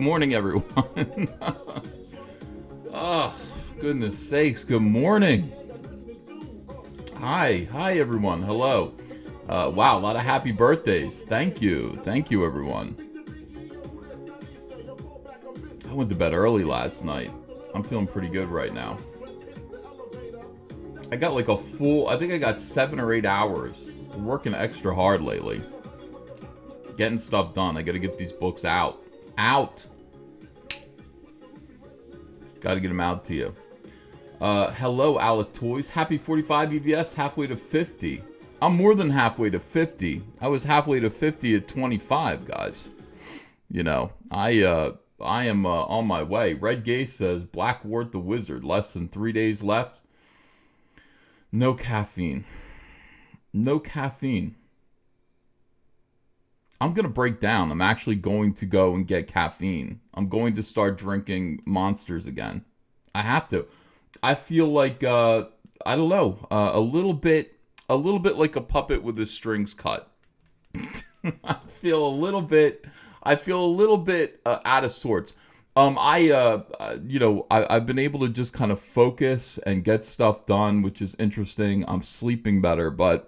Good morning, everyone. Oh, goodness sakes. Good morning. Hi, everyone. Hello. Wow, a lot of happy birthdays. Thank you, everyone. I went to bed early last night. I'm feeling pretty good right now. I got like a full, I think I got 7 or 8 hours. I'm working extra hard lately. Getting stuff done. I gotta get these books out. Out! Gotta get them out to you. Hello, Alec Toys. Happy 45 EVS, halfway to 50. I'm more than halfway to 50. I was halfway to 50 at 25, guys. You know, I am on my way. Red Gay says, Blackwart the Wizard, less than 3 days left. No caffeine. No caffeine. I'm going to break down. I'm actually going to go and get caffeine. I'm going to start drinking Monsters again. I have to. I feel like, I don't know, a little bit like a puppet with his strings cut. I feel a little bit out of sorts. I've been able to just kind of focus and get stuff done, which is interesting. I'm sleeping better, but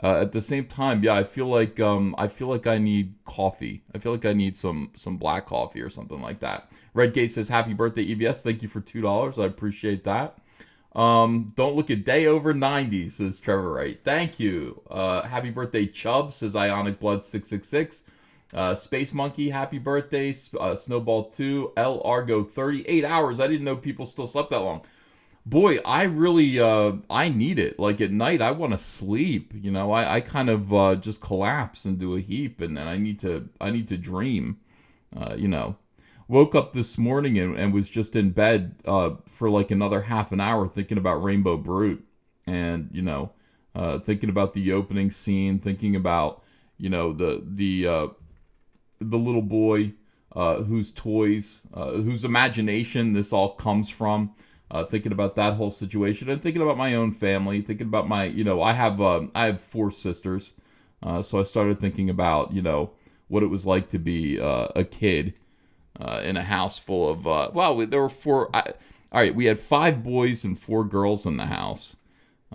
at the same time, yeah, I feel like I need coffee. I feel like I need some black coffee or something like that. Red Gate says, "Happy birthday, EBS! Thank you for $2. I appreciate that." Don't look a day over 90, says Trevor Wright. Thank you. Happy birthday, Chubb, says Ionic Blood 666. Space Monkey, happy birthday. Snowball 2, L Argo 38 hours. I didn't know people still slept that long. Boy, I really I need it. Like at night I want to sleep. You know, I kind of just collapse into a heap, and then I need to dream. You know. Woke up this morning and was just in bed for like another half an hour thinking about Rainbow Brute, and you know, thinking about the opening scene, thinking about, you know, the little boy whose toys, whose imagination this all comes from, thinking about that whole situation, and thinking about my own family, thinking about my, you know, I have 4 sisters, so I started thinking about, you know, what it was like to be a kid. In a house full of, there were 4. All right, we had 5 boys and 4 girls in the house.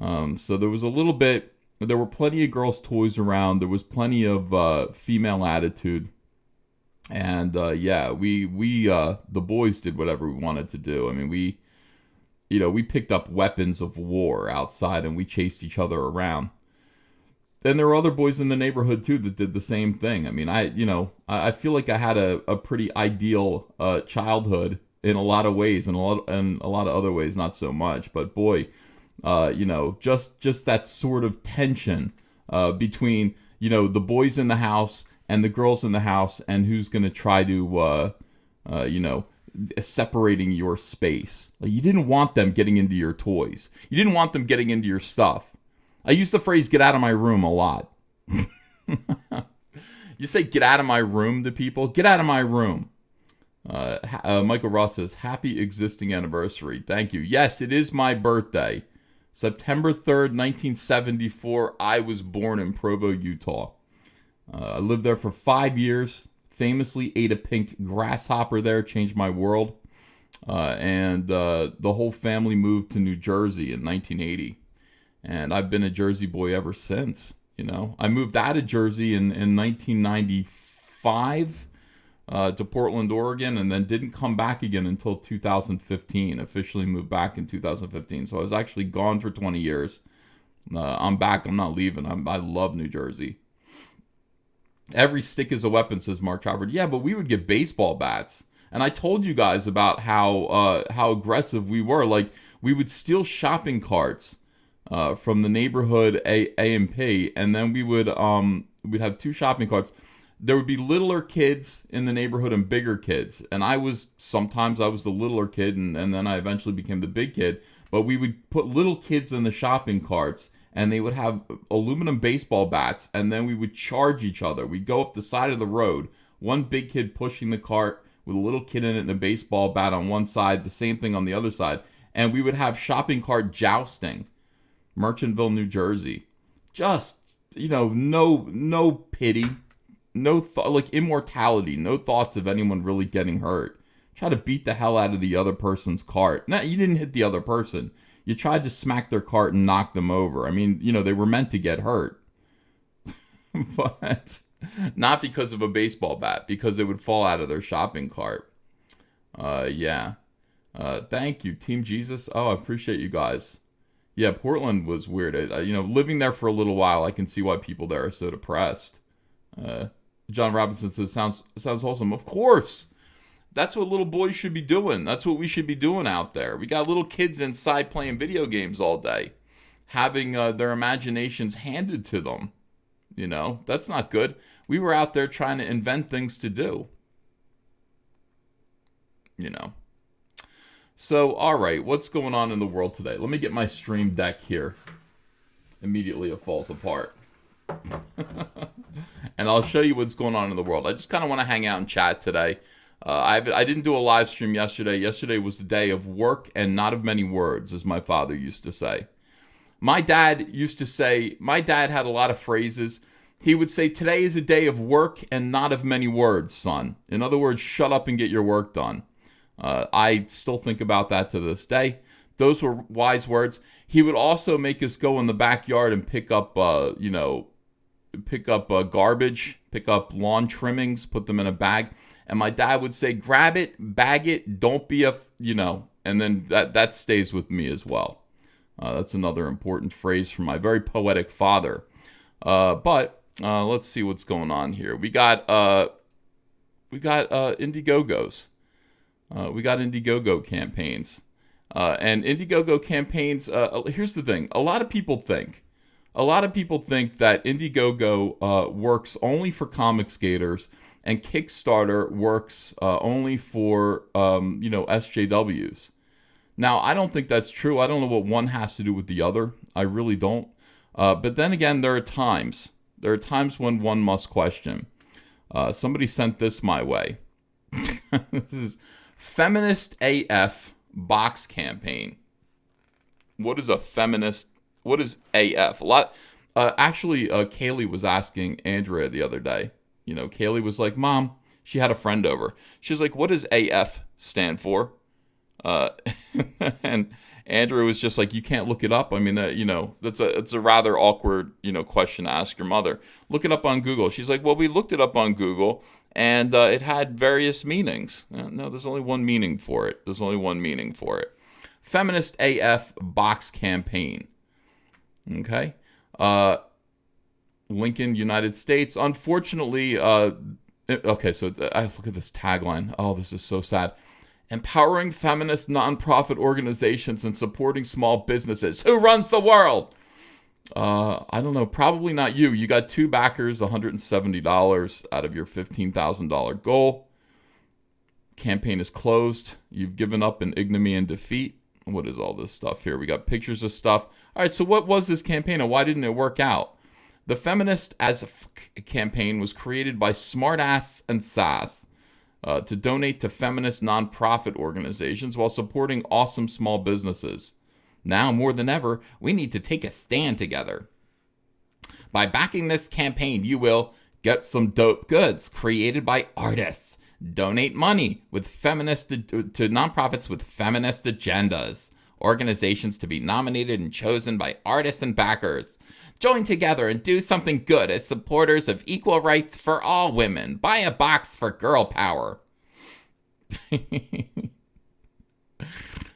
So there was a little bit, there were plenty of girls' toys around. There was plenty of female attitude. And yeah, we the boys did whatever we wanted to do. I mean, we picked up weapons of war outside and we chased each other around. Then there were other boys in the neighborhood too that did the same thing. I mean, I feel like I had a pretty ideal childhood in a lot of ways, and a lot of other ways not so much. But boy, just that sort of tension between, you know, the boys in the house and the girls in the house, and who's going to try to separating your space. Like, you didn't want them getting into your toys. You didn't want them getting into your stuff. I use the phrase "get out of my room" a lot. You say "get out of my room" to people. Get out of my room. Michael Ross says, "Happy existing anniversary." Thank you. Yes, it is my birthday. September 3rd, 1974. I was born in Provo, Utah. I lived there for 5 years. Famously ate a pink grasshopper there. Changed my world. And the whole family moved to New Jersey in 1980. And I've been a Jersey boy ever since. You know, I moved out of Jersey in 1995 to Portland, Oregon, and then didn't come back again until 2015. Officially moved back in 2015. So I was actually gone for 20 years. I'm back. I'm not leaving. I love New Jersey. Every stick is a weapon, says Mark Trafford. Yeah, but we would get baseball bats. And I told you guys about how aggressive we were. Like, we would steal shopping carts from the neighborhood A&P, and then we'd have 2 shopping carts. There would be littler kids in the neighborhood and bigger kids, and sometimes I was the littler kid, and then I eventually became the big kid. But we would put little kids in the shopping carts, and they would have aluminum baseball bats, and then we would charge each other. We'd go up the side of the road, one big kid pushing the cart with a little kid in it and a baseball bat on one side, the same thing on the other side, and we would have shopping cart jousting. Merchantville, New Jersey. Just, you know, no pity, no like immortality, no thoughts of anyone really getting hurt. Try to beat the hell out of the other person's cart. No, you didn't hit the other person. You tried to smack their cart and knock them over. I mean, they were meant to get hurt. But not because of a baseball bat, because they would fall out of their shopping cart. Yeah. Thank you, Team Jesus. Oh, I appreciate you guys. Yeah, Portland was weird. Living there for a little while, I can see why people there are so depressed. John Robinson says, sounds wholesome. Of course. That's what little boys should be doing. That's what we should be doing out there. We got little kids inside playing video games all day, having their imaginations handed to them. That's not good. We were out there trying to invent things to do. So, all right, what's going on in the world today? Let me get my stream deck here. Immediately it falls apart. And I'll show you what's going on in the world. I just kind of want to hang out and chat today. I didn't do a live stream yesterday. Yesterday was the day of work and not of many words, as my father used to say. My dad had a lot of phrases. He would say, today is a day of work and not of many words, son. In other words, shut up and get your work done. I still think about that to this day. Those were wise words. He would also make us go in the backyard and pick up garbage, pick up lawn trimmings, put them in a bag. And my dad would say, grab it, bag it, don't be and then that stays with me as well. That's another important phrase from my very poetic father. But let's see what's going on here. We got Indiegogos. We got Indiegogo campaigns. And Indiegogo campaigns, here's the thing. A lot of people think that Indiegogo works only for comic skaters and Kickstarter works only for, SJWs. Now, I don't think that's true. I don't know what one has to do with the other. I really don't. But then again, there are times when one must question. Somebody sent this my way. This is Feminist AF box campaign. What is AF? Kaylee was asking Andrea the other day. Kaylee was like, Mom, she had a friend over. She's like, what does AF stand for? And Andrea was just like, you can't look it up. I mean, it's a rather awkward, question to ask your mother. Look it up on Google. She's like, well, we looked it up on Google and it had various meanings. No, there's only one meaning for it. Feminist AF box campaign. Okay. Lincoln, United States. Unfortunately, okay, so I look at this tagline. Oh, this is so sad. Empowering feminist nonprofit organizations and supporting small businesses. Who runs the world? I don't know. Probably not you. You got 2 backers, $170 out of your $15,000 goal. Campaign is closed. You've given up in ignominy and defeat. What is all this stuff here? We got pictures of stuff. All right, so what was this campaign and why didn't it work out? The Feminist as campaign was created by Smartass and Sass to donate to feminist nonprofit organizations while supporting awesome small businesses. Now, more than ever, we need to take a stand together. By backing this campaign, you will get some dope goods created by artists, donate money with to nonprofits with feminist agendas, organizations to be nominated and chosen by artists and backers. Join together and do something good as supporters of equal rights for all women. Buy a box for girl power.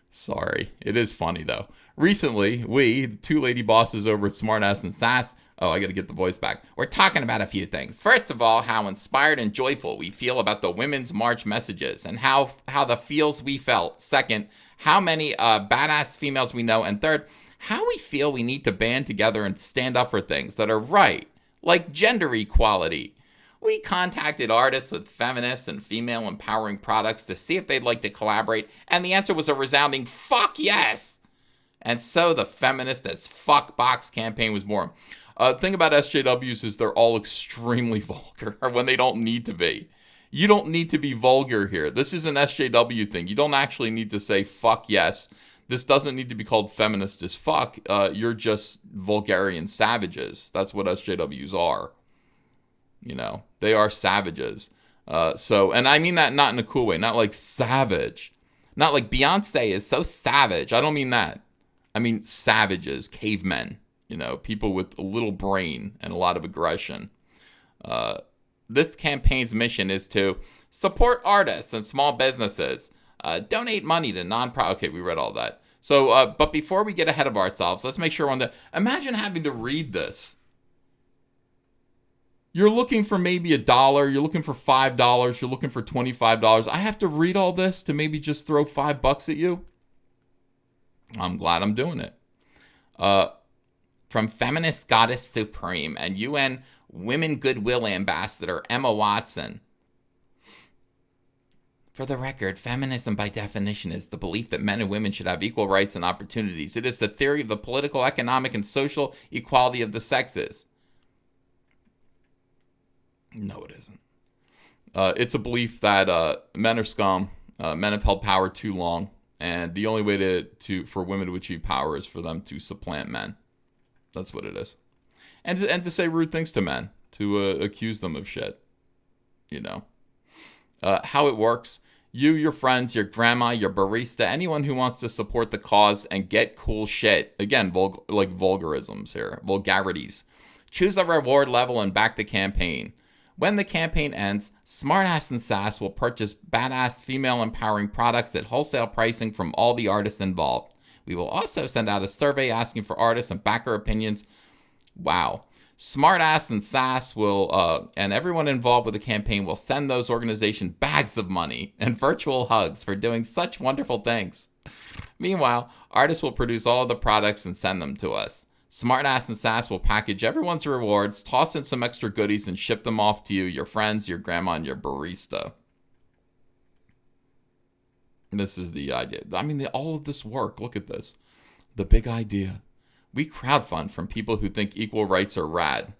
Sorry. It is funny, though. Recently, we, the 2 lady bosses over at Smartass and Sass, I got to get the voice back. We're talking about a few things. First of all, how inspired and joyful we feel about the Women's March messages and how the feels we felt. Second, how many badass females we know. And third, how we feel we need to band together and stand up for things that are right, like gender equality. We contacted artists with feminist and female empowering products to see if they'd like to collaborate, and the answer was a resounding fuck yes. And so the Feminist as Fuck Box campaign was born. Thing about SJWs is they're all extremely vulgar when they don't need to be. You don't need to be vulgar here. This is an SJW thing. You don't actually need to say fuck yes. This doesn't need to be called feminist as fuck. You're just vulgarian savages. That's what SJWs are. They are savages. And I mean that not in a cool way, not like savage, not like Beyonce is so savage. I don't mean that. I mean savages, cavemen, people with a little brain and a lot of aggression. This campaign's mission is to support artists and small businesses, donate money to nonprofit. Okay, we read all that. So, but before we get ahead of ourselves, let's make sure imagine having to read this. You're looking for maybe $1, you're looking for $5, you're looking for $25. I have to read all this to maybe just throw $5 at you? I'm glad I'm doing it. From Feminist Goddess Supreme and UN Women Goodwill Ambassador Emma Watson. For the record, feminism by definition is the belief that men and women should have equal rights and opportunities. It is the theory of the political, economic, and social equality of the sexes. No, it isn't. It's a belief that men are scum, men have held power too long, and the only way for women to achieve power is for them to supplant men. That's what it is. And to say rude things to men, to accuse them of shit. How it works. You, your friends, your grandma, your barista, anyone who wants to support the cause and get cool shit. Again, like vulgarisms here, vulgarities. Choose the reward level and back the campaign. When the campaign ends, Smartass and Sass will purchase badass female empowering products at wholesale pricing from all the artists involved. We will also send out a survey asking for artists and backer opinions. Wow. Smartass and Sass will, and everyone involved with the campaign will send those organizations bags of money and virtual hugs for doing such wonderful things. Meanwhile, artists will produce all of the products and send them to us. Smartass and Sass will package everyone's rewards, toss in some extra goodies, and ship them off to you, your friends, your grandma, and your barista. This is the idea. I mean, all of this work. Look at this. The big idea. We crowdfund from people who think equal rights are rad.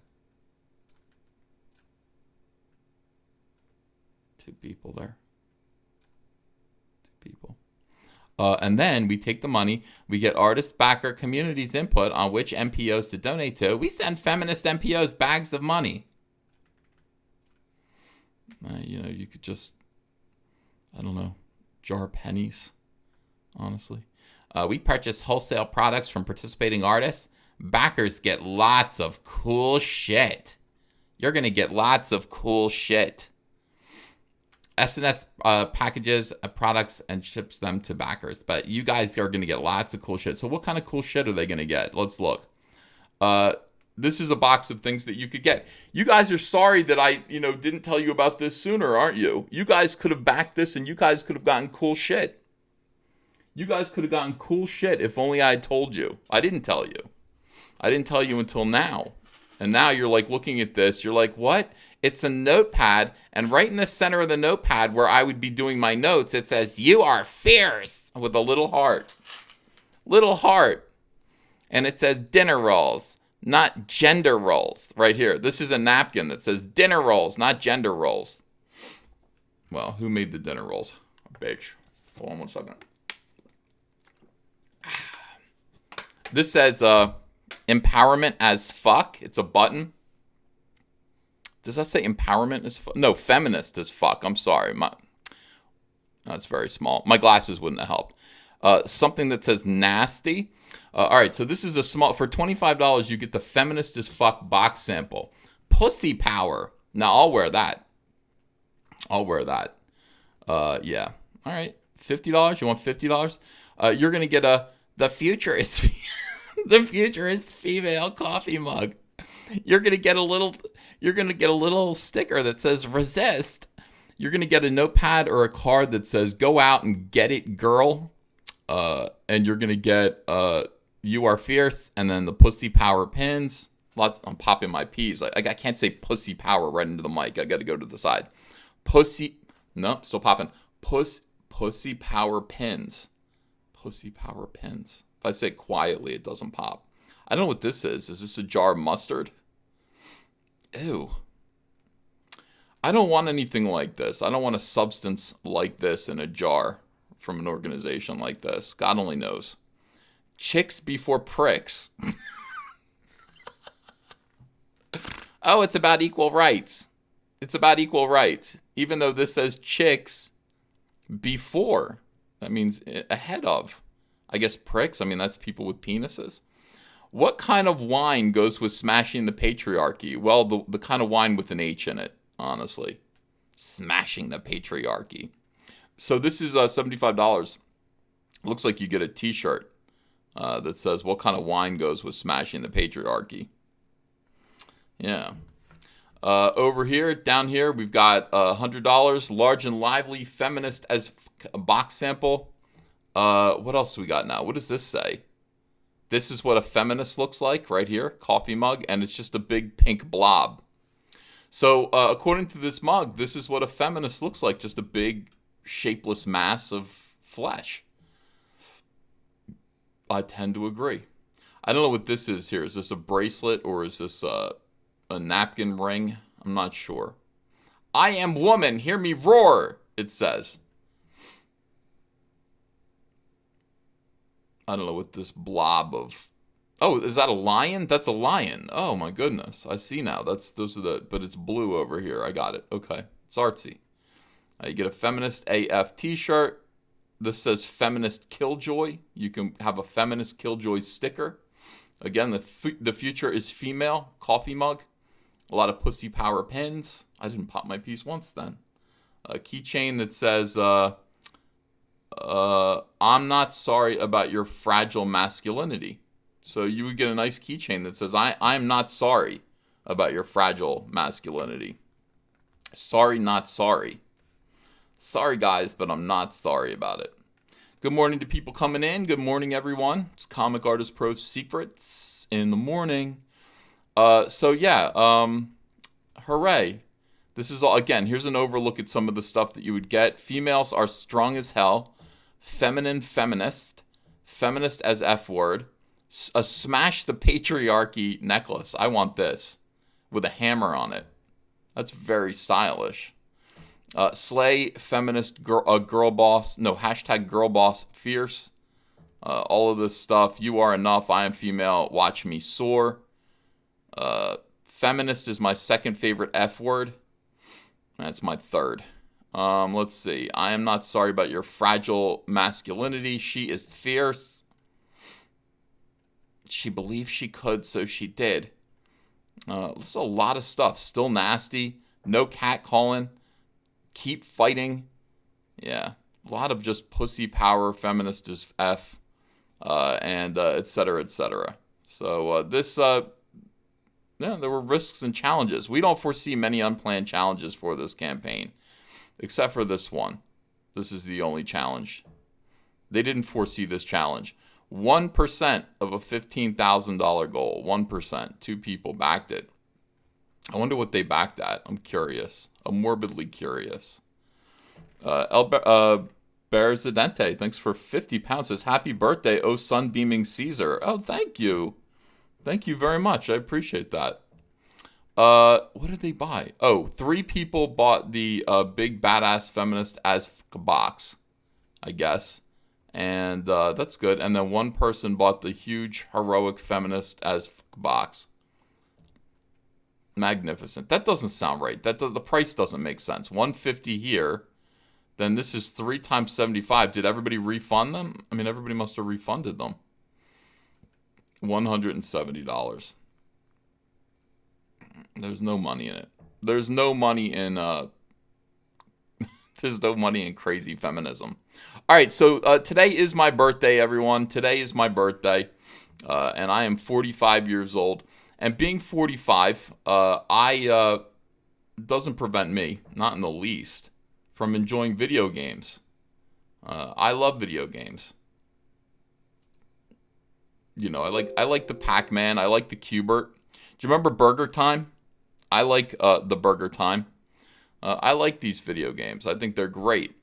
2 people there. 2 people. And then we take the money, we get artist backer communities input on which MPOs to donate to. We send feminist MPOs bags of money. You could just, I don't know, jar pennies, honestly. We purchase wholesale products from participating artists. Backers get lots of cool shit. You're going to get lots of cool shit. SNS packages products and ships them to backers. But you guys are going to get lots of cool shit. So what kind of cool shit are they going to get? Let's look. This is a box of things that you could get. You guys are sorry that I, didn't tell you about this sooner, aren't you? You guys could have backed this and you guys could have gotten cool shit. You guys could have gotten cool shit if only I had told you. I didn't tell you. I didn't tell you until now. And now you're like looking at this. You're like, what? It's a notepad. And right in the center of the notepad where I would be doing my notes, it says, "You are fierce," with a little heart. Little heart. And it says dinner rolls, not gender roles. Right here. This is a napkin that says dinner rolls, not gender roles. Well, who made the dinner rolls? Bitch. Hold on 1 second. This says empowerment as fuck. It's a button. Does that say empowerment as fuck? No, feminist as fuck. I'm sorry. That's very small. My glasses wouldn't have helped. Something that says nasty. All right, so this is a small. For $25, you get the feminist as fuck box sample. Pussy power. Now, I'll wear that. Yeah. All right. $50? You want $50? You're going to get the future is the futurist female coffee mug. You're gonna get a little sticker that says resist. You're gonna get a notepad or a card that says go out and get it, girl. And you're gonna get you are fierce, and then the pussy power pins. I'm popping my P's. I can't say pussy power right into the mic. I got to go to the side. Still popping. Pussy power pins. Pussy power pins. If I say it quietly, it doesn't pop. I don't know what this is. Is this a jar of mustard? Ew. I don't want anything like this. I don't want a substance like this in a jar from an organization like this. God only knows. Chicks before pricks. Oh, it's about equal rights. It's about equal rights. Even though this says chicks before. That means ahead of. I guess pricks. I mean, that's people with penises. What kind of wine goes with smashing the patriarchy? Well, the kind of wine with an H in it, honestly. Smashing the patriarchy. So this is $75. Looks like you get a t-shirt that says, what kind of wine goes with smashing the patriarchy? Yeah. Over here, down here, we've got $100. Large and lively feminist as a box sample. What else do we got now? What does this say? This is what a feminist looks like right here. Coffee mug. And it's just a big pink blob. So according to this mug, this is what a feminist looks like. Just a big shapeless mass of flesh. I tend to agree. I don't know what this is here. Is this a bracelet or is this a napkin ring? I'm not sure. I am woman. Hear me roar, it says. I don't know what this blob of... Oh, is that a lion? That's a lion. Oh my goodness. I see now. Those are the... But it's blue over here. I got it. Okay. It's artsy. You get a Feminist AF t-shirt. This says Feminist Killjoy. You can have a Feminist Killjoy sticker. Again, the future is female. Coffee mug. A lot of pussy power pins. I didn't pop my piece once then. A keychain that says... I'm not sorry about your fragile masculinity. So you would get a nice keychain that says, I'm not sorry about your fragile masculinity. Sorry, not sorry. Sorry, guys, but I'm not sorry about it. Good morning to people coming in. Good morning, everyone. It's Comic Artist Pro Secrets in the morning. Hooray. This is all, again, here's an overlook at some of the stuff that you would get. Females are strong as hell. Feminine feminist. Feminist as F word. A smash the patriarchy necklace. I want this. With a hammer on it. That's very stylish. Slay feminist girl boss. No, hashtag girl boss fierce. All of this stuff. You are enough. I am female. Watch me soar. Feminist is my second favorite F word. That's my third. Let's see. I am not sorry about your fragile masculinity. She is fierce. She believed she could, so she did. There's a lot of stuff. Still nasty. No cat calling. Keep fighting. Yeah. A lot of just pussy power. Feminist is F. And et cetera, et cetera. So there were risks and challenges. We don't foresee many unplanned challenges for this campaign. Except for this one. This is the only challenge. They didn't foresee this challenge. 1% of a $15,000 goal. 1%. 2 people backed it. I wonder what they backed at. I'm curious. I'm morbidly curious. Berzadente, thanks for 50 pounds. Says, happy birthday, oh sunbeaming Caesar. Oh, thank you. Thank you very much. I appreciate that. What did they buy? Oh, 3 people bought the big badass feminist as box, I guess. And that's good. And then 1 person bought the huge heroic feminist as box. Magnificent. That doesn't sound right. The price doesn't make sense. $150 here. Then this is 3 times 75. Did everybody refund them? I mean, everybody must have refunded them. $170. There's no money in it. There's no money in there's no money in crazy feminism. All right, so today is my birthday, everyone. Today is my birthday, and I am 45 years old. And being 45, doesn't prevent me, not in the least, from enjoying video games. I love video games. You know, I like the Pac-Man. I like the Q*bert. Do you remember Burger Time? I like the Burger Time. I like these video games. I think they're great.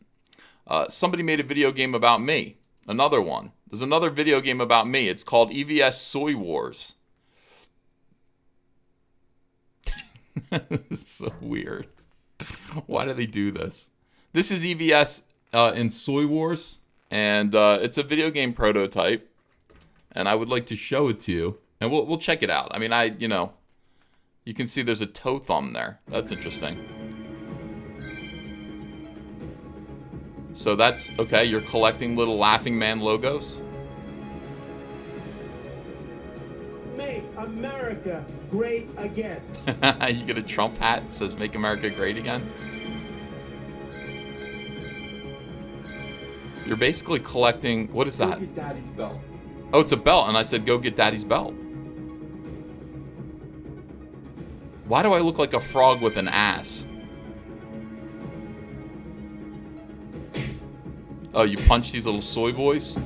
Somebody made a video game about me. Another one. There's another video game about me. It's called EVS Soy Wars. This is so weird. Why do they do this? This is EVS in Soy Wars. And it's a video game prototype. And I would like to show it to you. And we'll check it out. I mean, you can see there's a toe thumb there. That's interesting. So that's okay. You're collecting little Laughing Man logos. Make America great again. You get a Trump hat that says "Make America Great Again." You're basically collecting. What is that? Go get Daddy's belt. Oh, it's a belt, and I said, "Go get Daddy's belt." Why do I look like a frog with an ass? Oh, you punch these little soy boys?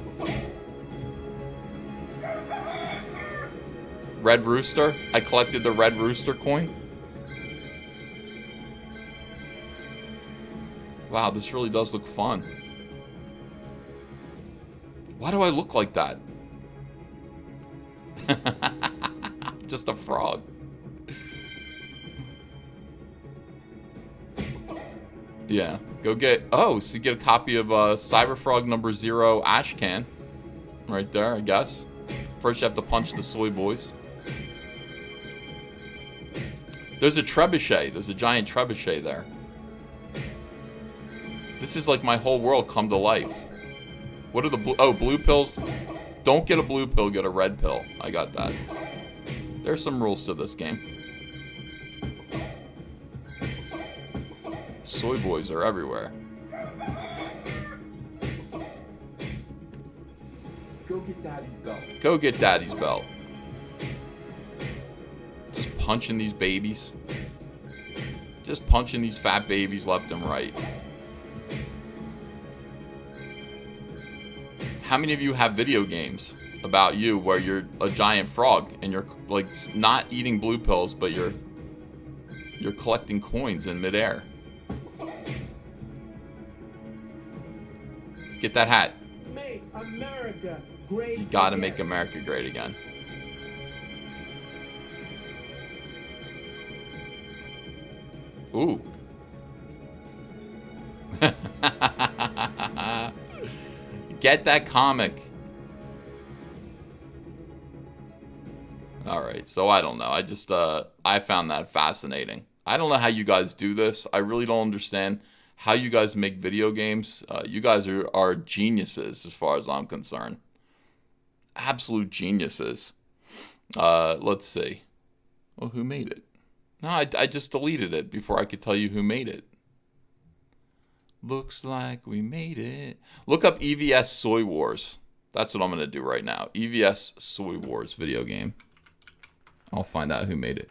Red Rooster? I collected the Red Rooster coin. Wow, this really does look fun. Why do I look like that? Just a frog. Yeah, go get... Oh, so you get a copy of Cyberfrog number 0 Ashcan. Right there, I guess. First you have to punch the soy boys. There's a trebuchet. There's a giant trebuchet there. This is like my whole world come to life. What are the blue... Oh, blue pills. Don't get a blue pill, get a red pill. I got that. There's some rules to this game. Soy boys are everywhere. Go get Daddy's belt. Go get Daddy's belt. Just punching these babies. Just punching these fat babies left and right. How many of you have video games about you where you're a giant frog and you're like not eating blue pills, but you're collecting coins in midair? Get that hat. Make America great. You gotta again. make America great again. Ooh. Get that comic. Alright, so I don't know. I just, I found that fascinating. I don't know how you guys do this. I really don't understand how you guys make video games. You guys are geniuses as far as I'm concerned. Absolute geniuses. Let's see. Well, who made it? No, I just deleted it before I could tell you who made it. Looks like we made it. Look up EVS Soy Wars. That's what I'm going to do right now. EVS Soy Wars video game. I'll find out who made it.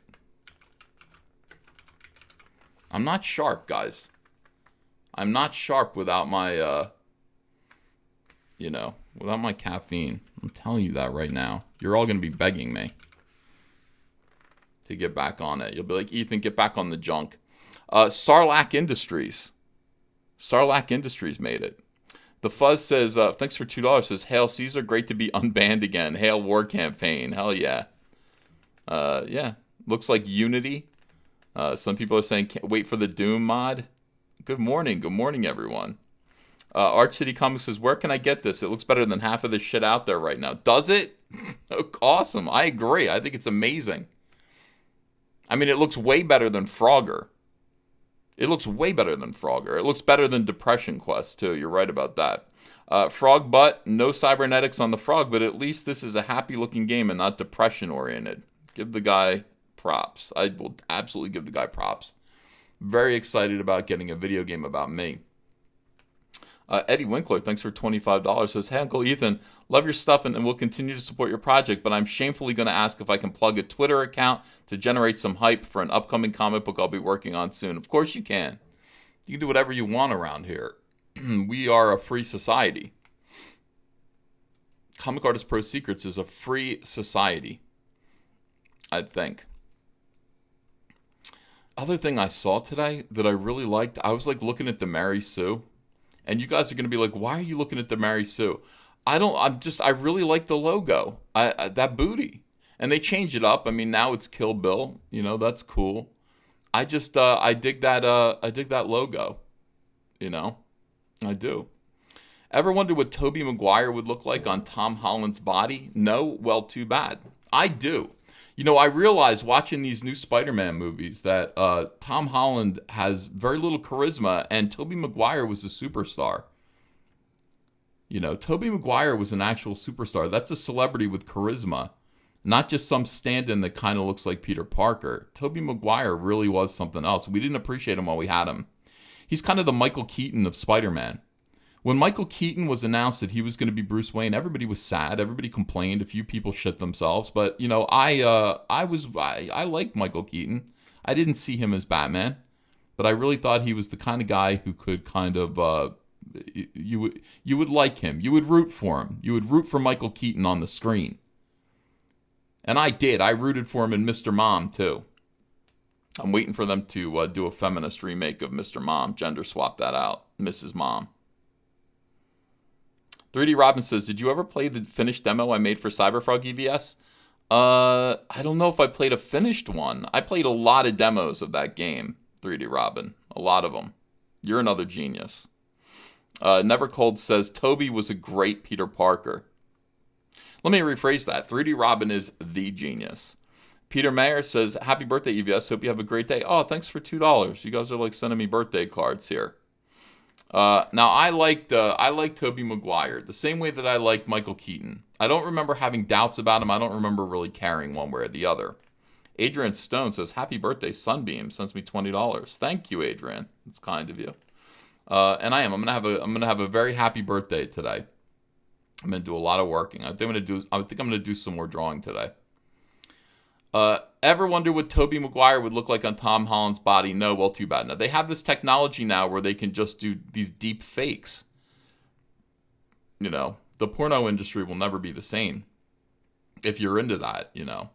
I'm not sharp, guys. I'm not sharp without my, without my caffeine. I'm telling you that right now. You're all going to be begging me to get back on it. You'll be like, Ethan, get back on the junk. Sarlacc Industries. Sarlacc Industries made it. The Fuzz says, thanks for $2. Says, Hail Caesar, great to be unbanned again. Hail War Campaign. Hell yeah. Yeah. Looks like Unity. Some people are saying, can't wait for the Doom mod. Good morning. Good morning, everyone. Arch City Comics says, where can I get this? It looks better than half of the shit out there right now. Does it? Awesome. I agree. I think it's amazing. I mean, it looks way better than Frogger. It looks way better than Frogger. It looks better than Depression Quest, too. You're right about that. Frog Butt, no cybernetics on the frog, but at least this is a happy-looking game and not depression-oriented. Give the guy props. I will absolutely give the guy props. Very excited about getting a video game about me. Eddie Winkler, thanks for $25. Says, hey, Uncle Ethan, love your stuff and will continue to support your project, but I'm shamefully going to ask if I can plug a Twitter account to generate some hype for an upcoming comic book I'll be working on soon. Of course you can. You can do whatever you want around here. We are a free society. Comic Artist Pro Secrets is a free society, I think. Other thing I saw today that I really liked, I was like looking at the Mary Sue. And you guys are going to be like, why are you looking at the Mary Sue? I really like the logo. That booty. And they changed it up. I mean, now it's Kill Bill. You know, that's cool. I dig that logo. You know, I do. Ever wonder what Tobey Maguire would look like on Tom Holland's body? No? Well, too bad. I do. You know, I realize watching these new Spider-Man movies that Tom Holland has very little charisma and Tobey Maguire was a superstar. You know, Tobey Maguire was an actual superstar. That's a celebrity with charisma, not just some stand-in that kind of looks like Peter Parker. Tobey Maguire really was something else. We didn't appreciate him while we had him. He's kind of the Michael Keaton of Spider-Man. When Michael Keaton was announced that he was going to be Bruce Wayne, everybody was sad. Everybody complained. A few people shit themselves. But you know, I liked Michael Keaton. I didn't see him as Batman, but I really thought he was the kind of guy who could kind of you would like him. You would root for him. You would root for Michael Keaton on the screen. And I did. I rooted for him in Mr. Mom too. I'm waiting for them to do a feminist remake of Mr. Mom. Gender swap that out. Mrs. Mom. 3D Robin says, did you ever play the finished demo I made for Cyberfrog EVS? I don't know if I played a finished one. I played a lot of demos of that game, 3D Robin. A lot of them. You're another genius. Never Cold says, Toby was a great Peter Parker. Let me rephrase that. 3D Robin is the genius. Peter Mayer says, happy birthday, EVS. Hope you have a great day. Oh, thanks for $2. You guys are like sending me birthday cards here. Now, I like Tobey Maguire the same way that I like Michael Keaton. I don't remember having doubts about him. I don't remember really caring one way or the other. Adrian Stone says, happy birthday, Sunbeam. Sends me $20. Thank you, Adrian. It's kind of you. And I'm gonna have a very happy birthday today. I'm gonna do a lot of working. I think I'm gonna do some more drawing today. Ever wonder what Tobey Maguire would look like on Tom Holland's body? No, well, too bad. Now, they have this technology now where they can just do these deep fakes. You know, the porno industry will never be the same if you're into that, you know.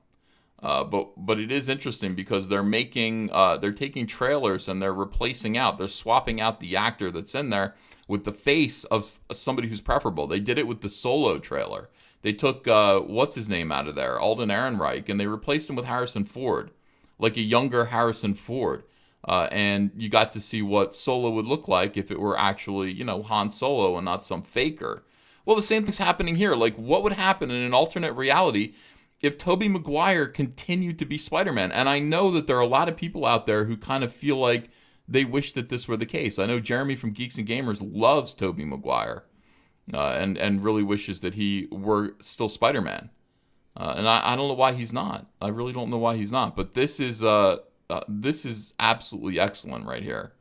But it is interesting because they're taking trailers and they're swapping out the actor that's in there with the face of somebody who's preferable. They did it with the Solo trailer. They took, what's his name out of there, Alden Ehrenreich, and they replaced him with Harrison Ford, like a younger Harrison Ford. And you got to see what Solo would look like if it were actually, you know, Han Solo and not some faker. Well, the same thing's happening here. Like, what would happen in an alternate reality if Tobey Maguire continued to be Spider-Man? And I know that there are a lot of people out there who kind of feel like they wish that this were the case. I know Jeremy from Geeks and Gamers loves Tobey Maguire. And really wishes that he were still Spider-Man. And I don't know why he's not. I really don't know why he's not. But this is absolutely excellent right here.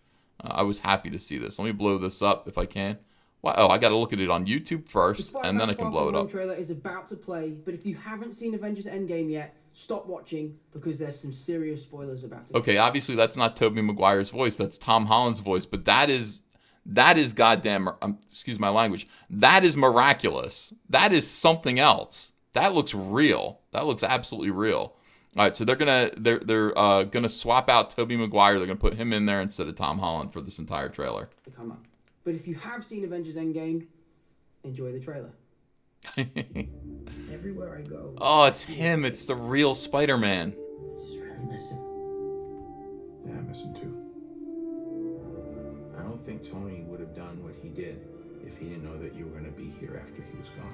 I was happy to see this. Let me blow this up if I can. Wow, oh, I got to look at it on YouTube first, and then I can blow it up. The trailer is about to play, but if you haven't seen Avengers Endgame yet, stop watching because there's some serious spoilers about it. Okay, obviously that's not Tobey Maguire's voice. That's Tom Holland's voice. But that is goddamn, excuse my language, that is miraculous. That is something else. That looks real. That looks absolutely real. All right, so they're gonna swap out Tobey Maguire. They're gonna put him in there instead of Tom Holland for this entire trailer. Come on. But if you have seen Avengers Endgame, enjoy the trailer. Everywhere I go. Oh, it's him. It's the real Spider-Man. I just really miss him. Yeah, I miss him too. I don't think Tony would have done what he did if he didn't know that you were going to be here after he was gone.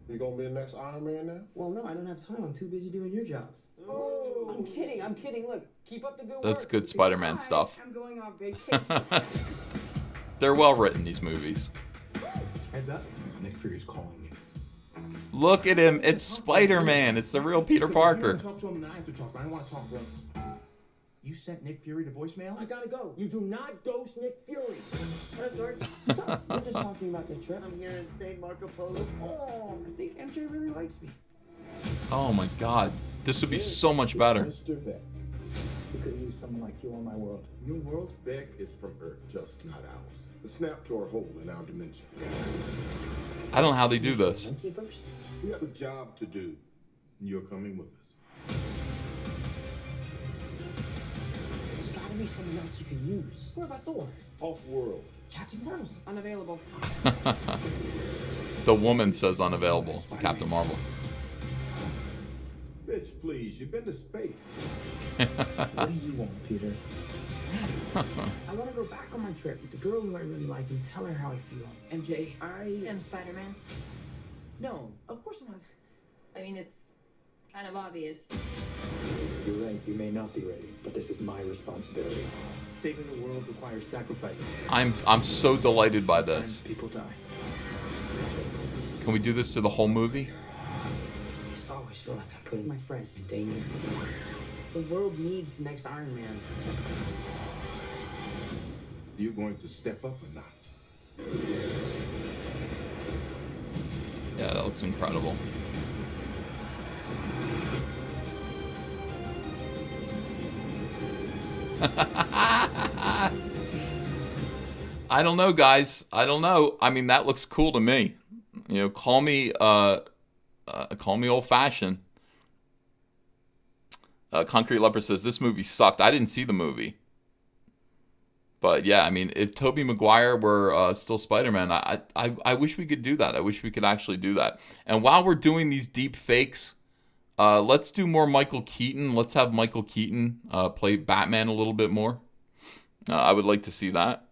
You gonna be the next Iron Man now? Well, no, I don't have time. I'm too busy doing your job. Oh. I'm kidding. Look, keep up the good work. That's good Spider-Man stuff. I'm going on vacation. They're well written, these movies. Heads up, Nick Fury's calling me. Look at him. It's Spider-Man. It's the real Peter Parker. I talk to him, and I have to talk, but I want to talk to him. You sent Nick Fury to voicemail? I gotta go. You do not dose Nick Fury. What's up? We're just talking about this trip. I'm here in St. Marco Polo. Oh, I think MJ really likes me. Oh my God. This would be so much better. Mr. Beck. We could use someone like you on my world. Your world? Beck is from Earth, just not ours. The snap to our hole in our dimension. I don't know how they do this. Multiverse? We have a job to do. And you're coming with us. There's gotta be someone else you can use. What about Thor? Off-world. Captain Marvel. Unavailable. The woman says unavailable. Captain Marvel. Bitch, please. You've been to space. What do you want, Peter? I want to go back on my trip with the girl who I really like and tell her how I feel. MJ, I I'm Spider-Man. No, of course not. I mean, it's kind of obvious. You're right. You may not be ready, but this is my responsibility. Saving the world requires sacrifice. I'm so delighted by this. People die. Can we do this to the whole movie? I just always feel like I'm putting my friends in danger. The world needs the next Iron Man. You going to step up or not? Yeah, that looks incredible. I don't know, guys. I don't know. I mean, that looks cool to me. You know, call me old-fashioned. Concrete Leopard says this movie sucked. I didn't see the movie, but yeah, I mean, if Tobey Maguire were still Spider-Man, I wish we could do that. I wish we could actually do that. And while we're doing these deep fakes, let's do more Michael Keaton. Let's have Michael Keaton play Batman a little bit more. I would like to see that.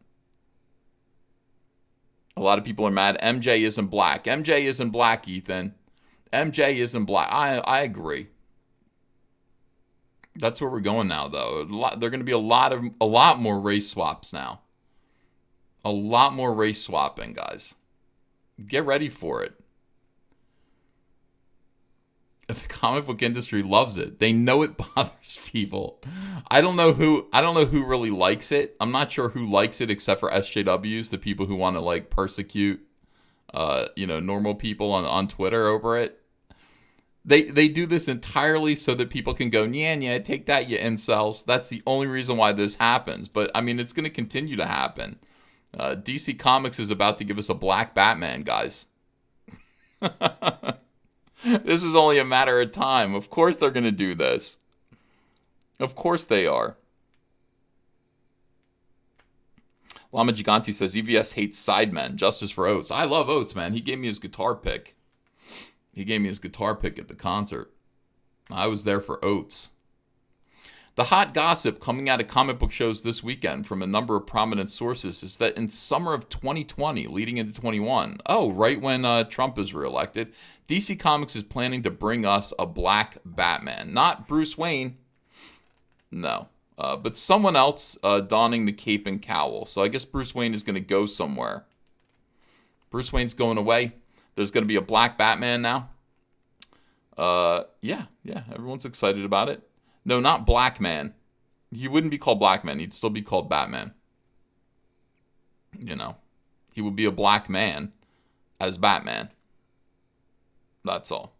A lot of people are mad. MJ isn't black. MJ isn't black, Ethan. MJ isn't black. I agree. That's where we're going now, though. There are going to be a lot more race swaps now. A lot more race swapping, guys. Get ready for it. The comic book industry loves it. They know it bothers people. I don't know who really likes it. I'm not sure who likes it except for SJWs, the people who want to like persecute normal people on Twitter over it. They do this entirely so that people can go, yeah, take that, you incels. That's the only reason why this happens. But I mean, it's going to continue to happen. DC Comics is about to give us a black Batman, guys. This is only a matter of time. Of course they're going to do this. Of course they are. Lama Gigante says, EVS hates Sidemen. Justice for Oates. I love Oates, man. He gave me his guitar pick. He gave me his guitar pick at the concert. I was there for Oates. The hot gossip coming out of comic book shows this weekend from a number of prominent sources is that in summer of 2020, leading into 21, right when Trump is reelected, DC Comics is planning to bring us a black Batman. Not Bruce Wayne. No. But someone else donning the cape and cowl. So I guess Bruce Wayne is going to go somewhere. Bruce Wayne's going away. There's going to be a black Batman now. Yeah. Everyone's excited about it. No, not Black Man. He wouldn't be called Black Man. He'd still be called Batman. You know. He would be a black man as Batman. That's all.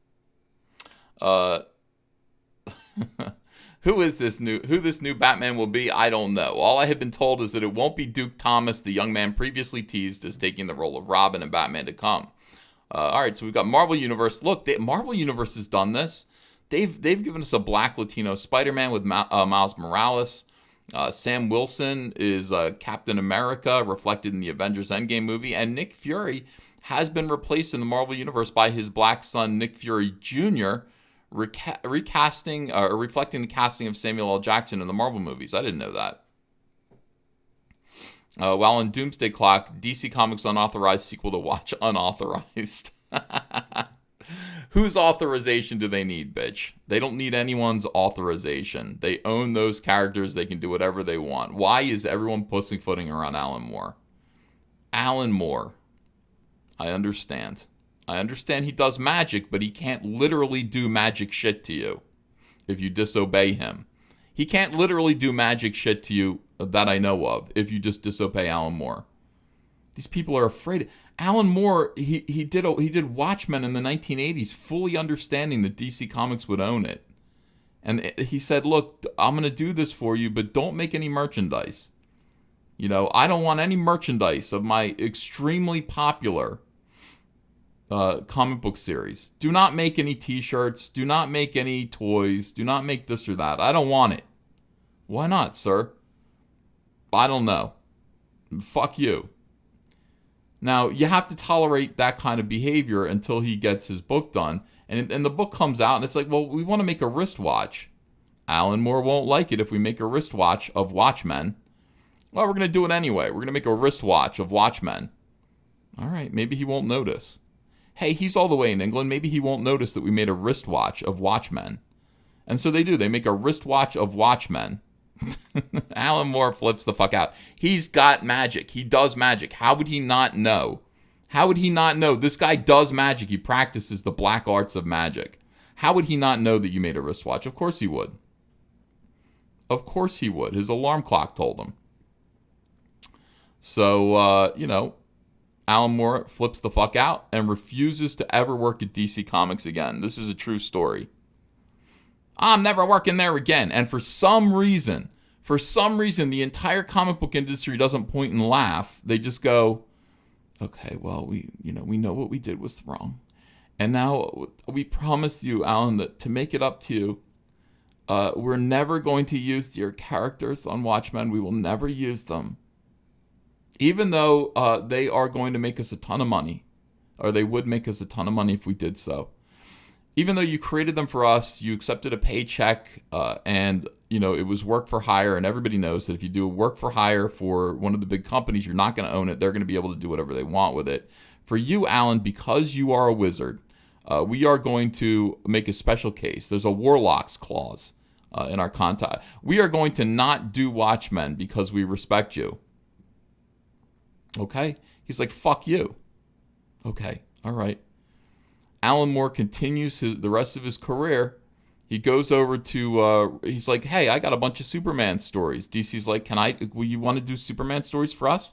Who this new Batman will be, I don't know. All I have been told is that it won't be Duke Thomas, the young man previously teased as taking the role of Robin and Batman to come. All right, so we've got Marvel Universe. Look, Marvel Universe has done this. They've given us a black Latino Spider-Man with Miles Morales. Sam Wilson is Captain America, reflected in the Avengers Endgame movie. And Nick Fury has been replaced in the Marvel Universe by his black son, Nick Fury Jr., reflecting the casting of Samuel L. Jackson in the Marvel movies. I didn't know that. While in Doomsday Clock, DC Comics unauthorized sequel to Watch Unauthorized. Whose authorization do they need, bitch? They don't need anyone's authorization. They own those characters. They can do whatever they want. Why is everyone pussyfooting around Alan Moore? Alan Moore. I understand. I understand he does magic, but he can't literally do magic shit to you if you disobey him. He can't literally do magic shit to you that I know of if you just disobey Alan Moore. These people are afraid. Alan Moore, he did Watchmen in the 1980s, fully understanding that DC Comics would own it. And he said, look, I'm going to do this for you, but don't make any merchandise. You know, I don't want any merchandise of my extremely popular comic book series. Do not make any t-shirts. Do not make any toys. Do not make this or that. I don't want it. Why not, sir? I don't know. Fuck you. Now, you have to tolerate that kind of behavior until he gets his book done. And the book comes out, and it's like, well, we want to make a wristwatch. Alan Moore won't like it if we make a wristwatch of Watchmen. Well, we're going to do it anyway. We're going to make a wristwatch of Watchmen. All right, maybe he won't notice. Hey, he's all the way in England. Maybe he won't notice that we made a wristwatch of Watchmen. And so they do. They make a wristwatch of Watchmen. Alan Moore flips the fuck out. He's got magic. He does magic. How would he not know? How would he not know? This guy does magic. He practices the black arts of magic. How would he not know that you made a wristwatch? Of course he would. Of course he would. His alarm clock told him. So, Alan Moore flips the fuck out and refuses to ever work at DC Comics again. This is a true story. I'm never working there again. And for some reason, the entire comic book industry doesn't point and laugh. They just go, okay, well, we know what we did was wrong. And now we promise you, Alan, that to make it up to you, we're never going to use your characters on Watchmen. We will never use them. Even though they are going to make us a ton of money, or they would make us a ton of money if we did so. Even though you created them for us, you accepted a paycheck, and it was work for hire, and everybody knows that if you do work for hire for one of the big companies, you're not going to own it. They're going to be able to do whatever they want with it. For you, Alan, because you are a wizard, we are going to make a special case. There's a Warlocks clause in our contract. We are going to not do Watchmen because we respect you. Okay? He's like, fuck you. Okay, all right. Alan Moore continues the rest of his career. He goes over to, he's like, hey, I got a bunch of Superman stories. DC's like, will you want to do Superman stories for us?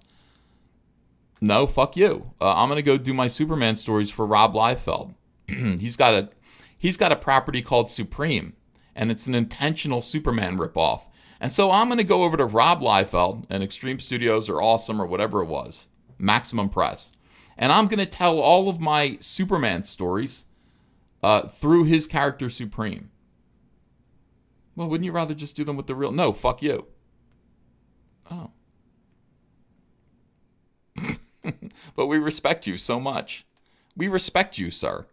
No, fuck you. I'm going to go do my Superman stories for Rob Liefeld. He's got a property called Supreme, and it's an intentional Superman ripoff. And so I'm going to go over to Rob Liefeld and Extreme Studios or Awesome or whatever it was, Maximum Press. And I'm going to tell all of my Superman stories through his character Supreme. Well, wouldn't you rather just do them with the real? No, fuck you. Oh. But we respect you so much. We respect you, sir.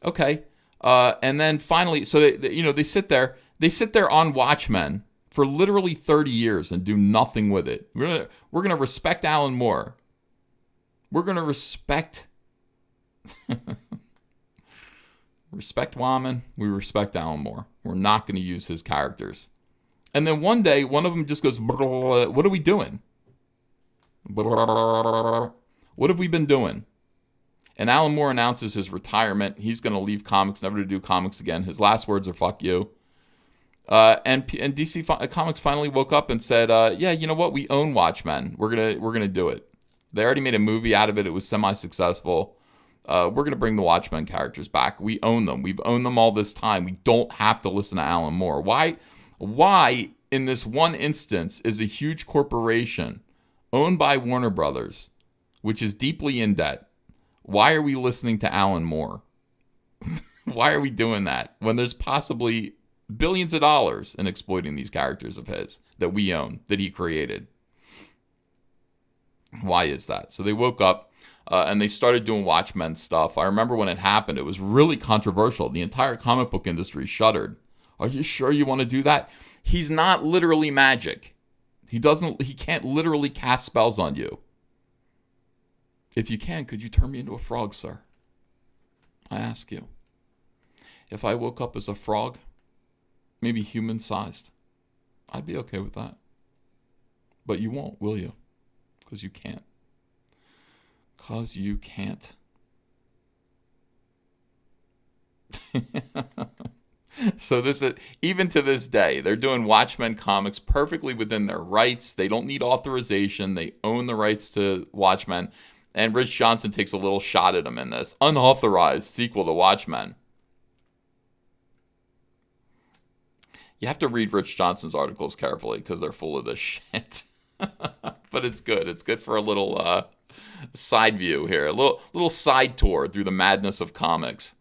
Okay. And then finally, so they sit there on Watchmen for literally 30 years and do nothing with it. We're gonna respect Alan Moore. We're going to respect Woman. We respect Alan Moore. We're not going to use his characters. And then one day, one of them just goes, what are we doing? What have we been doing? And Alan Moore announces his retirement. He's going to leave comics, never to do comics again. His last words are, fuck you. And DC Comics finally woke up and said, yeah, you know what? We own Watchmen. We're gonna do it. They already made a movie out of it. It was semi-successful. We're going to bring the Watchmen characters back. We own them. We've owned them all this time. We don't have to listen to Alan Moore. Why in this one instance is a huge corporation owned by Warner Brothers, which is deeply in debt, why are we listening to Alan Moore? Why are we doing that when there's possibly billions of dollars in exploiting these characters of his that we own, that he created? Why is that? So they woke up and they started doing Watchmen stuff. I remember when it happened, it was really controversial. The entire comic book industry shuddered. Are you sure you want to do that? He's not literally magic. He can't literally cast spells on you. If you can, could you turn me into a frog, sir? I ask you. If I woke up as a frog, maybe human-sized, I'd be okay with that. But you won't, will you? Because you can't. Because you can't. So even to this day, they're doing Watchmen comics perfectly within their rights. They don't need authorization. They own the rights to Watchmen. And Rich Johnson takes a little shot at them in this unauthorized sequel to Watchmen. You have to read Rich Johnson's articles carefully because they're full of this shit. But it's good. It's good for a little side view here, a little side tour through the madness of comics.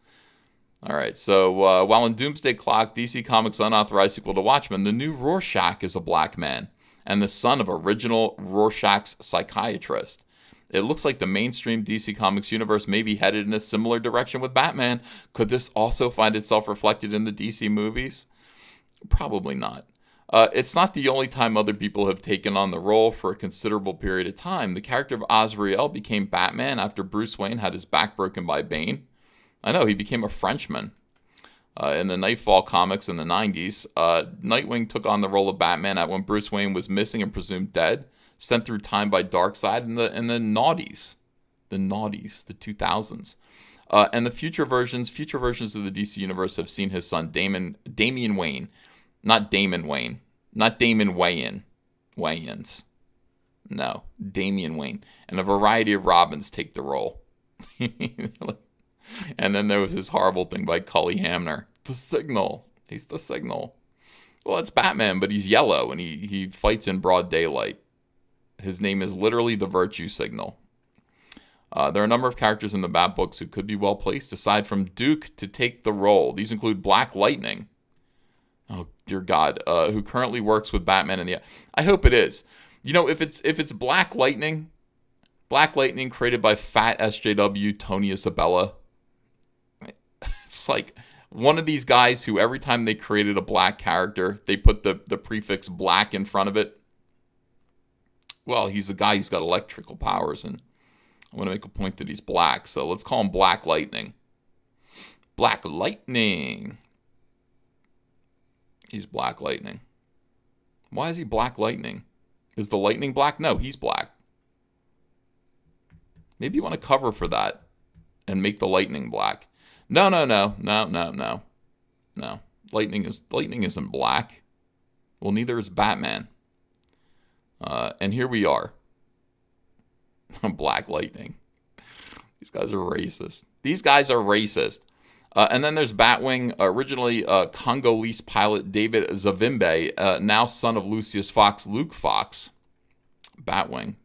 All right, so while in Doomsday Clock, DC Comics' unauthorized sequel to Watchmen, the new Rorschach is a black man and the son of original Rorschach's psychiatrist. It looks like the mainstream DC Comics universe may be headed in a similar direction with Batman. Could this also find itself reflected in the DC movies? Probably not. It's not the only time other people have taken on the role for a considerable period of time. The character of Azrael became Batman after Bruce Wayne had his back broken by Bane. I know, he became a Frenchman. In the Nightfall comics in the 90s, Nightwing took on the role of Batman at when Bruce Wayne was missing and presumed dead, sent through time by Darkseid in the noughties. The 2000s. And the future versions of the DC Universe have seen his son Damian Wayne. Not Damon Wayne. Not Damon Wayans. No, Damian Wayne. And a variety of Robins take the role. And then there was this horrible thing by Cully Hamner. The Signal. He's the Signal. Well, it's Batman, but he's yellow, and he fights in broad daylight. His name is literally the Virtue Signal. There are a number of characters in the Bat books who could be well placed, aside from Duke, to take the role. These include Black Lightning. Oh, dear God. Who currently works with Batman in the... I hope it is. You know, if it's Black Lightning created by fat SJW Tony Isabella... It's like one of these guys who every time they created a black character, they put the prefix black in front of it. Well, he's a guy who's got electrical powers, and I want to make a point that he's black, so let's call him Black Lightning. Black Lightning. He's Black Lightning. Why is he Black Lightning? Is the lightning black? No, he's black. Maybe you want to cover for that and make the lightning black. No. Lightning isn't black. Well, neither is Batman. And here we are. Black Lightning. These guys are racist. And then there's Batwing, originally Congolese pilot David Zavimbe, now son of Lucius Fox, Luke Fox. Batwing.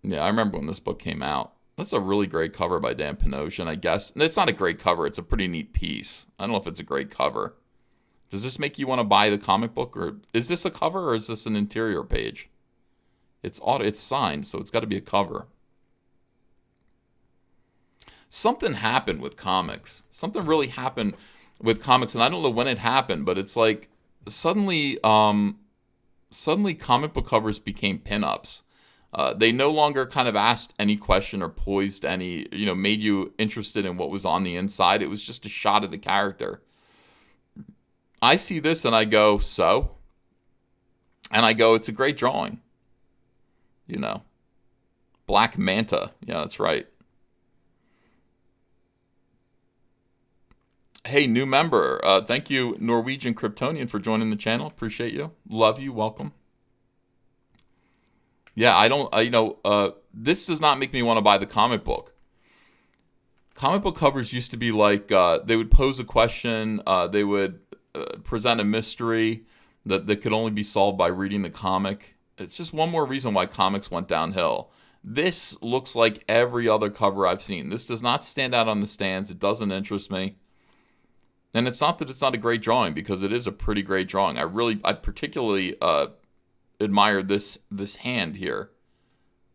Yeah, I remember when this book came out. That's a really great cover by Dan Panosian, I guess. And it's not a great cover. It's a pretty neat piece. I don't know if it's a great cover. Does this make you want to buy the comic book? Or is this a cover or is this an interior page? It's signed, so it's got to be a cover. Something happened with comics. Something really happened with comics, and I don't know when it happened, but it's like suddenly comic book covers became pinups. They no longer kind of asked any question or posed any, made you interested in what was on the inside. It was just a shot of the character. I see this and I go, so? And I go, it's a great drawing. Black Manta. Yeah, that's right. Hey, new member. Thank you, Norwegian Kryptonian, for joining the channel. Appreciate you. Love you. Welcome. Yeah, this does not make me want to buy the comic book. Comic book covers used to be like, they would pose a question, they would present a mystery that could only be solved by reading the comic. It's just one more reason why comics went downhill. This looks like every other cover I've seen. This does not stand out on the stands. It doesn't interest me. And it's not that it's not a great drawing, because it is a pretty great drawing. I particularly admire this hand here.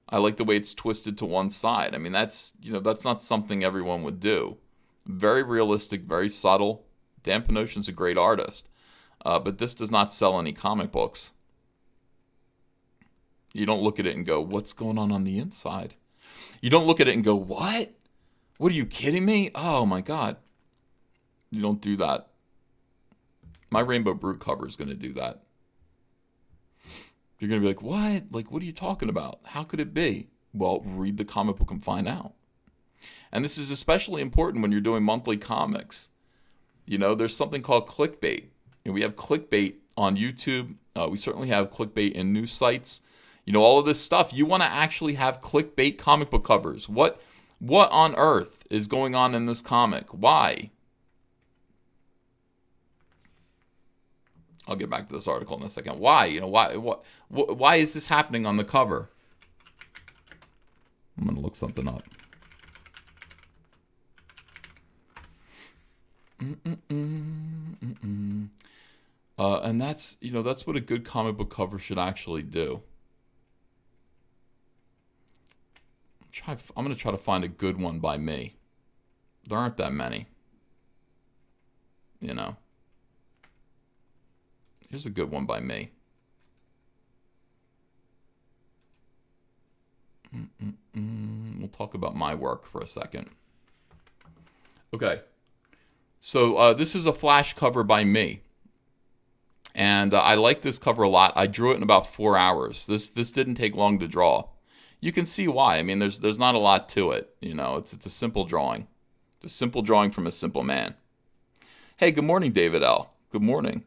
I like the way it's twisted to one side. I mean, that's not something everyone would do. Very realistic, very subtle. Dan Panosian's a great artist. But this does not sell any comic books. You don't look at it and go, what's going on the inside? You don't look at it and go, what? What are you kidding me? Oh my God. You don't do that. My Rainbow Brute cover is going to do that. You're going to be like, what? Like, what are you talking about? How could it be? Well, read the comic book and find out. And this is especially important when you're doing monthly comics. There's something called clickbait. And we have clickbait on YouTube. We certainly have clickbait in news sites. All of this stuff. You want to actually have clickbait comic book covers. What on earth is going on in this comic? Why? I'll get back to this article in a second. Why? Why is this happening on the cover? I'm going to look something up. And that's what a good comic book cover should actually do. I'm going to try to find a good one by me. There aren't that many. Here's a good one by me. We'll talk about my work for a second. Okay. So this is a Flash cover by me. And I like this cover a lot. I drew it in about 4 hours. This didn't take long to draw. You can see why. I mean, there's not a lot to it. You know, it's a simple drawing. It's a simple drawing from a simple man. Hey, good morning, David L. Good morning.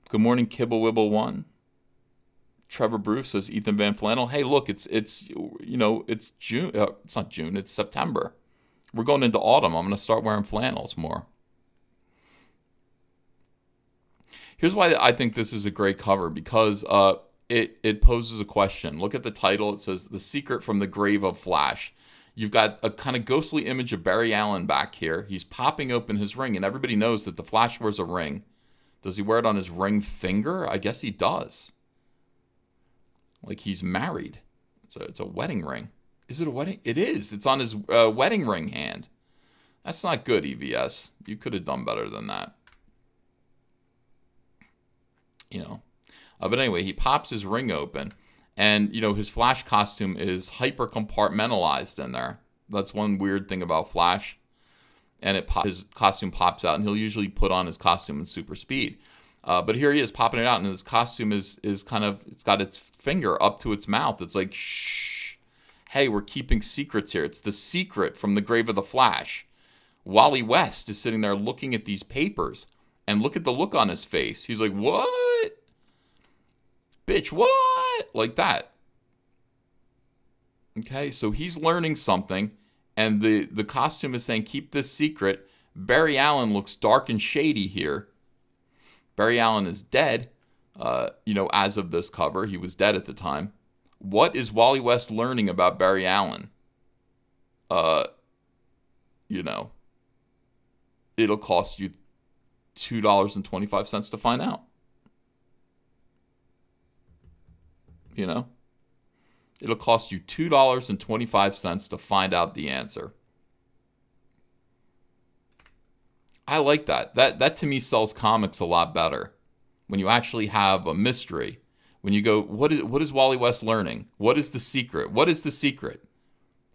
Good morning, Kibble Wibble 1. Trevor Bruce says Ethan Van Flannel. Hey, look, it's you know, it's June. It's not June. It's September. We're going into autumn. I'm going to start wearing flannels more. Here's why I think this is a great cover, because it poses a question. Look at the title. It says The Secret from the Grave of Flash. You've got a kind of ghostly image of Barry Allen back here. He's popping open his ring, and everybody knows that the Flash wears a ring. Does he wear it on his ring finger? I guess he does. Like he's married. It's a wedding ring. Is it a wedding? It is. It's on his wedding ring hand. That's not good, EVS. You could have done better than that. You know. But anyway, he pops his ring open. And, you know, his Flash costume is hyper compartmentalized in there. That's one weird thing about Flash. And his costume pops out, and he'll usually put on his costume in super speed. But here he is popping it out, and his costume is kind of, it's got its finger up to its mouth. It's like, shh, hey, we're keeping secrets here. It's the secret from the grave of the Flash. Wally West is sitting there looking at these papers, and look at the look on his face. He's like, what? Bitch, what? Like that. Okay, so he's learning something, and the costume is saying, keep this secret. Barry Allen looks dark and shady here. Barry Allen is dead, you know, as of this cover. He was dead at the time. What is Wally West learning about Barry Allen? You know, it'll cost you $2.25 to find out. You know? It'll cost you $2.25 to find out the answer. I like that. That to me sells comics a lot better. When you actually have a mystery. When you go, what is Wally West learning? What is the secret? What is the secret?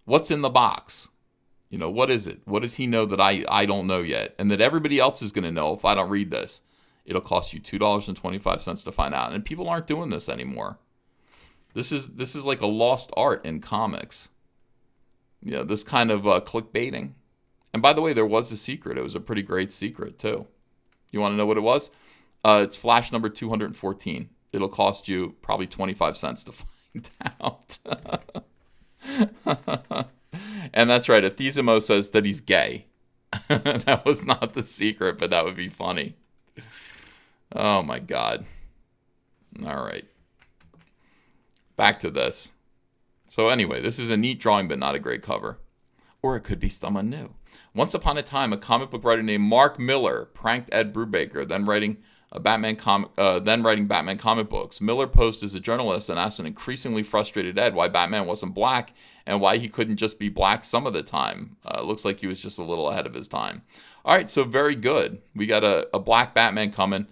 What's in the box? You know, what is it? What does he know that I don't know yet? And that everybody else is going to know if I don't read this. It'll cost you $2.25 to find out. And people aren't doing this anymore. This is like a lost art in comics. You know, this kind of clickbaiting. And by the way, there was a secret. It was a pretty great secret, too. You want to know what it was? It's Flash number 214. It'll cost you probably 25 cents to find out. And that's right. Athesimo says that he's gay. That was not the secret, but that would be funny. Oh, my God. All right. Back to this. So anyway, this is a neat drawing, but not a great cover. Or it could be someone new. Once upon a time, a comic book writer named Mark Miller pranked Ed Brubaker, then writing Batman comic books. Miller posed as a journalist and asked an increasingly frustrated Ed why Batman wasn't black and why he couldn't just be black some of the time. Looks like he was just a little ahead of his time. All right, so very good. We got a black Batman coming.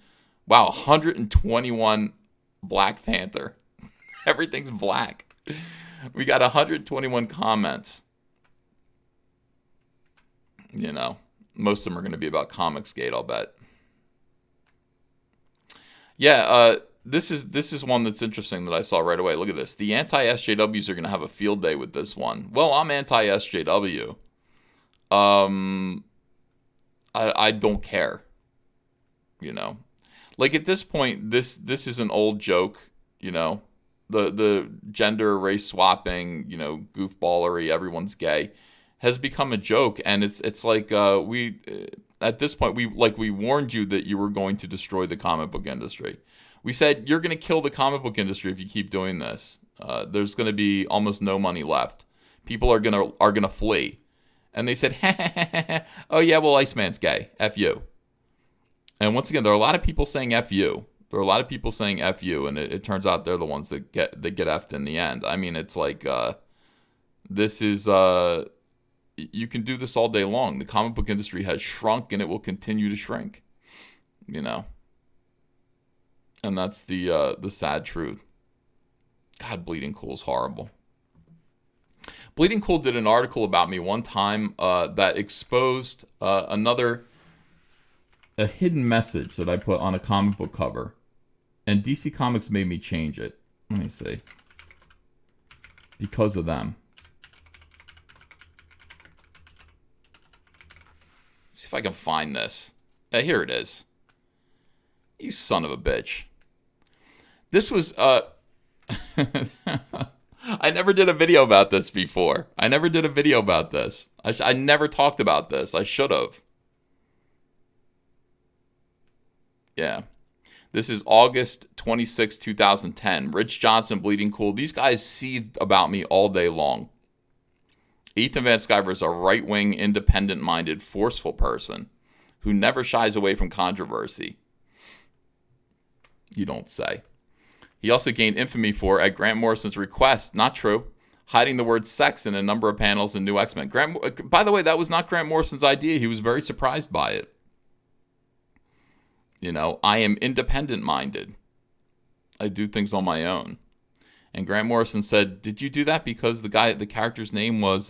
Wow, 121 Black Panther. Everything's black. We got 121 comments. You know, most of them are going to be about Comicsgate, I'll bet. Yeah, this is one that's interesting that I saw right away. Look at this. The anti-SJWs are going to have a field day with this one. Well, I'm anti-SJW. I don't care. You know, like at this point, this is an old joke. You know, the gender race swapping, you know, goofballery. Everyone's gay has become a joke, and it's like at this point we warned you that you were going to destroy the comic book industry. We said you're going to kill the comic book industry if you keep doing this. There's going to be almost no money left. People are gonna flee, and they said, "Oh yeah, well Iceman's gay. F you." And once again, there are a lot of people saying F you. There are a lot of people saying F you, and it turns out they're the ones that get F'd in the end. I mean, it's like this is. You can do this all day long. The comic book industry has shrunk, and it will continue to shrink. You know, and that's the sad truth. God, Bleeding Cool is horrible. Bleeding Cool did an article about me one time that exposed another a hidden message that I put on a comic book cover, and DC Comics made me change it. Let me see. Because of them. See if I can find this. Here it is. You son of a bitch. This was, I never did a video about this before. I never did a video about this. I never talked about this. I should have. Yeah. This is August 26, 2010. Rich Johnson, Bleeding Cool. These guys seethed about me all day long. Ethan Van Sciver is a right-wing, independent-minded, forceful person who never shies away from controversy. You don't say. He also gained infamy for, at Grant Morrison's request, not true, hiding the word sex in a number of panels in New X-Men. By the way, that was not Grant Morrison's idea. He was very surprised by it. You know, I am independent-minded. I do things on my own. And Grant Morrison said, did you do that because the character's name was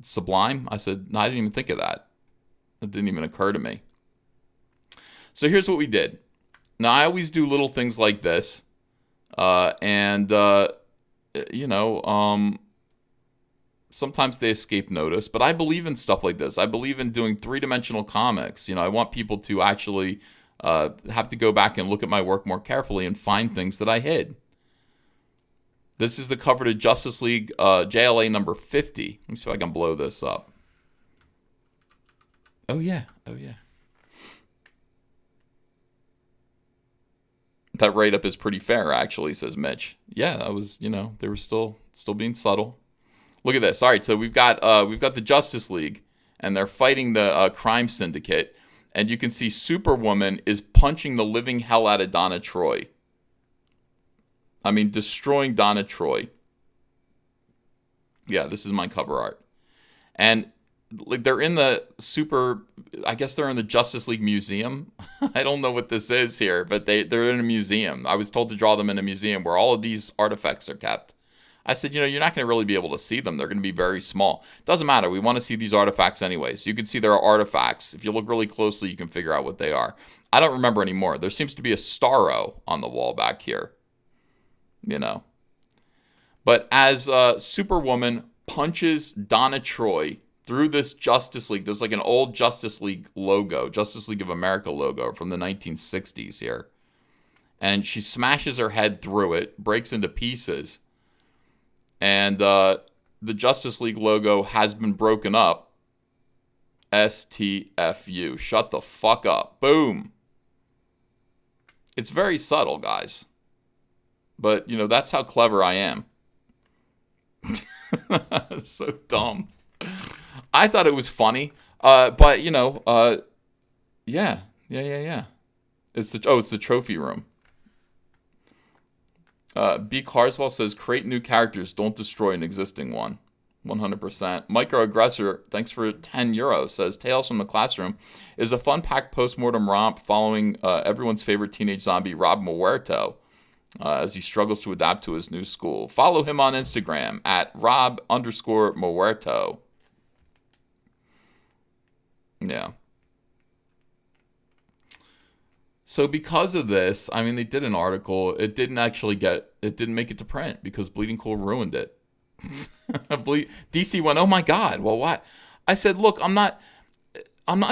Sublime? I said, no, I didn't even think of that. It didn't even occur to me. So here's what we did. Now, I always do little things like this. Sometimes they escape notice. But I believe in stuff like this. I believe in doing three-dimensional comics. You know, I want people to actually have to go back and look at my work more carefully and find things that I hid. This is the cover to Justice League JLA number 50. Let me see if I can blow this up. Oh, yeah. Oh, yeah. That write-up is pretty fair, actually, says Mitch. Yeah, that was, you know, they were still being subtle. Look at this. All right, so we've got the Justice League, and they're fighting the crime syndicate. And you can see Superwoman is punching the living hell out of Donna Troy. I mean, destroying Donna Troy. Yeah, this is my cover art. And like they're in the I guess they're in the Justice League Museum. I don't know what this is here, but they're in a museum. I was told to draw them in a museum where all of these artifacts are kept. I said, you know, you're not going to really be able to see them. They're going to be very small. Doesn't matter. We want to see these artifacts anyway. So you can see there are artifacts. If you look really closely, you can figure out what they are. I don't remember anymore. There seems to be a Starro on the wall back here. You know. But as Superwoman punches Donna Troy through this Justice League, there's like an old Justice League logo, Justice League of America logo from the 1960s here. And she smashes her head through it, breaks into pieces. And the Justice League logo has been broken up. STFU. Shut the fuck up. Boom. It's very subtle, guys. But, you know, that's how clever I am. So dumb. I thought it was funny. But, you know, yeah. It's the trophy room. B. Carswell says, create new characters, don't destroy an existing one. 100%. Microaggressor, thanks for 10 euros, says, Tales from the Classroom is a fun-packed post-mortem romp following everyone's favorite teenage zombie, Rob Muerto, as he struggles to adapt to his new school. Follow him on Instagram at Rob_Muerto. Yeah. So because of this, I mean, they did an article. It didn't make it to print because Bleeding Cool ruined it. DC went, oh my God, well, why? I said, look, I'm not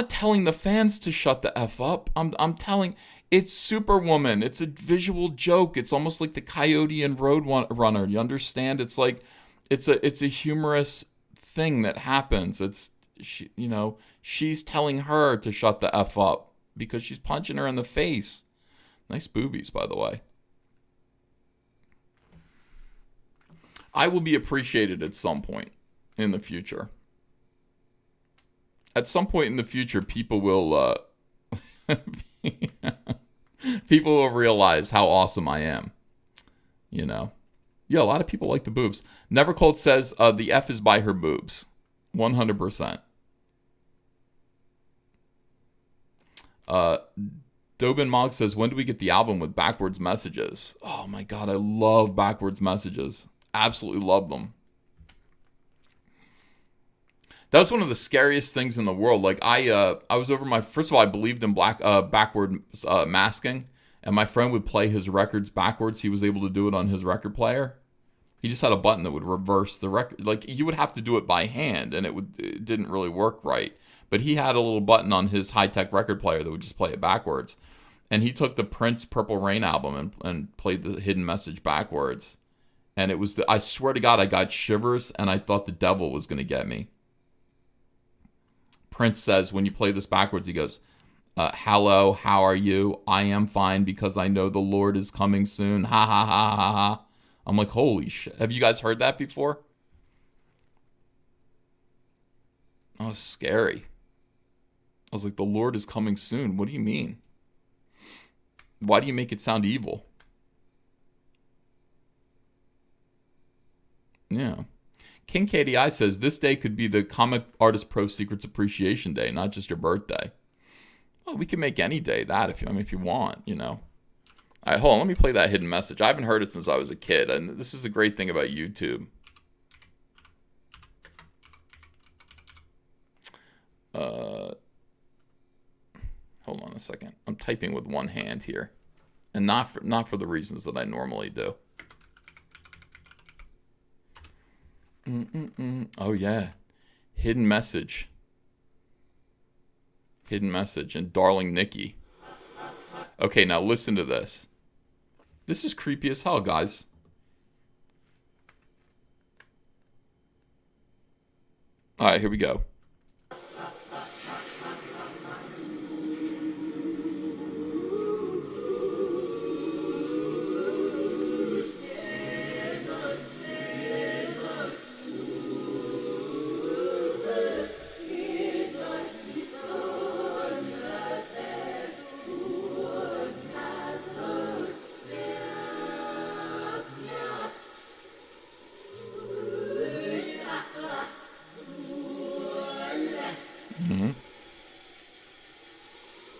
telling the fans to shut the F up. I'm telling, it's Superwoman. It's a visual joke. It's almost like the Coyote and Roadrunner. You understand? It's like, it's a humorous thing that happens. She's telling her to shut the F up. Because she's punching her in the face. Nice boobies, by the way. I will be appreciated at some point in the future. At some point in the future, people will people will realize how awesome I am. You know. Yeah, a lot of people like the boobs. Nevercold says the F is by her boobs. 100%. Dobin Mogg says, when do we get the album with backwards messages? Oh my God, I love backwards messages. Absolutely love them. That was one of the scariest things in the world. Like I was over first of all, I believed in backward masking, and my friend would play his records backwards. He was able to do it on his record player. He just had a button that would reverse the record. Like you would have to do it by hand, and it didn't really work right. But he had a little button on his high-tech record player that would just play it backwards. And he took the Prince Purple Rain album and played the Hidden Message backwards. And it was, I swear to God, I got shivers, and I thought the devil was going to get me. Prince says, when you play this backwards, he goes, hello, how are you? I am fine because I know the Lord is coming soon. Ha, ha, ha, ha, ha. I'm like, holy shit. Have you guys heard that before? Oh, scary. I was like, the Lord is coming soon. What do you mean? Why do you make it sound evil? Yeah. King KDI says, this day could be the Comic Artist Pro Secrets Appreciation Day, not just your birthday. Well, we can make any day that if you want, you know. All right, hold on. Let me play that Hidden Message. I haven't heard it since I was a kid, and this is the great thing about YouTube. Hold on a second. I'm typing with one hand here, and not for the reasons that I normally do. Oh yeah, Hidden Message. Hidden Message and Darling Nikki. Okay, now listen to this. This is creepy as hell, guys. All right, here we go.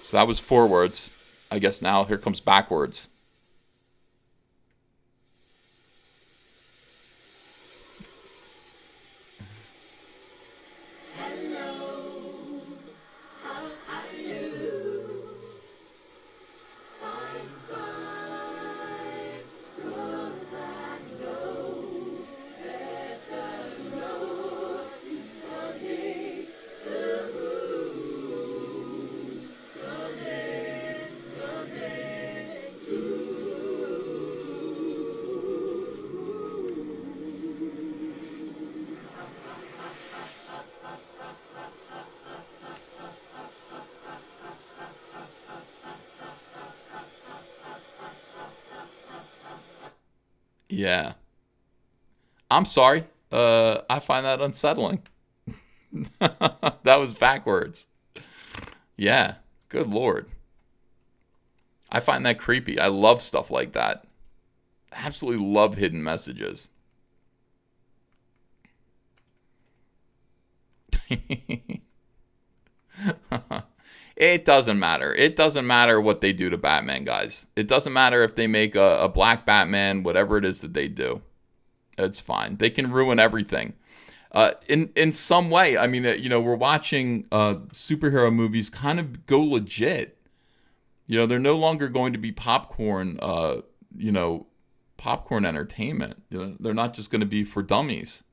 So that was forwards. I guess now here comes backwards. Yeah. I'm sorry. I find that unsettling. That was backwards. Yeah. Good Lord. I find that creepy. I love stuff like that. Absolutely love hidden messages. It doesn't matter. It doesn't matter what they do to Batman, guys. It doesn't matter if they make a black Batman, whatever it is that they do. It's fine. They can ruin everything. In some way, I mean, you know, we're watching superhero movies kind of go legit. You know, they're no longer going to be popcorn, you know, popcorn entertainment. You know, they're not just going to be for dummies.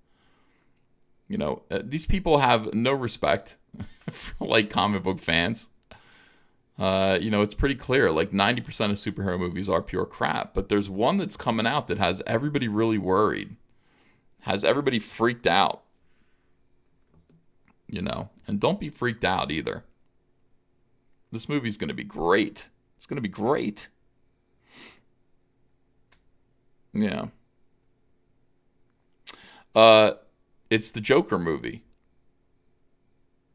You know, these people have no respect for, like, comic book fans. You know, it's pretty clear. Like, 90% of superhero movies are pure crap. But there's one that's coming out that has everybody really worried. Has everybody freaked out. You know, and don't be freaked out either. This movie's going to be great. It's going to be great. Yeah. It's the Joker movie.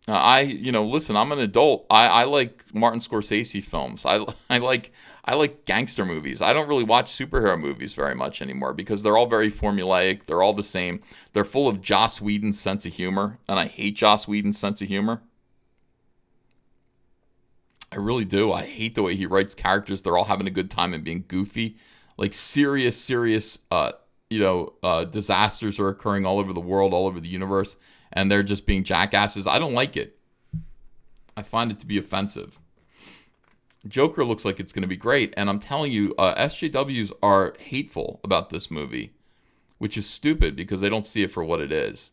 You know, listen, I'm an adult. I like Martin Scorsese films. I like gangster movies. I don't really watch superhero movies very much anymore because they're all very formulaic. They're all the same. They're full of Joss Whedon's sense of humor, and I hate Joss Whedon's sense of humor. I really do. I hate the way he writes characters. They're all having a good time and being goofy. Like serious, you know, disasters are occurring all over the world, all over the universe. and they're just being jackasses. I don't like it. I find it to be offensive. Joker looks like it's going to be great, and I'm telling you, SJWs are hateful about this movie, which is stupid because they don't see it for what it is.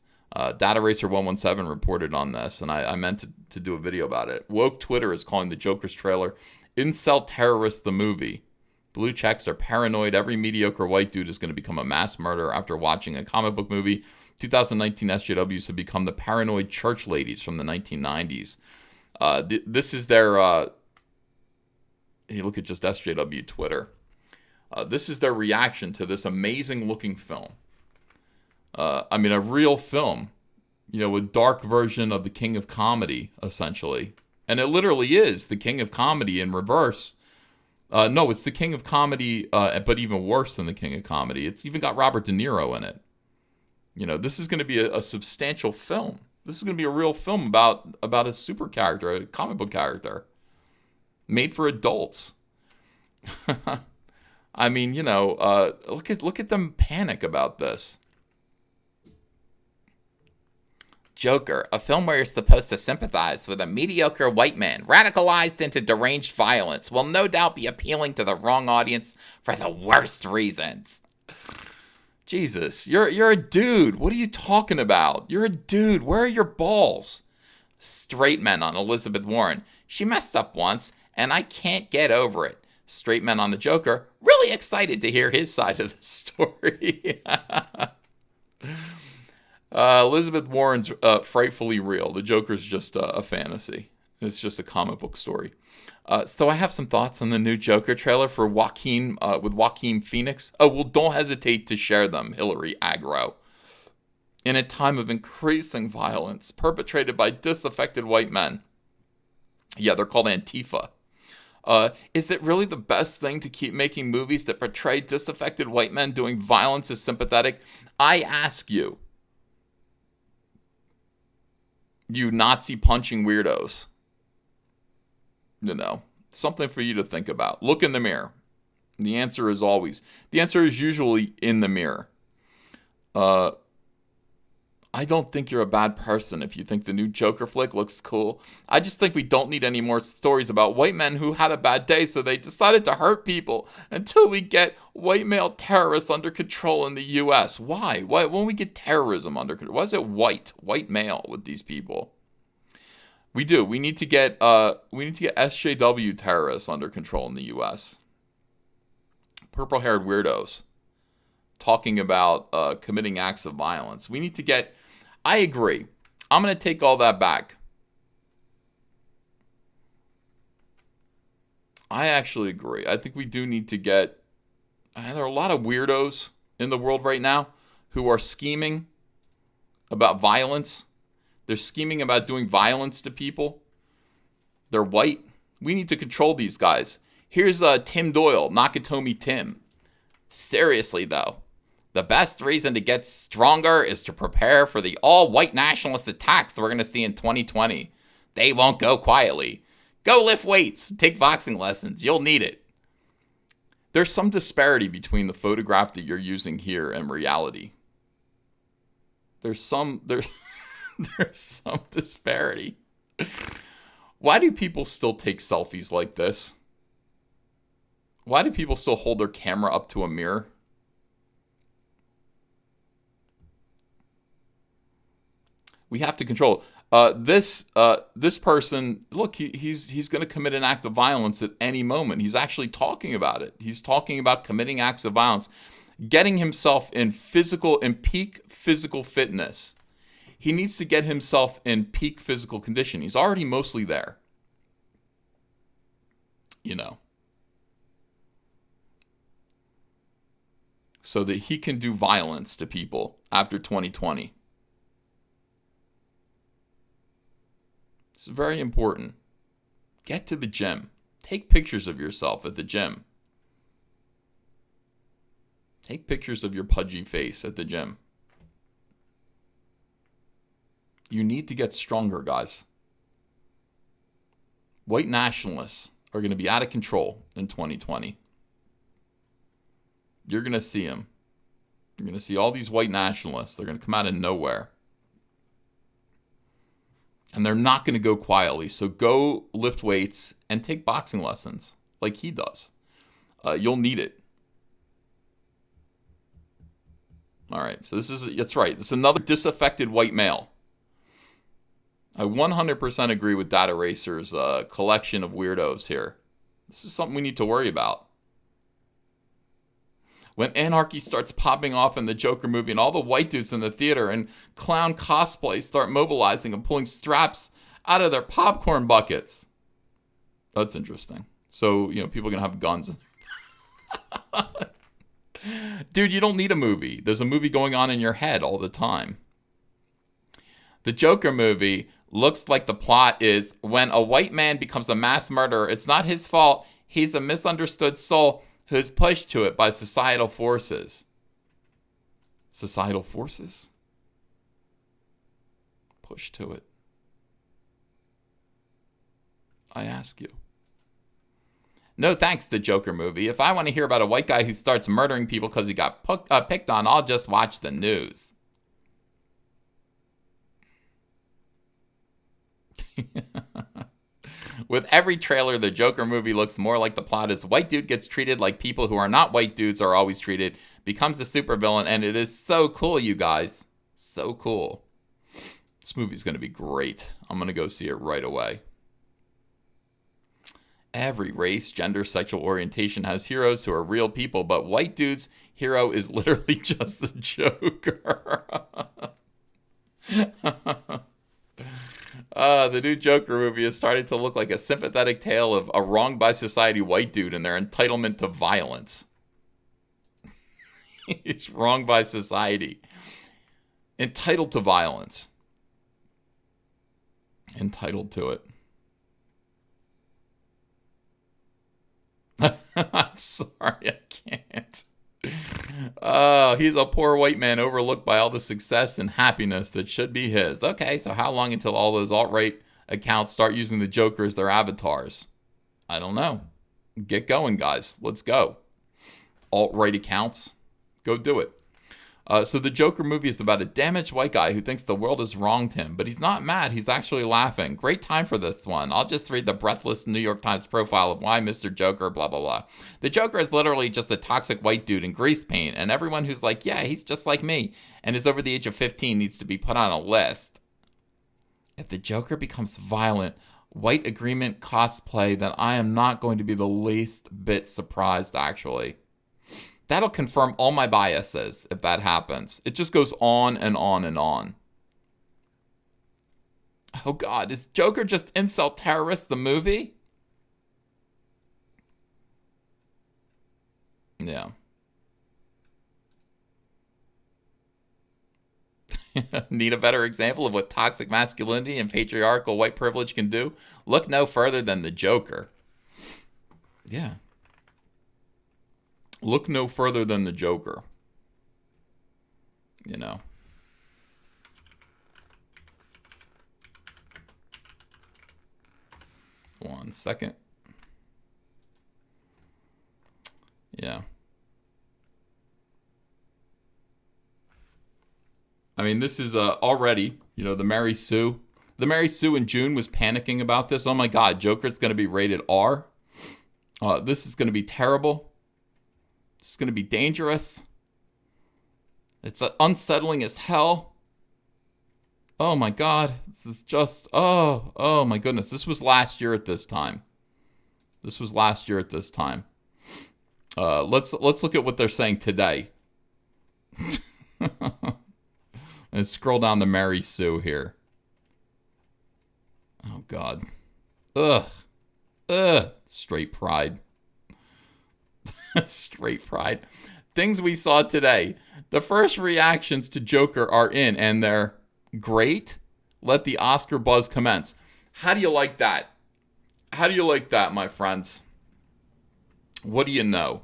Data Racer 117 reported on this, and I meant to do a video about it. Woke Twitter is calling the Joker's trailer Incel Terrorist the movie. Blue checks are paranoid. Every mediocre white dude is going to become a mass murderer after watching a comic book movie. 2019 SJWs have become the paranoid church ladies from the 1990s. This is their... you look at just SJW Twitter. This is their reaction to this amazing-looking film. I mean, a real film. You know, a dark version of the King of Comedy, essentially. And it literally is the King of Comedy in reverse. No, it's the King of Comedy, but even worse than the King of Comedy. It's even got Robert De Niro in it. You know, this is going to be a substantial film. This is going to be a real film about a super character, a comic book character. Made for adults. I mean, you know, look at them panic about this. Joker, a film where you're supposed to sympathize with a mediocre white man radicalized into deranged violence, will no doubt be appealing to the wrong audience for the worst reasons. Jesus, you're a dude. What are you talking about? You're a dude. Where are your balls? Straight men on Elizabeth Warren. She messed up once, and I can't get over it. Straight men on the Joker. Really excited to hear his side of the story. Elizabeth Warren's frightfully real. The Joker's just a fantasy. It's just a comic book story. So I have some thoughts on the new Joker trailer for Joaquin with Joaquin Phoenix. Oh, well, don't hesitate to share them, Hillary Agro. In a time of increasing violence perpetrated by disaffected white men. Yeah, they're called Antifa. Is it really the best thing to keep making movies that portray disaffected white men doing violence as sympathetic? I ask you. You Nazi punching weirdos. You know, something for you to think about. Look in the mirror. The answer is usually in the mirror. I don't think you're a bad person if you think the new Joker flick looks cool. I just think we don't need any more stories about white men who had a bad day, so they decided to hurt people until we get white male terrorists under control in the U.S. Why? Why won't we get terrorism under control? Why is it white male with these people? We do. We need to get SJW terrorists under control in the U.S. Purple-haired weirdos talking about committing acts of violence. We need to get... I agree. I'm going to take all that back. I actually agree. I think we do need to get... There are a lot of weirdos in the world right now who are scheming about violence. They're scheming about doing violence to people. They're white. We need to control these guys. Here's Tim Doyle, Nakatomi Tim. Seriously, though. The best reason to get stronger is to prepare for the all-white nationalist attacks we're going to see in 2020. They won't go quietly. Go lift weights. Take boxing lessons. You'll need it. There's some disparity between the photograph that you're using here and reality. There's some disparity. Why do people still take selfies like this? Why do people still hold their camera up to a mirror? We have to control this person. Look, he's going to commit an act of violence at any moment. He's actually talking about it. He's talking about committing acts of violence, getting himself in peak physical fitness. He needs to get himself in peak physical condition. He's already mostly there. You know. So that he can do violence to people after 2020. It's very important. Get to the gym. Take pictures of yourself at the gym. Take pictures of your pudgy face at the gym. You need to get stronger, guys. White nationalists are going to be out of control in 2020. You're going to see them. You're going to see all these white nationalists. They're going to come out of nowhere. And they're not going to go quietly. So go lift weights and take boxing lessons like he does. You'll need it. All right. So that's right. This is another disaffected white male. I 100% agree with Data Racer's collection of weirdos here. This is something we need to worry about. When anarchy starts popping off in the Joker movie and all the white dudes in the theater and clown cosplay start mobilizing and pulling straps out of their popcorn buckets. That's interesting. So, people are going to have guns. Dude, you don't need a movie. There's a movie going on in your head all the time. The Joker movie looks like the plot is when a white man becomes a mass murderer, it's not his fault. He's a misunderstood soul who's pushed to it by societal forces. Societal forces? Pushed to it. I ask you. No thanks, the Joker movie. If I want to hear about a white guy who starts murdering people because he got picked on, I'll just watch the news. With every trailer, the Joker movie looks more like the plot is white dude gets treated like people who are not white dudes are always treated, becomes a supervillain, and it is so cool, you guys. So cool. This movie's going to be great. I'm going to go see it right away. Every race, gender, sexual orientation has heroes who are real people, but white dude's hero is literally just the Joker. The new Joker movie is starting to look like a sympathetic tale of a wronged by society white dude and their entitlement to violence. It's wronged by society. Entitled to violence. Entitled to it. I'm sorry, I can't. He's a poor white man overlooked by all the success and happiness that should be his. Okay, so how long until all those alt-right accounts start using the Joker as their avatars? I don't know. Get going, guys. Let's go. Alt-right accounts. Go do it. So the Joker movie is about a damaged white guy who thinks the world has wronged him, but he's not mad. He's actually laughing. Great time for this one. I'll just read the breathless New York Times profile of why Mr. Joker, blah, blah, blah. The Joker is literally just a toxic white dude in grease paint, and everyone who's like, yeah, he's just like me, and is over the age of 15 needs to be put on a list. If the Joker becomes violent, white agreement cosplay, then I am not going to be the least bit surprised, actually. That'll confirm all my biases if that happens. It just goes on and on and on. Oh God, is Joker just Incel Terrorist the movie? Yeah. Need a better example of what toxic masculinity and patriarchal white privilege can do? Look no further than the Joker. Yeah. Look no further than the Joker. You know. One second. Yeah. I mean, this is already, the Mary Sue. The Mary Sue in June was panicking about this. Oh my God, Joker's going to be rated R. This is going to be terrible. It's going to be dangerous. It's unsettling as hell. Oh my God. This is just, oh my goodness. This was last year at this time. Let's look at what they're saying today. And scroll down to Mary Sue here. Oh God. Straight pride. Straight pride. Things we saw today. The first reactions to Joker are in, and they're great. Let the Oscar buzz commence. How do you like that? How do you like that, my friends? What do you know?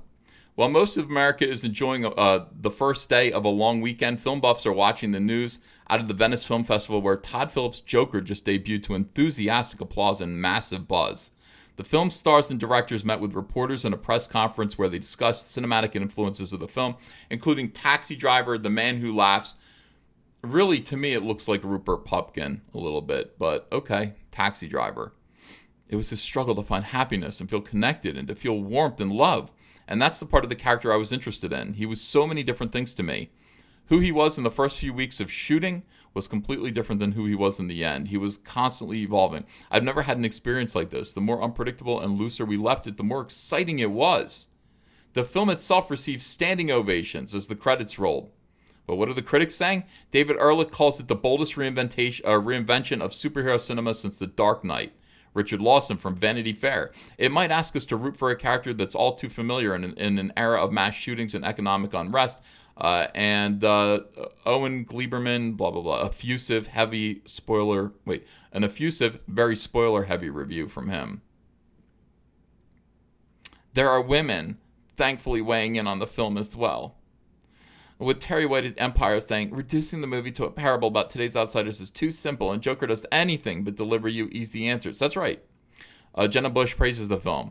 While most of America is enjoying the first day of a long weekend, film buffs are watching the news out of the Venice Film Festival, where Todd Phillips' Joker just debuted to enthusiastic applause and massive buzz. The film's stars and directors met with reporters in a press conference where they discussed cinematic influences of the film, including Taxi Driver, The Man Who Laughs, Really, to me, it looks like Rupert Pupkin a little bit, but okay, Taxi Driver. It was his struggle to find happiness and feel connected and to feel warmth and love. And that's the part of the character I was interested in. He was so many different things to me. Who he was in the first few weeks of shooting was completely different than who he was in the end. He was constantly evolving. I've never had an experience like this. The more unpredictable and looser we left it, the more exciting it was. The film itself received standing ovations as the credits rolled. But what are the critics saying? David Ehrlich calls it the boldest reinvention of superhero cinema since The Dark Knight. Richard Lawson from Vanity Fair. It might ask us to root for a character that's all too familiar in an era of mass shootings and economic unrest. Owen Gleiberman, blah, blah, blah. An effusive, very spoiler-heavy review from him. There are women, thankfully, weighing in on the film as well. With Terry White at Empire saying, reducing the movie to a parable about today's outsiders is too simple, and Joker does anything but deliver you easy answers. That's right. Jenna Bush praises the film.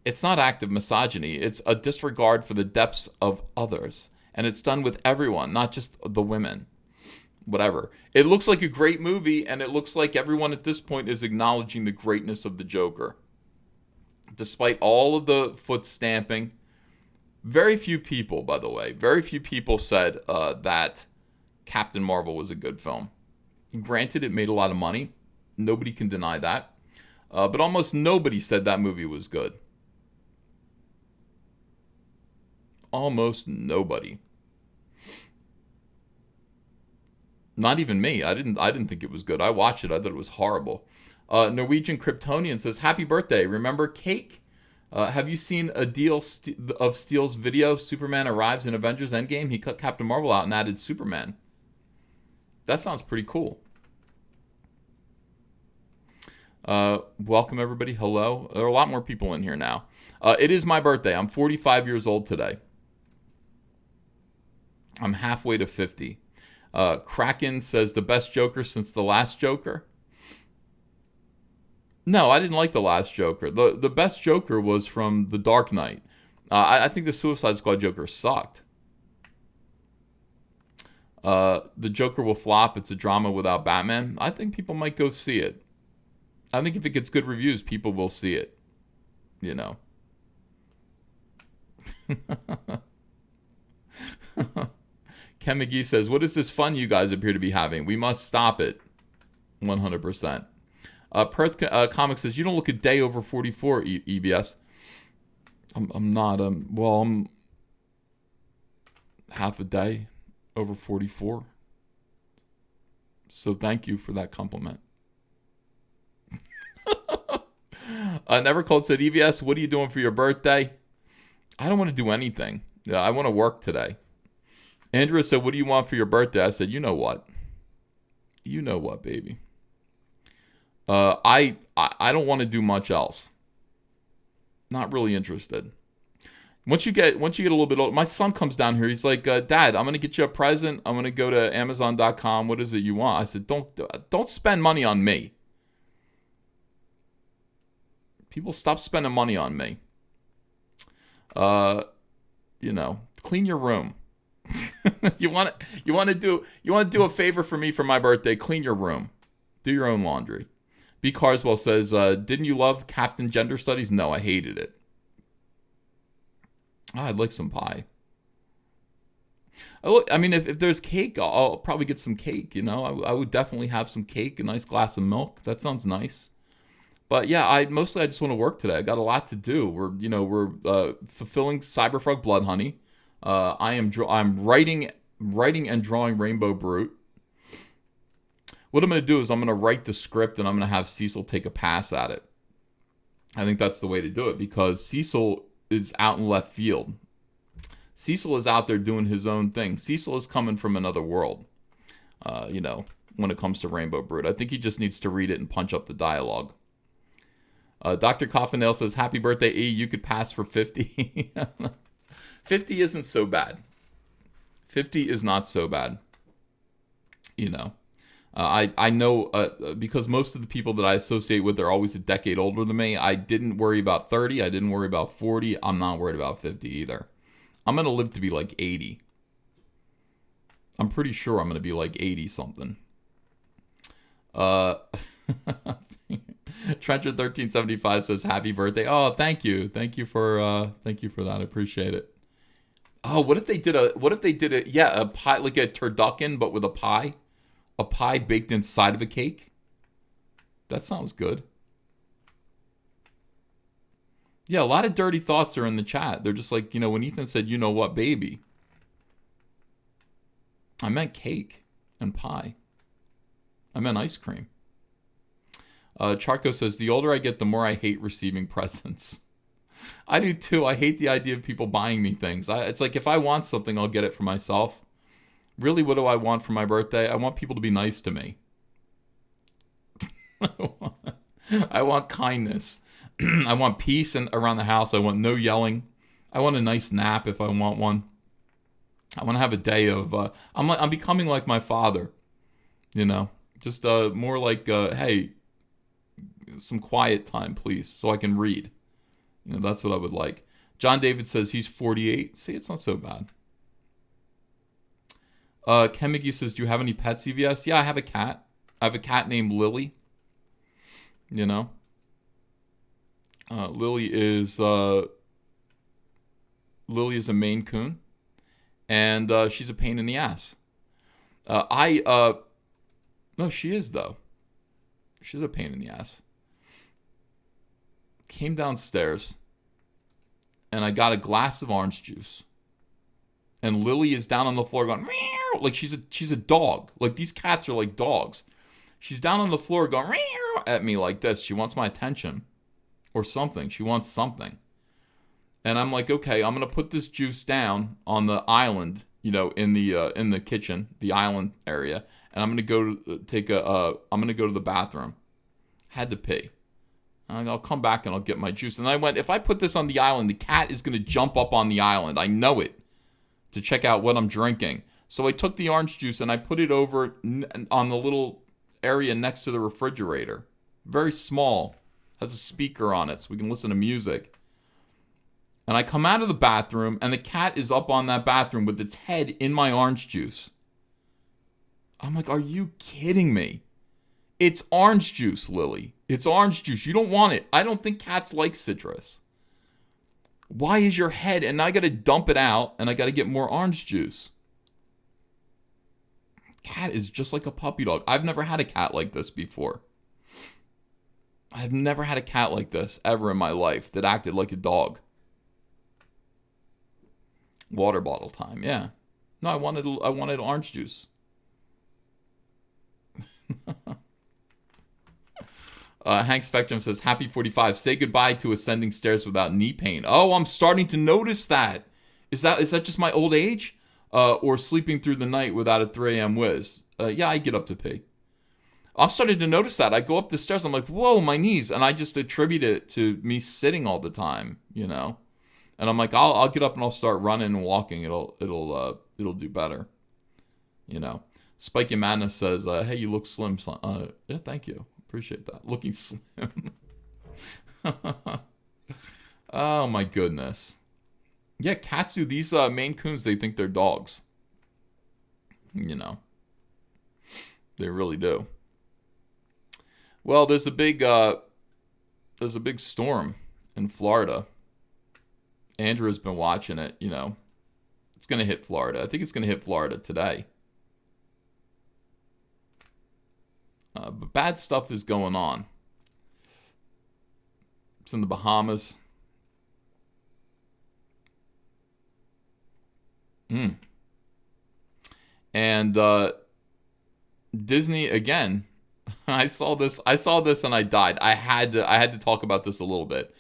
It's not active misogyny. It's a disregard for the depths of others. And it's done with everyone, not just the women. Whatever. It looks like a great movie, and it looks like everyone at this point is acknowledging the greatness of the Joker. Despite all of the foot stamping. Very few people, by the way, said that Captain Marvel was a good film. Granted, it made a lot of money. Nobody can deny that. But almost nobody said that movie was good. Almost nobody. Not even me. I didn't think it was good. I watched it. I thought it was horrible. Norwegian Kryptonian says, happy birthday. Remember cake? Have you seen a deal of Steele's video? Superman arrives in Avengers Endgame. He cut Captain Marvel out and added Superman. That sounds pretty cool. Welcome, everybody. Hello. There are a lot more people in here now. It is my birthday. I'm 45 years old today. I'm halfway to 50. Kraken says the best Joker since the last Joker. No, I didn't like the last Joker. The best Joker was from The Dark Knight. I think the Suicide Squad Joker sucked. The Joker will flop. It's a drama without Batman. I think people might go see it. I think if it gets good reviews, people will see it. You know. Ken McGee says, what is this fun you guys appear to be having? We must stop it. 100%. Perth Comics says, you don't look a day over 44, EBS. I'm not. I'm half a day over 44. So thank you for that compliment. Never Cold said, EBS, what are you doing for your birthday? I don't want to do anything. Yeah, I want to work today. Andrea said, what do you want for your birthday? I said, you know what? You know what, baby. I don't want to do much else. Not really interested. Once you get a little bit older, my son comes down here. He's like, Dad, I'm gonna get you a present. I'm gonna go to Amazon.com. What is it you want? I said, don't spend money on me. People stop spending money on me. Clean your room. you want to do a favor for me for my birthday? Clean your room. Do your own laundry. B. Carswell says, didn't you love Captain Gender Studies? No, I hated it. I'd like some pie. If there's cake, I'll probably get some cake, I would definitely have some cake, a nice glass of milk. That sounds nice. But yeah, I just want to work today. I got a lot to do. We're fulfilling Cyberfrog Blood Honey. I'm writing and drawing Rainbow Brute. What I'm going to do is I'm going to write the script and I'm going to have Cecil take a pass at it. I think that's the way to do it because Cecil is out in left field. Cecil is out there doing his own thing. Cecil is coming from another world, when it comes to Rainbow Brute. I think he just needs to read it and punch up the dialogue. Dr. Coffindale says, happy birthday, E. You could pass for 50. 50 isn't so bad. 50 is not so bad. I know because most of the people that I associate with are always a decade older than me. I didn't worry about 30. I didn't worry about 40. I'm not worried about 50 either. I'm going to live to be like 80. I'm pretty sure I'm going to be like 80 something. Trencher1375 says happy birthday. Oh, thank you. Thank you for that. I appreciate it. Oh, what if they did a pie, like a turducken, but with a pie? A pie baked inside of a cake? That sounds good. Yeah, a lot of dirty thoughts are in the chat. They're just like, when Ethan said, you know what, baby? I meant cake and pie. I meant ice cream. Charco says, the older I get, the more I hate receiving presents. I do too. I hate the idea of people buying me things. It's like, if I want something, I'll get it for myself. Really, what do I want for my birthday? I want people to be nice to me. I want kindness. I want peace around the house. I want no yelling. I want a nice nap if I want one. I want to have a day of... I'm becoming like my father. Just more like, hey, some quiet time, please, so I can read. That's what I would like. John David says he's 48. See, it's not so bad. Ken McGee says, do you have any pets, EVS? Yeah, I have a cat. I have a cat named Lily. Lily is a Maine Coon. And she's a pain in the ass. No, she is, though. She's a pain in the ass. Came downstairs, and I got a glass of orange juice. And Lily is down on the floor going, meow, like she's a dog. Like, these cats are like dogs. She's down on the floor going, meow, at me like this. She wants my attention. Or something. She wants something. And I'm like, okay, I'm going to put this juice down on the island, in the kitchen, the island area. And I'm going to go to the bathroom. Had to pee. And I'll come back and I'll get my juice. And I went, if I put this on the island, the cat is going to jump up on the island. I know it. To check out what I'm drinking. So I took the orange juice and I put it over on the little area next to the refrigerator. Very small. Has a speaker on it so we can listen to music. And I come out of the bathroom and the cat is up on that bathroom with its head in my orange juice. I'm like, are you kidding me? It's orange juice, Lily. It's orange juice. You don't want it. I don't think cats like citrus. Why is your head? And I got to dump it out and I got to get more orange juice. Cat is just like a puppy dog. I've never had a cat like this before. I've never had a cat like this ever in my life that acted like a dog. Water bottle time, yeah. No, I wanted orange juice. Hank Spectrum says, happy 45. Say goodbye to ascending stairs without knee pain. Oh, I'm starting to notice that. Is that just my old age? Or sleeping through the night without a 3 a.m. whiz? Yeah, I get up to pee. I'm starting to notice that. I go up the stairs, I'm like, whoa, my knees. And I just attribute it to me sitting all the time, And I'm like, I'll get up and I'll start running and walking. It'll do better. Spiky Madness says, hey, you look slim, son. Yeah, thank you. Appreciate that. Looking slim. Oh, my goodness. Yeah, cats do. These Maine Coons, they think they're dogs. They really do. Well, there's a big storm in Florida. Andrew has been watching it, It's going to hit Florida. I think it's going to hit Florida today. But bad stuff is going on. It's in the Bahamas. And Disney again. I saw this and I died. I had to talk about this a little bit.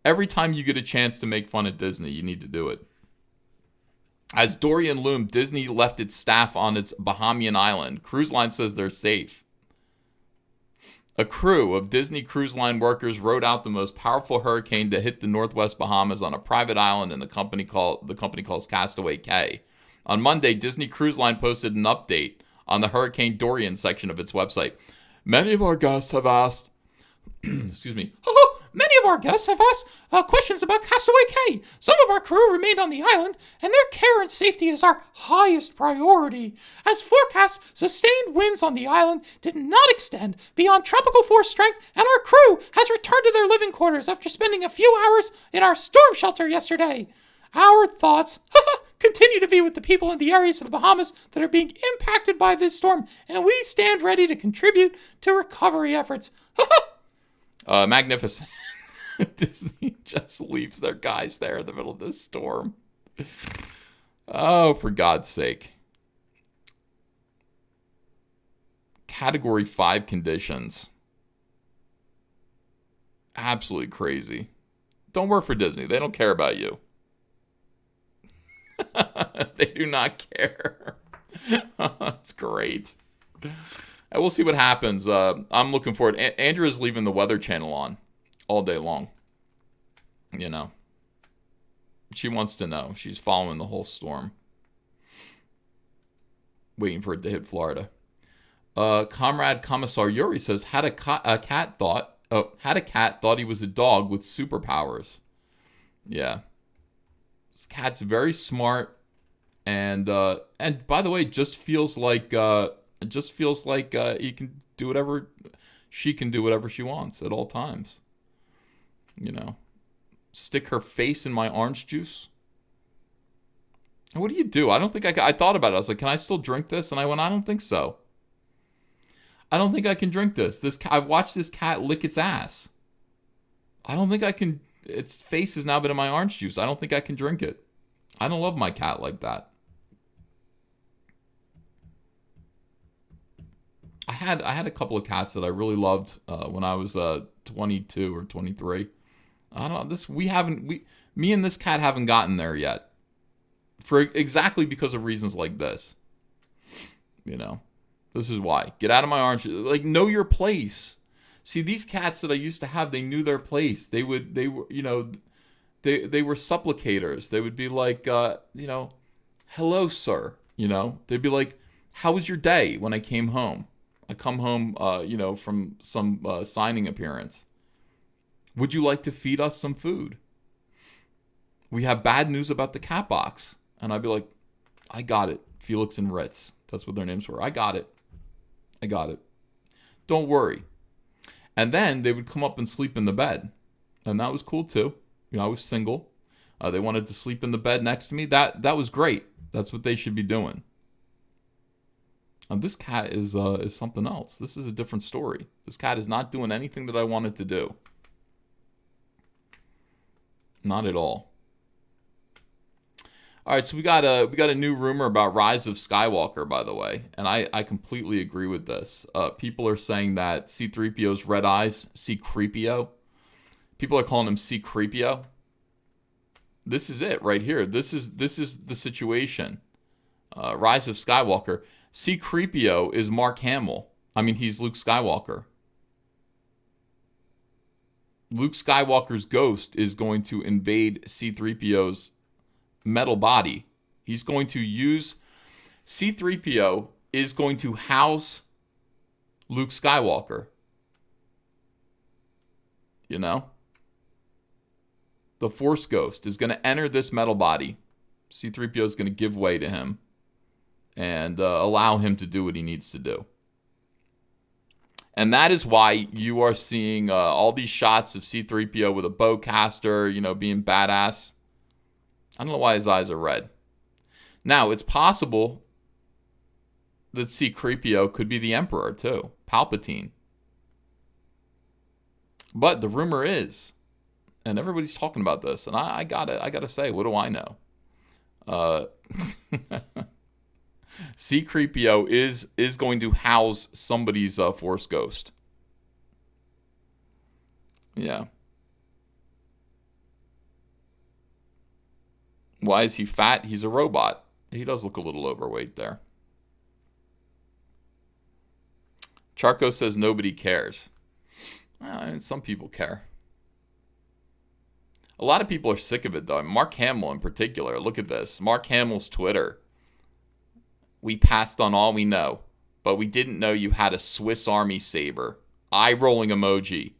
Every time you get a chance to make fun of Disney, you need to do it. As Dorian loomed, Disney left its staff on its Bahamian island. Cruise Line says they're safe. A crew of Disney Cruise Line workers rode out the most powerful hurricane to hit the Northwest Bahamas on a private island the company calls Castaway Cay. On Monday, Disney Cruise Line posted an update on the Hurricane Dorian section of its website. Many of our guests have asked, excuse me, many of our guests have asked questions about Castaway Cay. Some of our crew remained on the island, and their care and safety is our highest priority. As forecast, sustained winds on the island did not extend beyond tropical force strength, and our crew has returned to their living quarters after spending a few hours in our storm shelter yesterday. Our thoughts continue to be with the people in the areas of the Bahamas that are being impacted by this storm, and we stand ready to contribute to recovery efforts. Magnificent. Disney just leaves their guys there in the middle of this storm. Oh, for God's sake. Category 5 conditions. Absolutely crazy. Don't work for Disney. They don't care about you. They do not care. That's great. And we'll see what happens. I'm looking forward. Andrew is leaving the Weather Channel on all day long. You know. She wants to know. She's following the whole storm. Waiting for it to hit Florida. Comrade Commissar Yuri says, had a cat thought he was a dog with superpowers. Yeah. This cat's very smart, and by the way, just feels like he can do whatever, she can do whatever she wants at all times. You know, stick her face in my orange juice. What do you do? I don't think I thought about it. I was like, can I still drink this? And I went, I don't think so. I don't think I can drink this. I watched this cat lick its ass. I don't think I can. Its face has now been in my orange juice. I don't think I can drink it. I don't love my cat like that. I had a couple of cats that I really loved when I was 22 or 23. I don't know. Me and this cat haven't gotten there yet. For exactly because of reasons like this. You know. This is why. Get out of my orange. Like, know your place. See, these cats that I used to have, they knew their place. They were supplicators. They would be like, hello, sir. You know, they'd be like, how was your day when I came home? I come home, from some signing appearance. Would you like to feed us some food? We have bad news about the cat box. And I'd be like, I got it. Felix and Ritz. That's what their names were. I got it. Don't worry. And then they would come up and sleep in the bed. And that was cool too. You know, I was single. They wanted to sleep in the bed next to me. That was great. That's what they should be doing. And this cat is something else. This is a different story. This cat is not doing anything that I want it to do. Not at all. All right, so we got a new rumor about Rise of Skywalker, by the way, and I completely agree with this. People are saying that C-3PO's red eyes, C-Creepio. People are calling him C-Creepio. This is it right here. This is the situation. Rise of Skywalker. C-Creepio is Mark Hamill. I mean, he's Luke Skywalker. Luke Skywalker's ghost is going to invade C-3PO's metal body. He's going to use C-3PO is going to house Luke Skywalker. You know? The Force Ghost is going to enter this metal body. C-3PO is going to give way to him and allow him to do what he needs to do. And that is why you are seeing all these shots of C-3PO with a bowcaster, being badass. I don't know why his eyes are red. Now, it's possible that C-3PO could be the Emperor, too. Palpatine. But the rumor is, and everybody's talking about this, and I gotta say, what do I know? C-3PO is going to house somebody's Force Ghost. Yeah. Why is he fat? He's a robot. He does look a little overweight there. Charco says nobody cares. Some people care. A lot of people are sick of it, though. Mark Hamill in particular. Look at this. Mark Hamill's Twitter. We passed on all we know, but we didn't know you had a Swiss Army saber. Eye-rolling emoji.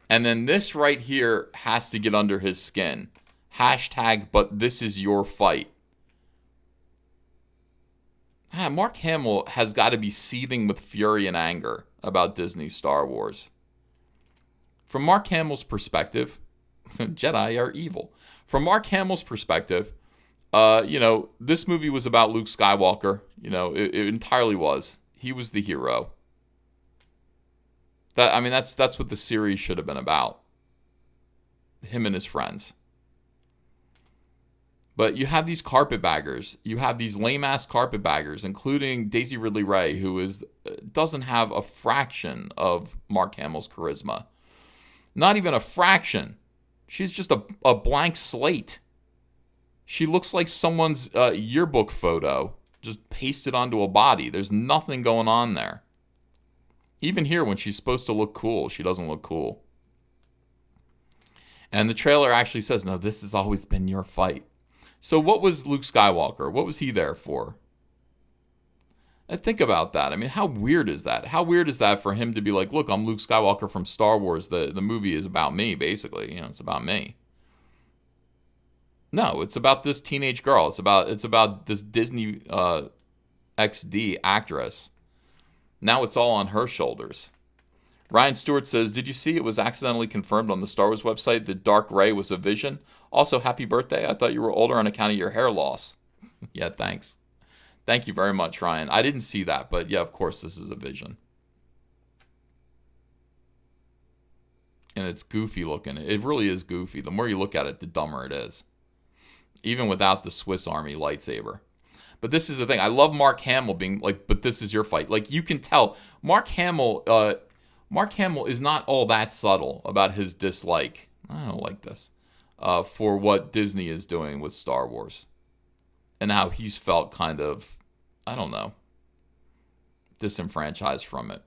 And then this right here has to get under his skin. Hashtag, but this is your fight. Mark Hamill has got to be seething with fury and anger about Disney's Star Wars. From Mark Hamill's perspective, Jedi are evil. From Mark Hamill's perspective, this movie was about Luke Skywalker. It entirely was. He was the hero. That's what the series should have been about. Him and his friends. But you have these carpetbaggers. You have these lame-ass carpetbaggers, including Daisy Ridley Ray, who doesn't have a fraction of Mark Hamill's charisma. Not even a fraction. She's just a blank slate. She looks like someone's yearbook photo just pasted onto a body. There's nothing going on there. Even here, when she's supposed to look cool, she doesn't look cool. And the trailer actually says, no, this has always been your fight. So what was Luke Skywalker? What was he there for? And think about that. How weird is that? How weird is that for him to be like, look, I'm Luke Skywalker from Star Wars. The movie is about me, basically. It's about me. No, it's about this teenage girl. It's about this Disney XD actress. Now it's all on her shoulders. Ryan Stewart says, did you see it was accidentally confirmed on the Star Wars website that Dark Rey was a vision? Also, happy birthday. I thought you were older on account of your hair loss. Yeah, thanks. Thank you very much, Ryan. I didn't see that, but yeah, of course this is a vision. And it's goofy looking. It really is goofy. The more you look at it, the dumber it is. Even without the Swiss Army lightsaber. But this is the thing. I love Mark Hamill being like, but this is your fight. Like, you can tell Mark Hamill is not all that subtle about his dislike. I don't like this. For what Disney is doing with Star Wars. And how he's felt kind of, I don't know, disenfranchised from it.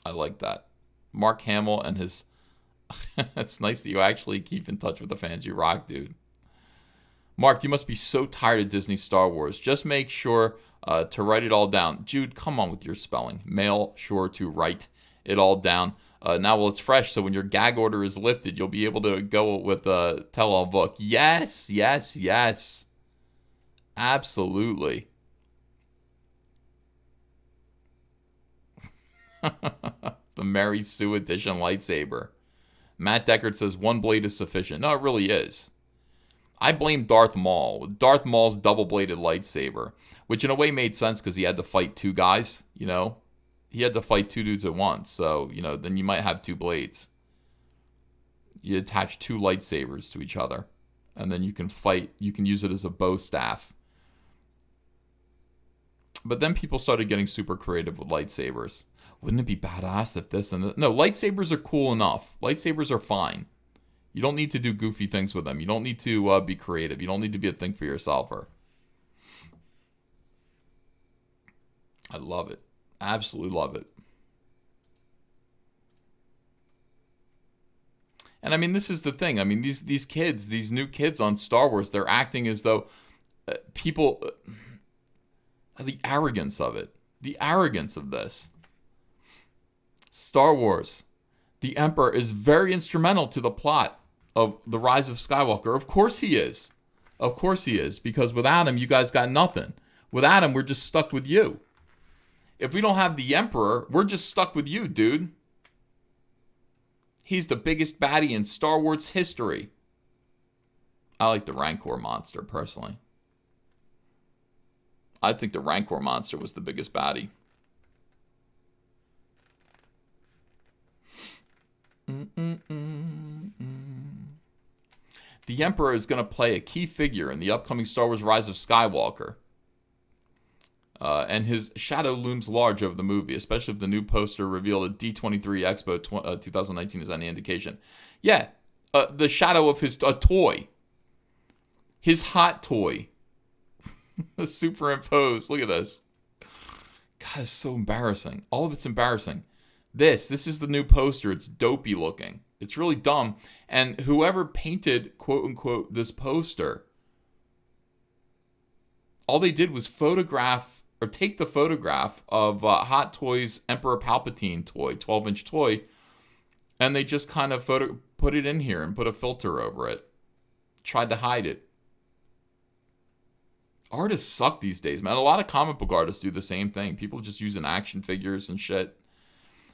I like that. Mark Hamill and his... It's nice that you actually keep in touch with the fans. You rock, dude. Mark, you must be so tired of Disney Star Wars. Just make sure to write it all down. Jude, come on with your spelling. Make sure to write it all down. Now, it's fresh, so when your gag order is lifted, you'll be able to go with tell-all book. Yes, yes, yes. Absolutely. The Mary Sue edition lightsaber. Matt Deckard says one blade is sufficient. No, it really is. I blame Darth Maul. Darth Maul's double-bladed lightsaber, which in a way made sense because he had to fight two guys, He had to fight two dudes at once, so, then you might have two blades. You attach two lightsabers to each other, and then you can fight. You can use it as a bow staff. But then people started getting super creative with lightsabers. Wouldn't it be badass if this and that? No, lightsabers are cool enough. Lightsabers are fine. You don't need to do goofy things with them. You don't need to be creative. You don't need to be a think for yourselfer. I love it. Absolutely love it. And this is the thing. These kids, these new kids on Star Wars, they're acting as though people... the arrogance of it. The arrogance of this. Star Wars. The Emperor is very instrumental to the plot of The Rise of Skywalker. Of course he is. Of course he is. Because without him, you guys got nothing. Without him, we're just stuck with you. If we don't have the Emperor, we're just stuck with you, dude. He's the biggest baddie in Star Wars history. I like the Rancor monster, personally. I think the Rancor monster was the biggest baddie. The Emperor is going to play a key figure in the upcoming Star Wars Rise of Skywalker. And his shadow looms large over the movie, especially if the new poster revealed at D23 Expo 2019 is any indication. Yeah, the shadow of his toy. His hot toy. Superimposed. Look at this. God, it's so embarrassing. All of it's embarrassing. This is the new poster. It's dopey looking. It's really dumb. And whoever painted, quote unquote, this poster, all they did was take the photograph of Hot Toys Emperor Palpatine toy, 12-inch toy, And they just kind of put it in here and put a filter over it. Tried to hide it. Artists suck these days, man. A lot of comic book artists do the same thing. People just using action figures and shit.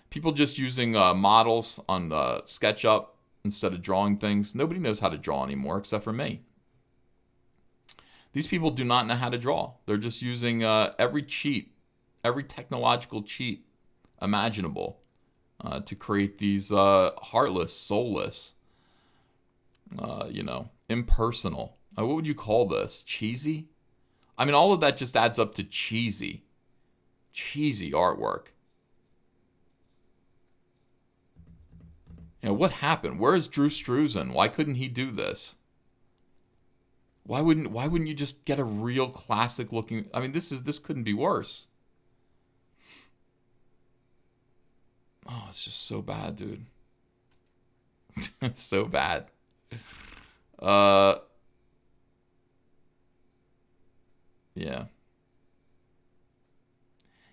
People just using models on SketchUp instead of drawing things. Nobody knows how to draw anymore except for me. These people do not know how to draw. They're just using every technological cheat imaginable to create these heartless, soulless, impersonal. What would you call this? Cheesy? I mean, all of that just adds up to cheesy artwork. What happened? Where is Drew Struzan? Why couldn't he do this? Why wouldn't you just get a real classic looking? I mean, this couldn't be worse. Oh, it's just so bad, dude. It's so bad. Yeah.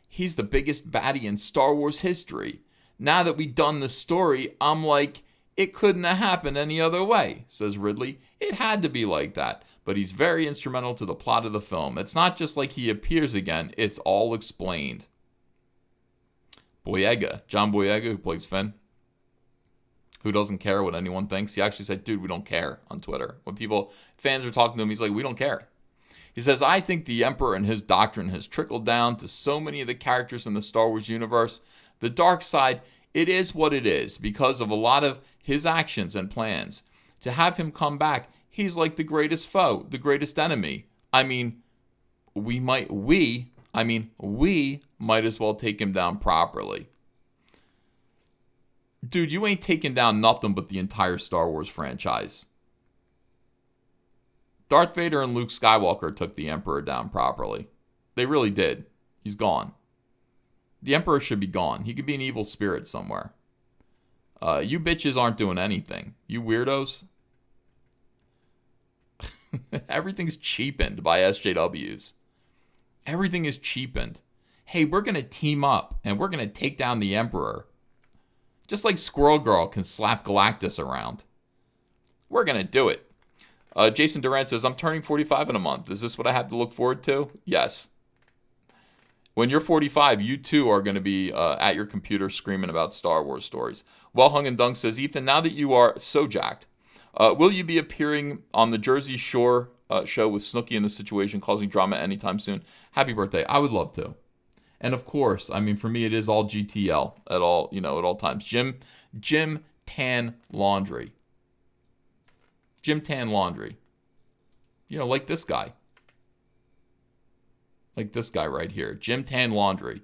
He's the biggest baddie in Star Wars history. Now that we've done the story, I'm like, it couldn't have happened any other way, says Ridley. It had to be like that. But he's very instrumental to the plot of the film. It's not just like he appears again, it's all explained. Boyega, John Boyega, who plays Finn, who doesn't care what anyone thinks. He actually said, dude, we don't care on Twitter. When fans are talking to him, he's like, we don't care. He says, I think the Emperor and his doctrine has trickled down to so many of the characters in the Star Wars universe. The dark side, it is what it is because of a lot of his actions and plans. To have him come back, he's like the greatest foe, the greatest enemy. I mean, we might as well take him down properly. Dude, you ain't taking down nothing but the entire Star Wars franchise. Darth Vader and Luke Skywalker took the Emperor down properly. They really did. He's gone. The Emperor should be gone. He could be an evil spirit somewhere. You bitches aren't doing anything. You weirdos. Everything's cheapened by SJWs. Everything is cheapened. Hey, we're going to team up and we're going to take down the Emperor. Just like Squirrel Girl can slap Galactus around. We're going to do it. Jason Durant says, I'm turning 45 in a month. Is this what I have to look forward to? Yes. When you're 45, you too are going to be at your computer screaming about Star Wars stories. Well Hung and Dunk says, Ethan, now that you are so jacked, will you be appearing on the Jersey Shore show with Snooki in the situation causing drama anytime soon? Happy birthday. I would love to. And of course, I mean, for me, it is all GTL at all times. Jim Tan Laundry. Jim Tan Laundry. Like this guy. Like this guy right here. Jim Tan Laundry.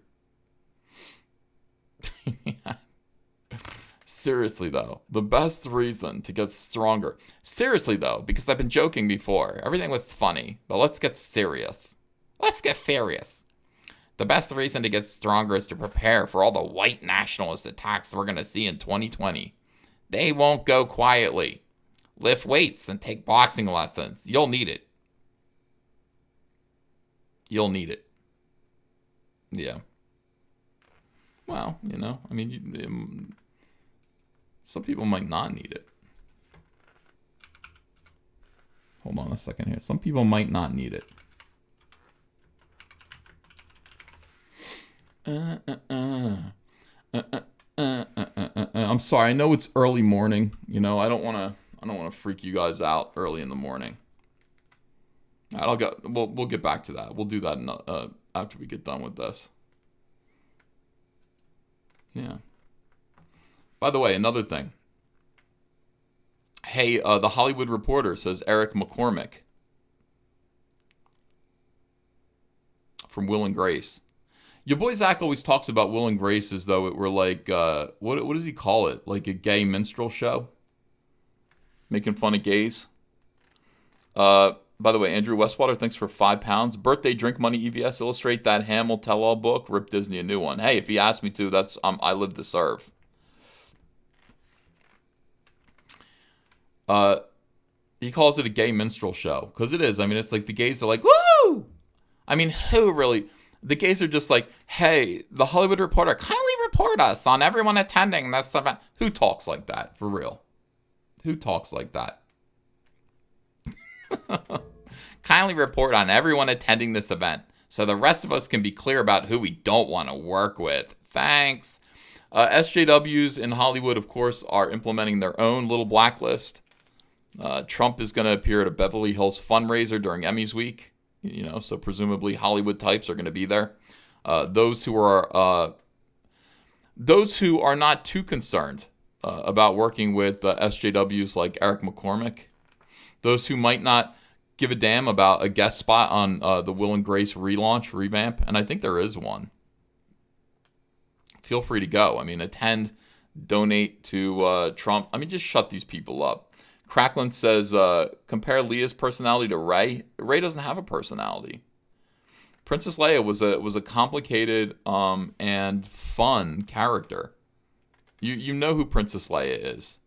Seriously, though. The best reason to get stronger. Seriously, though, because I've been joking before. Everything was funny. But let's get serious. Let's get serious. The best reason to get stronger is to prepare for all the white nationalist attacks we're going to see in 2020. They won't go quietly. Lift weights and take boxing lessons. You'll need it. You'll need it. Yeah. Well, I mean, some people might not need it. Hold on a second here. Some people might not need it. I'm sorry. I know it's early morning. I don't want to freak you guys out early in the morning. All right, we'll get back to that. We'll do that after we get done with this. Yeah. By the way, another thing. Hey, the Hollywood Reporter says Eric McCormick from Will and Grace. Your boy Zach always talks about Will and Grace as though it were like, what does he call it? Like a gay minstrel show? Making fun of gays? By the way, Andrew Westwater, thanks for £5. Birthday drink money EVS. Illustrate that Hamill tell-all book. Rip Disney a new one. Hey, if he asked me to, that's I live to serve. He calls it a gay minstrel show. Because it is. I mean, it's like the gays are like, woo! I mean, who really... The gays are just like, hey, the Hollywood Reporter kindly report us on everyone attending this event. Who talks like that, for real? Who talks like that? Kindly report on everyone attending this event so the rest of us can be clear about who we don't want to work with. Thanks. SJWs in Hollywood, of course, are implementing their own little blacklist. Trump is going to appear at a Beverly Hills fundraiser during Emmys week. So presumably Hollywood types are going to be there. Those who are not too concerned about working with SJWs like Eric McCormick, those who might not give a damn about a guest spot on the Will and Grace revamp, and I think there is one. Feel free to go. Attend, donate to Trump. Just shut these people up. Cracklin says, compare Leia's personality to Rey. Rey doesn't have a personality. Princess Leia was a complicated and fun character. You know who Princess Leia is.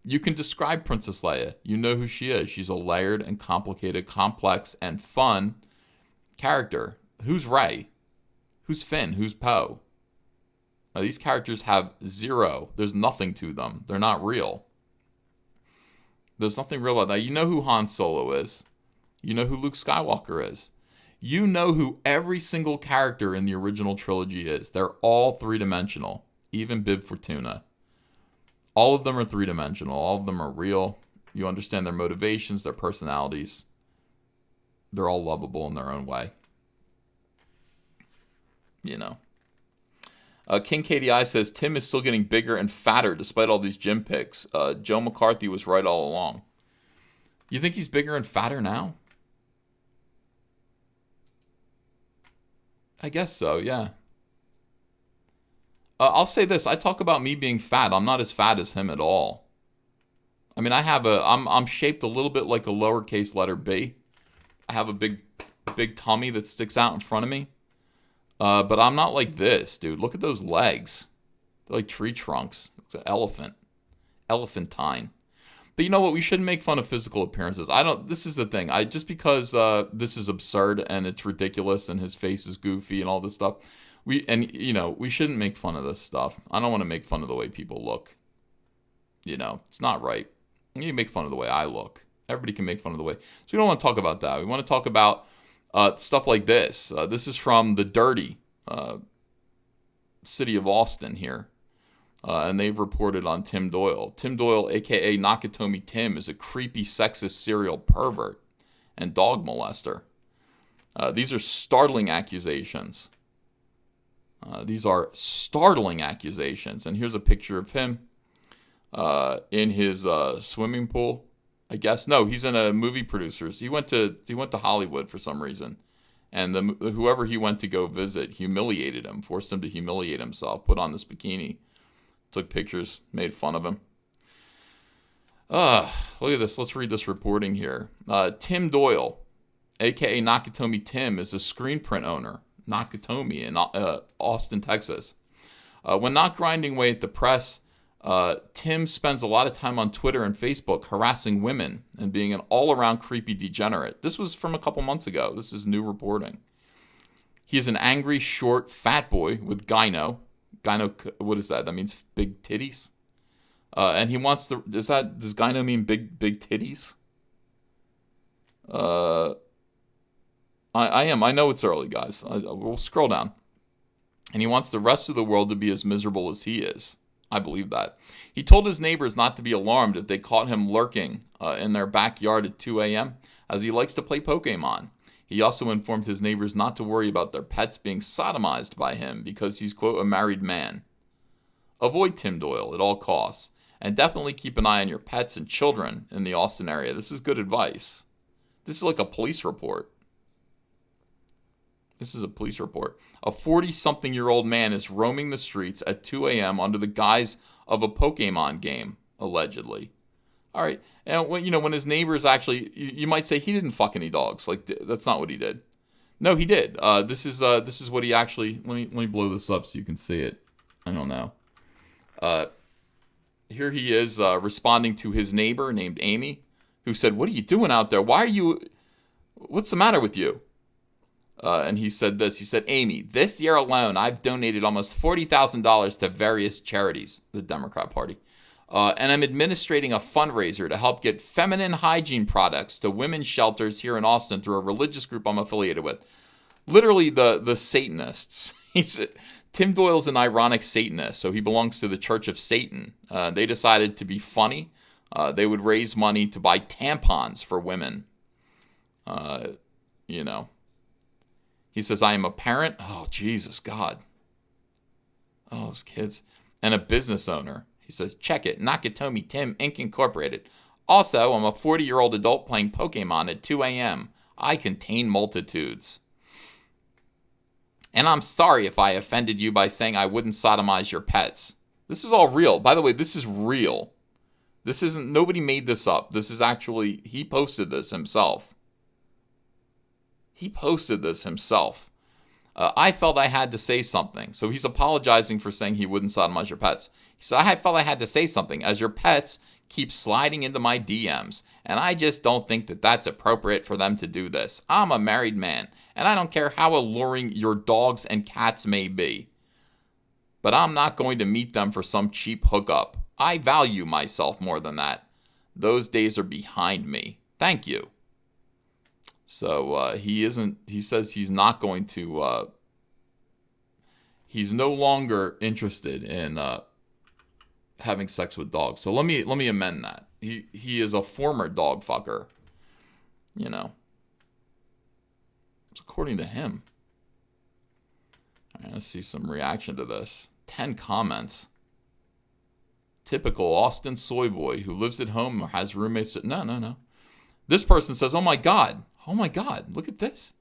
You can describe Princess Leia. You know who she is. She's a layered and complicated, complex, and fun character. Who's Rey? Who's Finn? Who's Poe? These characters have zero. There's nothing to them. They're not real. There's nothing real about that. You know who Han Solo is. You know who Luke Skywalker is. You know who every single character in the original trilogy is. They're all three-dimensional. Even Bib Fortuna. All of them are three-dimensional. All of them are real. You understand their motivations, their personalities. They're all lovable in their own way. King KDI says, Tim is still getting bigger and fatter despite all these gym pics. Joe McCarthy was right all along. You think he's bigger and fatter now? I guess so, yeah. I'll say this. I talk about me being fat. I'm not as fat as him at all. I'm shaped a little bit like a lowercase letter B. I have a big tummy that sticks out in front of me. But I'm not like this, dude. Look at those legs. They're like tree trunks. It's an elephant. Elephantine. But you know what? We shouldn't make fun of physical appearances. This is the thing. Just because this is absurd and it's ridiculous and his face is goofy and all this stuff, we shouldn't make fun of this stuff. I don't want to make fun of the way people look. It's not right. You can make fun of the way I look. Everybody can make fun of the way. So we don't want to talk about that. We want to talk about stuff like this. This is from the dirty city of Austin here. And they've reported on Tim Doyle. Tim Doyle, a.k.a. Nakatomi Tim, is a creepy, sexist serial pervert and dog molester. These are startling accusations. And here's a picture of him in his swimming pool. I guess no, he's in a movie producers. He went to Hollywood for some reason, and whoever he went to go visit humiliated him, forced him to humiliate himself, put on this bikini, took pictures, made fun of him. Look at this. Let's read this reporting here. Tim Doyle, aka Nakatomi Tim, is a screen print owner, Nakatomi in Austin, Texas. When not grinding away at the press, Tim spends a lot of time on Twitter and Facebook harassing women and being an all-around creepy degenerate. This was from a couple months ago. This is new reporting. He is an angry, short, fat boy with gyno. Gyno, what is that? That means big titties? And he wants to... Does gyno mean big titties? I am. I know it's early, guys. We'll scroll down. And he wants the rest of the world to be as miserable as he is. I believe that. He told his neighbors not to be alarmed if they caught him lurking in their backyard at 2 a.m., as he likes to play Pokemon. He also informed his neighbors not to worry about their pets being sodomized by him because he's, quote, a married man. Avoid Tim Doyle at all costs, and definitely keep an eye on your pets and children in the Austin area. This is good advice. This is like a police report. This is a police report. A 40-something-year-old man is roaming the streets at 2 a.m. under the guise of a Pokemon game, allegedly. All right. And when his neighbors actually, you might say he didn't fuck any dogs. Like, that's not what he did. No, he did. This is what he actually. Let me blow this up so you can see it. I don't know. Here he is responding to his neighbor named Amy, who said, "What are you doing out there? What's the matter with you?" And he said this. He said, Amy, this year alone, I've donated almost $40,000 to various charities, the Democrat Party. And I'm administrating a fundraiser to help get feminine hygiene products to women's shelters here in Austin through a religious group I'm affiliated with. Literally the Satanists. Tim Doyle's an ironic Satanist, so he belongs to the Church of Satan. They decided to be funny. They would raise money to buy tampons for women. You know. He says, I am a parent. Oh, Jesus, God. Oh, those kids. And a business owner. He says, check it. Nakatomi Tim Inc. Incorporated. Also, I'm a 40-year-old adult playing Pokemon at 2 a.m. I contain multitudes. And I'm sorry if I offended you by saying I wouldn't sodomize your pets. This is all real. By the way, this is real. This isn't, nobody made this up. This is actually, he posted this himself. He posted this himself. I felt I had to say something. So he's apologizing for saying he wouldn't sodomize your pets. He said, I felt I had to say something as your pets keep sliding into my DMs. And I just don't think that that's appropriate for them to do this. I'm a married man. And I don't care how alluring your dogs and cats may be. But I'm not going to meet them for some cheap hookup. I value myself more than that. Those days are behind me. Thank you. So he says he's not going to, he's no longer interested in having sex with dogs. So let me amend that. He is a former dog fucker, you know. It's according to him. All right, let's see some reaction to this. 10 comments. Typical Austin soy boy who lives at home or has roommates. No. This person says, oh my God, look at this.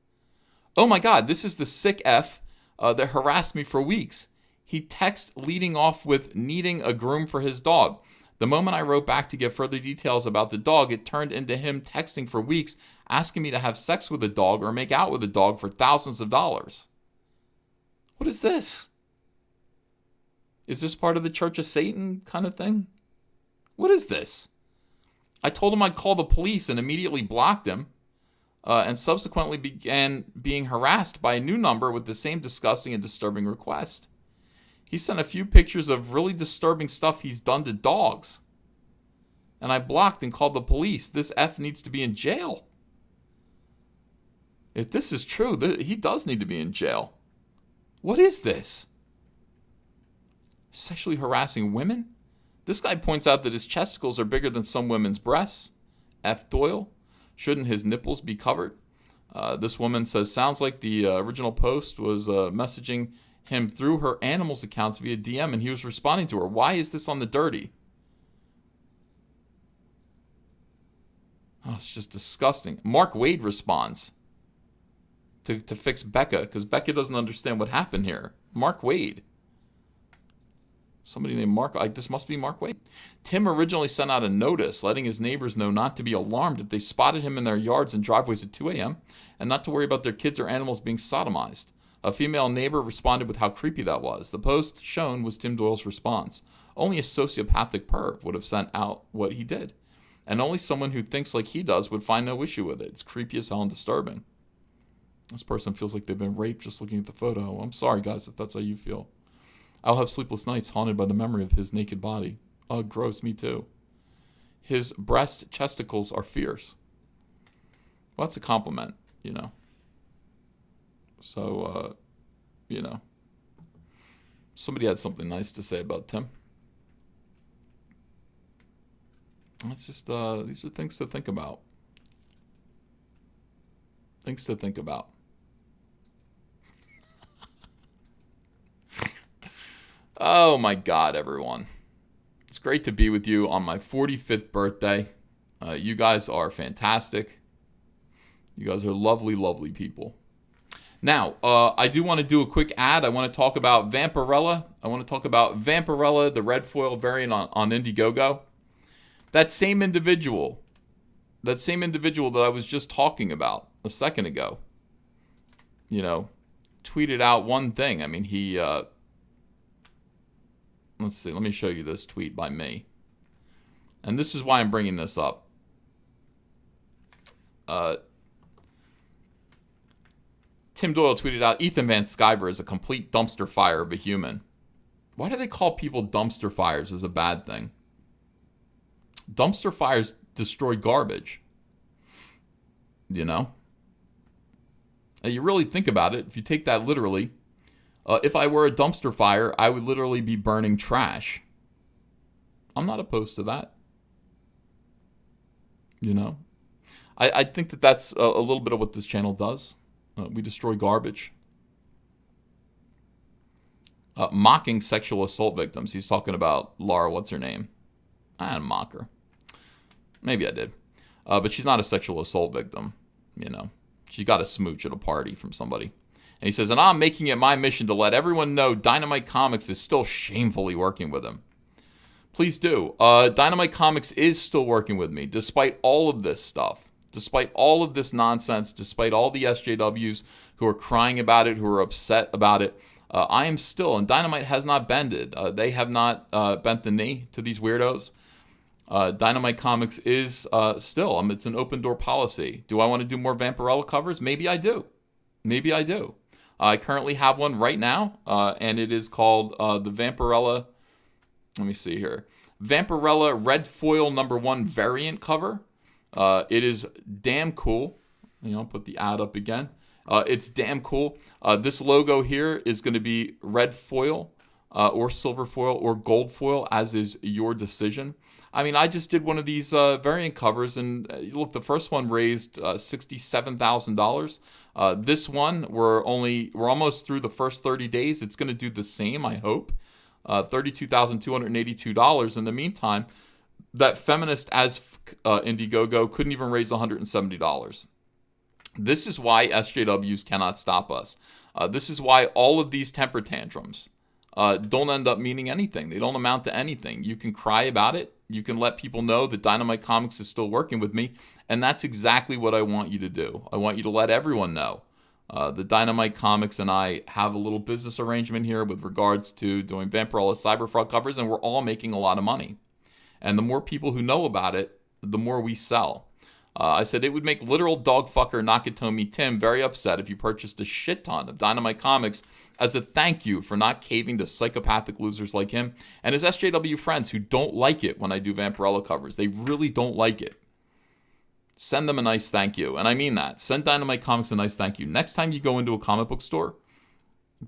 Oh my God, this is the sick F that harassed me for weeks. He texted leading off with needing a groom for his dog. The moment I wrote back to get further details about the dog, it turned into him texting for weeks, asking me to have sex with the dog or make out with the dog for thousands of dollars. What is this? Is this part of the Church of Satan kind of thing? What is this? I told him I'd call the police and immediately blocked him, and subsequently began being harassed by a new number with the same disgusting and disturbing request. He sent a few pictures of really disturbing stuff he's done to dogs. And I blocked and called the police. This F needs to be in jail. If this is true, he does need to be in jail. What is this? Sexually harassing women? This guy points out that his chesticles are bigger than some women's breasts. F. Doyle. Shouldn't his nipples be covered? This woman says, sounds like the original post was messaging him through her animals accounts via DM, and he was responding to her. Why is this on the dirty? Oh, it's just disgusting. Mark Wade responds to fix Becca, because Becca doesn't understand what happened here. Mark Wade. Somebody named Mark. This must be Mark Wade. Tim originally sent out a notice letting his neighbors know not to be alarmed if they spotted him in their yards and driveways at 2 a.m. and not to worry about their kids or animals being sodomized. A female neighbor responded with how creepy that was. The post shown was Tim Doyle's response. Only a sociopathic perv would have sent out what he did. And only someone who thinks like he does would find no issue with it. It's creepy as hell and disturbing. This person feels like they've been raped just looking at the photo. I'm sorry, guys, if that's how you feel. I'll have sleepless nights haunted by the memory of his naked body. Ugh, gross, me too. His breast chesticles are fierce. Well, that's a compliment, you know. So, you know. Somebody had something nice to say about Tim. It's just, these are things to think about. Things to think about. Oh my God, everyone. It's great to be with you on my 45th birthday. You guys are fantastic. You guys are lovely, lovely people. Now, I do want to do a quick ad. I want to talk about Vampirella. I want to talk about Vampirella, the red foil variant on Indiegogo. That same individual that I was just talking about a second ago, you know, tweeted out one thing. I mean, he... Let's see. Let me show you this tweet by me. And this is why I'm bringing this up. Tim Doyle tweeted out, Ethan Van Sciver is a complete dumpster fire of a human. Why do they call people dumpster fires as a bad thing? Dumpster fires destroy garbage. You know? And you really think about it, if you take that literally, if I were a dumpster fire, I would literally be burning trash. I'm not opposed to that. You know? I think that that's a little bit of what this channel does. We destroy garbage. Mocking sexual assault victims. He's talking about Laura, what's her name? I didn't mock her. Maybe I did. But she's not a sexual assault victim. You know, she got a smooch at a party from somebody. And he says, and I'm making it my mission to let everyone know Dynamite Comics is still shamefully working with him. Please do. Dynamite Comics is still working with me, despite all of this stuff. Despite all of this nonsense, despite all the SJWs who are crying about it, who are upset about it, I am still, and Dynamite has not bended. They have not bent the knee to these weirdos. Dynamite Comics is still, it's an open door policy. Do I want to do more Vampirella covers? Maybe I do. Maybe I do. I currently have one right now, and it is called the Vampirella, let me see here, Vampirella Red Foil #1 variant cover. It is damn cool. You know, put the ad up again. It's damn cool. This logo here is going to be red foil or silver foil or gold foil, as is your decision. I mean, I just did one of these variant covers, and look, the first one raised $67,000. This one, we're almost through the first 30 days. It's going to do the same, I hope. $32,282. In the meantime, that feminist as Indiegogo couldn't even raise $170. This is why SJWs cannot stop us. This is why all of these temper tantrums don't end up meaning anything. They don't amount to anything. You can cry about it. You can let people know that Dynamite Comics is still working with me. And that's exactly what I want you to do. I want you to let everyone know. The Dynamite Comics and I have a little business arrangement here with regards to doing Vampirella Cyberfrog covers, and we're all making a lot of money. And the more people who know about it, the more we sell. I said it would make literal dogfucker Nakatomi Tim very upset if you purchased a shit ton of Dynamite Comics as a thank you for not caving to psychopathic losers like him and his SJW friends who don't like it when I do Vampirella covers. They really don't like it. Send them a nice thank you. And I mean that. Send Dynamite Comics a nice thank you. Next time you go into a comic book store,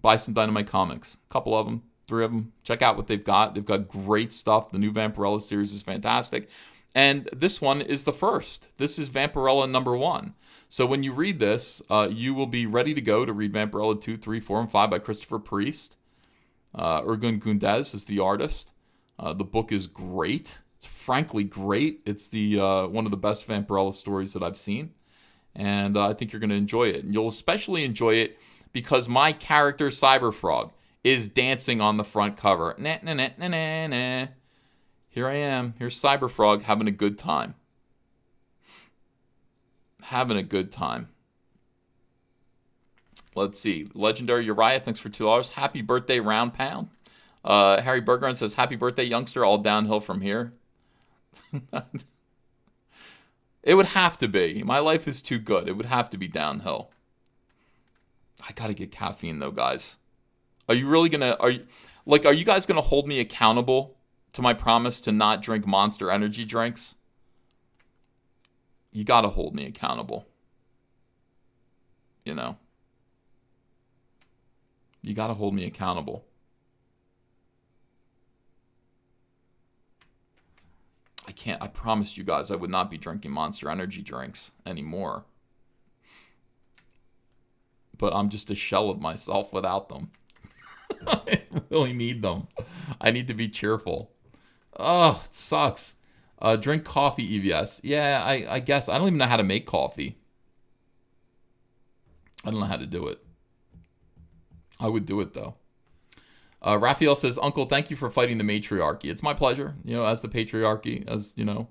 buy some Dynamite Comics. A couple of them, 3 of them. Check out what they've got. They've got great stuff. The new Vampirella series is fantastic. And this one is the first. This is Vampirella #1. So when you read this, you will be ready to go to read Vampirella 2, 3, 4, and 5 by Christopher Priest. Ergun Gundez is the artist. The book is great. It's frankly great. It's the one of the best Vampirella stories that I've seen. And I think you're going to enjoy it. And you'll especially enjoy it because my character, Cyberfrog, is dancing on the front cover. Nah, nah, nah, nah, nah, nah. Here I am. Here's Cyberfrog having a good time. Having a good time. Let's see. Legendary Uriah, thanks for $2. Happy birthday, Round Pound. Harry Bergeron says, happy birthday, youngster. All downhill from here. It would have to be. My life is too good. It would have to be downhill. I gotta get caffeine though, guys. Are you really gonna... Are you guys gonna hold me accountable to my promise to not drink Monster energy drinks? You gotta hold me accountable. You know? You gotta hold me accountable. I promised you guys I would not be drinking Monster energy drinks anymore. But I'm just a shell of myself without them. I really need them. I need to be cheerful. Oh, it sucks. Drink coffee, EVS. Yeah, I guess. I don't even know how to make coffee. I don't know how to do it. I would do it, though. Raphael says, Uncle, thank you for fighting the matriarchy. It's my pleasure, you know, as the patriarchy, as, you know,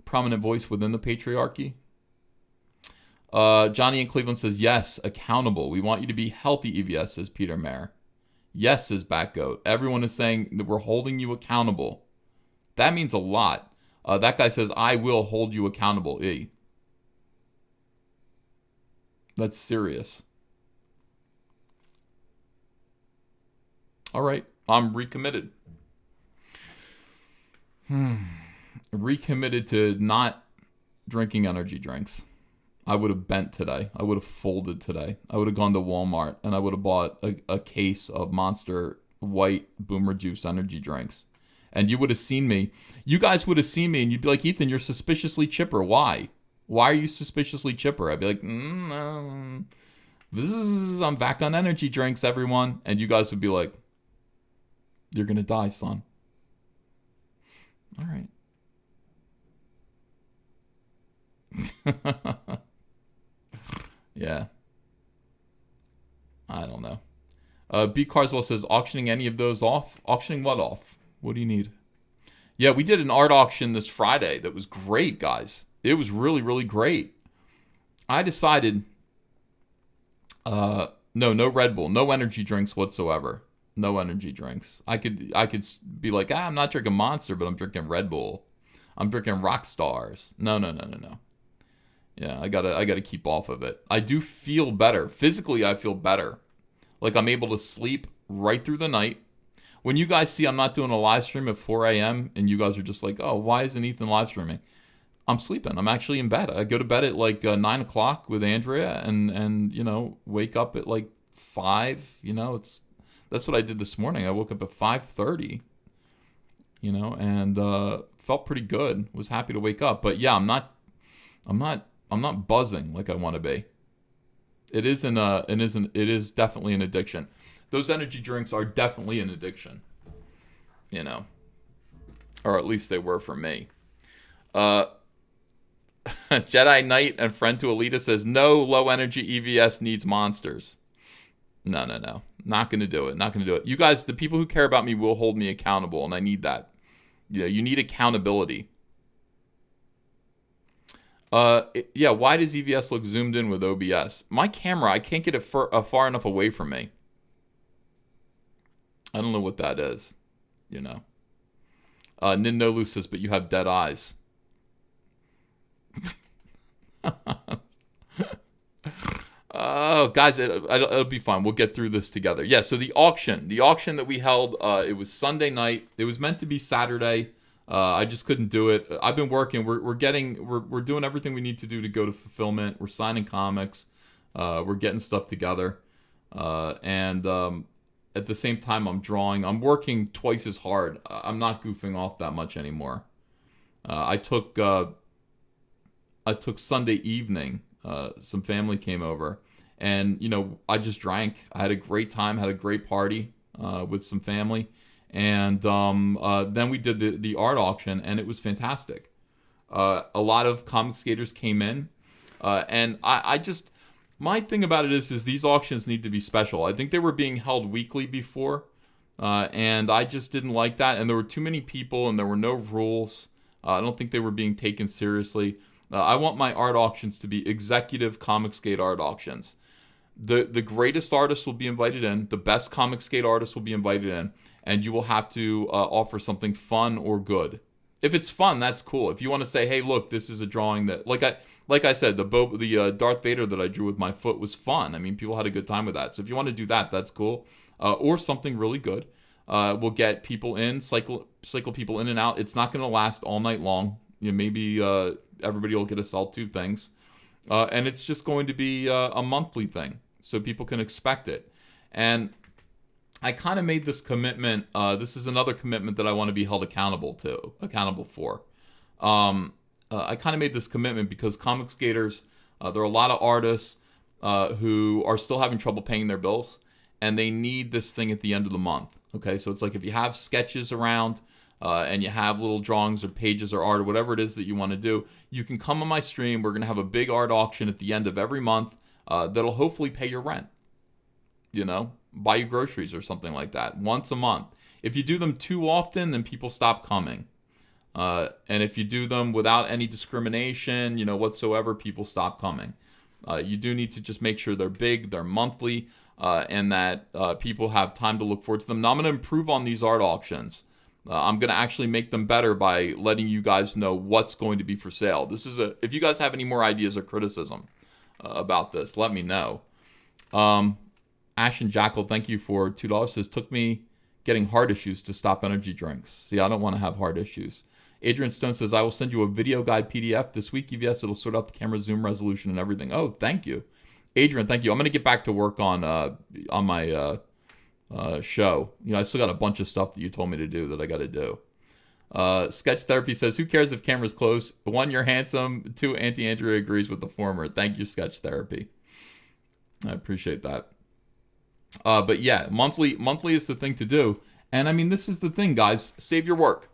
prominent voice within the patriarchy. Johnny in Cleveland says, yes, accountable. We want you to be healthy, EVS, says Peter Mayer. Yes, says Batgoat. Everyone is saying that we're holding you accountable. That means a lot. That guy says, I will hold you accountable, E. That's serious. All right, I'm recommitted. Recommitted to not drinking energy drinks. I would have bent today. I would have folded today. I would have gone to Walmart and I would have bought a case of Monster White Boomer Juice energy drinks. And you would have seen me. You guys would have seen me and you'd be like, Ethan, you're suspiciously chipper. Why? Why are you suspiciously chipper? I'd be like, no. I'm back on energy drinks, everyone. And you guys would be like, you're going to die, son. All right. Yeah. I don't know. B. Carswell says, auctioning any of those off? Auctioning what off? What do you need? Yeah, we did an art auction this Friday that was great, guys. It was really, really great. I decided, no Red Bull, no energy drinks whatsoever. No energy drinks. I could be like, I'm not drinking Monster, but I'm drinking Red Bull. I'm drinking Rock Stars. No. Yeah, I gotta keep off of it. I do feel better. Physically, I feel better. Like I'm able to sleep right through the night. When you guys see I'm not doing a live stream at 4 a.m. and you guys are just like, oh, why isn't Ethan live streaming? I'm sleeping. I'm actually in bed. I go to bed at like 9 o'clock with Andrea and wake up at like 5. That's what I did this morning. I woke up at 5:30. And felt pretty good. Was happy to wake up. But yeah, I'm not buzzing like I want to be. It is definitely an addiction. Those energy drinks are definitely an addiction. Or at least they were for me. Jedi Knight and friend to Alita says, no low energy EVS needs monsters. No. Not going to do it. You guys, the people who care about me will hold me accountable, and I need that. You need accountability. Why does EVS look zoomed in with OBS? My camera, I can't get it far enough away from me. I don't know what that is. Ninolu says, but you have dead eyes. Oh, guys, it'll be fine. We'll get through this together. Yeah, so the auction that we held, it was Sunday night. It was meant to be Saturday. I just couldn't do it. I've been working. We're doing everything we need to do to go to fulfillment. We're signing comics. We're getting stuff together. And at the same time, I'm drawing. I'm working twice as hard. I'm not goofing off that much anymore. I took Sunday evening. Some family came over, and I just drank. I had a great time. Had a great party with some family. And then we did the art auction, and it was fantastic. A lot of comic skaters came in, and I just, my thing about it is these auctions need to be special. I think they were being held weekly before, and I just didn't like that. And there were too many people, and there were no rules. I don't think they were being taken seriously. I want my art auctions to be executive comic skate art auctions. The greatest artists will be invited in. The best comic skate artists will be invited in. And you will have to offer something fun or good. If it's fun, that's cool. If you want to say, hey, look, this is a drawing that, like I said, the Darth Vader that I drew with my foot was fun. I mean, people had a good time with that. So if you want to do that, that's cool. Or something really good. We'll get people in, cycle people in and out. It's not going to last all night long. Maybe everybody will get to sell 2 things. And it's just going to be a monthly thing. So people can expect it. And I kind of made this commitment. This is another commitment that I want to be held accountable for. I kind of made this commitment because comic skaters, there are a lot of artists who are still having trouble paying their bills, and they need this thing at the end of the month. Okay, so it's like if you have sketches around and you have little drawings or pages or art or whatever it is that you want to do, you can come on my stream. We're going to have a big art auction at the end of every month that'll hopefully pay your rent. Buy you groceries or something like that once a month. If you do them too often, then people stop coming. And if you do them without any discrimination, whatsoever, people stop coming. You do need to just make sure they're big, they're monthly, and that people have time to look forward to them. Now I'm going to improve on these art auctions. I'm going to actually make them better by letting you guys know what's going to be for sale. If you guys have any more ideas or criticism about this, let me know. Ash and Jackal, thank you for $2. Says, took me getting heart issues to stop energy drinks. See, I don't want to have heart issues. Adrian Stone says, I will send you a video guide PDF this week, EVS. It'll sort out the camera zoom resolution and everything. Oh, thank you. Adrian, thank you. I'm going to get back to work on my show. You know, I still got a bunch of stuff that you told me to do that I got to do. Sketch Therapy says, who cares if camera's close? 1, you're handsome. 2, Auntie Andrea agrees with the former. Thank you, Sketch Therapy. I appreciate that. But yeah, monthly is the thing to do. And I mean, this is the thing, guys. Save your work.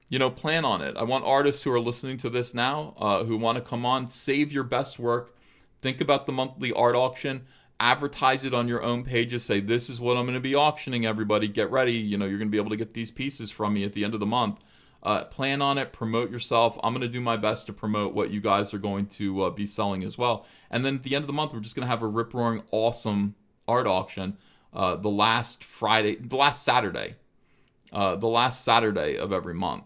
You know, plan on it. I want artists who are listening to this now, who want to come on, save your best work. Think about the monthly art auction. Advertise it on your own pages. Say, this is what I'm going to be auctioning, everybody. Get ready. You know, you're going to be able to get these pieces from me at the end of the month. Plan on it. Promote yourself. I'm going to do my best to promote what you guys are going to be selling as well. And then at the end of the month, we're just going to have a rip-roaring awesome art auction the last Saturday of every month.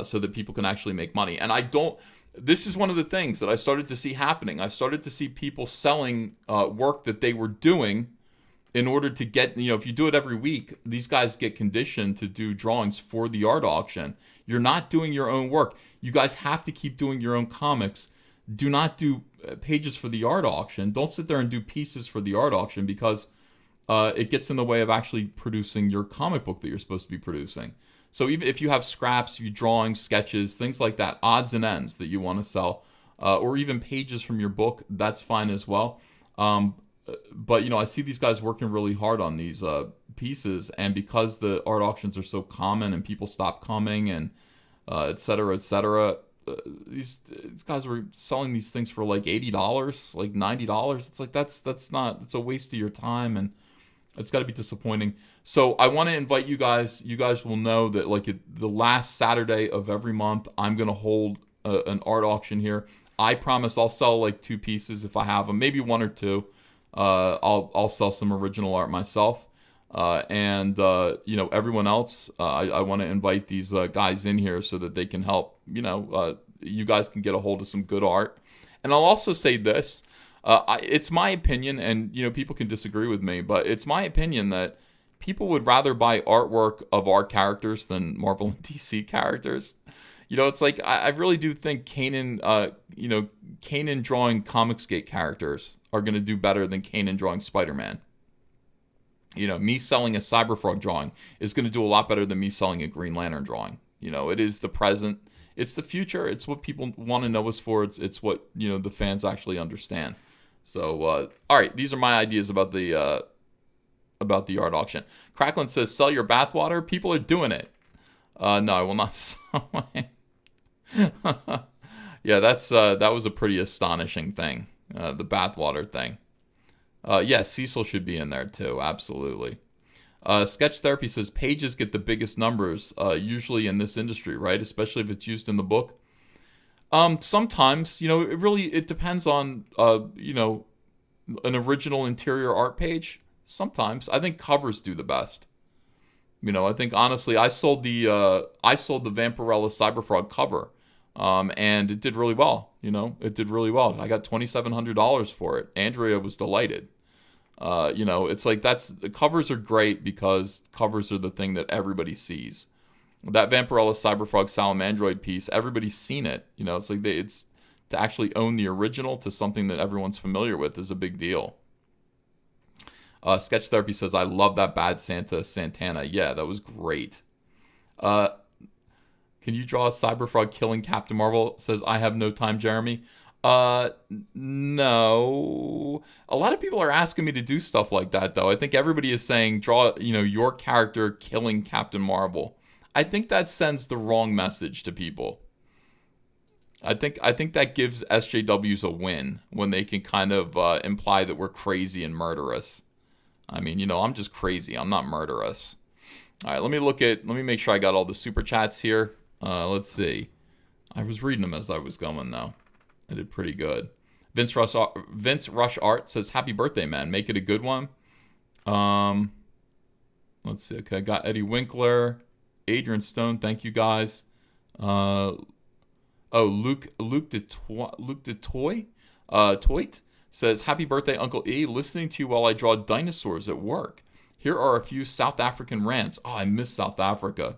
So that people can actually make money. And this is one of the things that I started to see happening. I started to see people selling work that they were doing in order to get, you know, if you do it every week, these guys get conditioned to do drawings for the art auction. You're not doing your own work. You guys have to keep doing your own comics. Do not do pages for the art auction. Don't sit there and do pieces for the art auction because it gets in the way of actually producing your comic book that you're supposed to be producing. So even if you have scraps, you drawings, sketches, things like that, odds and ends that you want to sell, or even pages from your book, that's fine as well. But, you know, I see these guys working really hard on these pieces, and because the art auctions are so common and people stop coming and et cetera, these guys were selling these things for like $80, like $90. It's like, it's a waste of your time, and it's got to be disappointing. So I want to invite you guys. You guys will know that like the last Saturday of every month, I'm going to hold an art auction here. I promise I'll sell like 2 pieces if I have them, maybe 1 or 2. I'll sell some original art myself. And you know, everyone else, I want to invite these guys in here so that they can help. You know, you guys can get a hold of some good art. And I'll also say this. It's my opinion, and you know, people can disagree with me, but it's my opinion that people would rather buy artwork of our characters than Marvel and DC characters. You know, it's like I really do think Kanan drawing Comicsgate characters are going to do better than Kanan drawing Spider-Man. You know, me selling a Cyberfrog drawing is going to do a lot better than me selling a Green Lantern drawing. You know, it is the present, it's the future, it's what people want to know us for. It's what, you know, the fans actually understand. So, all right, these are my ideas about the art auction. Cracklin says, sell your bathwater. People are doing it. No, I will not sell my... Yeah, that was a pretty astonishing thing. The bathwater thing. Yeah, Cecil should be in there too. Absolutely. Sketch Therapy says, pages get the biggest numbers, usually in this industry, right? Especially if it's used in the book. Sometimes, you know, it depends on, you know, an original interior art page. Sometimes I think covers do the best. You know, I think honestly, I sold the Vampirella Cyberfrog cover, and it did really well. You know, it did really well. I got $2,700 for it. Andrea was delighted. You know, it's like the covers are great because covers are the thing that everybody sees. That Vampirella Cyberfrog Salamandroid piece, everybody's seen it. You know, it's like it's to actually own the original to something that everyone's familiar with is a big deal. Sketch Therapy says, I love that Bad Santana. Yeah, that was great. Can you draw a Cyberfrog killing Captain Marvel? Says, I have no time, Jeremy. No. A lot of people are asking me to do stuff like that, though. I think everybody is saying, draw, you know, your character killing Captain Marvel. I think that sends the wrong message to people. I think that gives SJWs a win when they can kind of imply that we're crazy and murderous. I mean, you know, I'm just crazy. I'm not murderous. All right, let me make sure I got all the super chats here. Let's see. I was reading them as I was going, though. I did pretty good. Vince Rush Art says, happy birthday, man. Make it a good one. Let's see. Okay, I got Eddie Winkler, Adrian Stone. Thank you, guys. Luke DeToy says, happy birthday, Uncle E. Listening to you while I draw dinosaurs at work. Here are a few South African rants. Oh, I miss South Africa.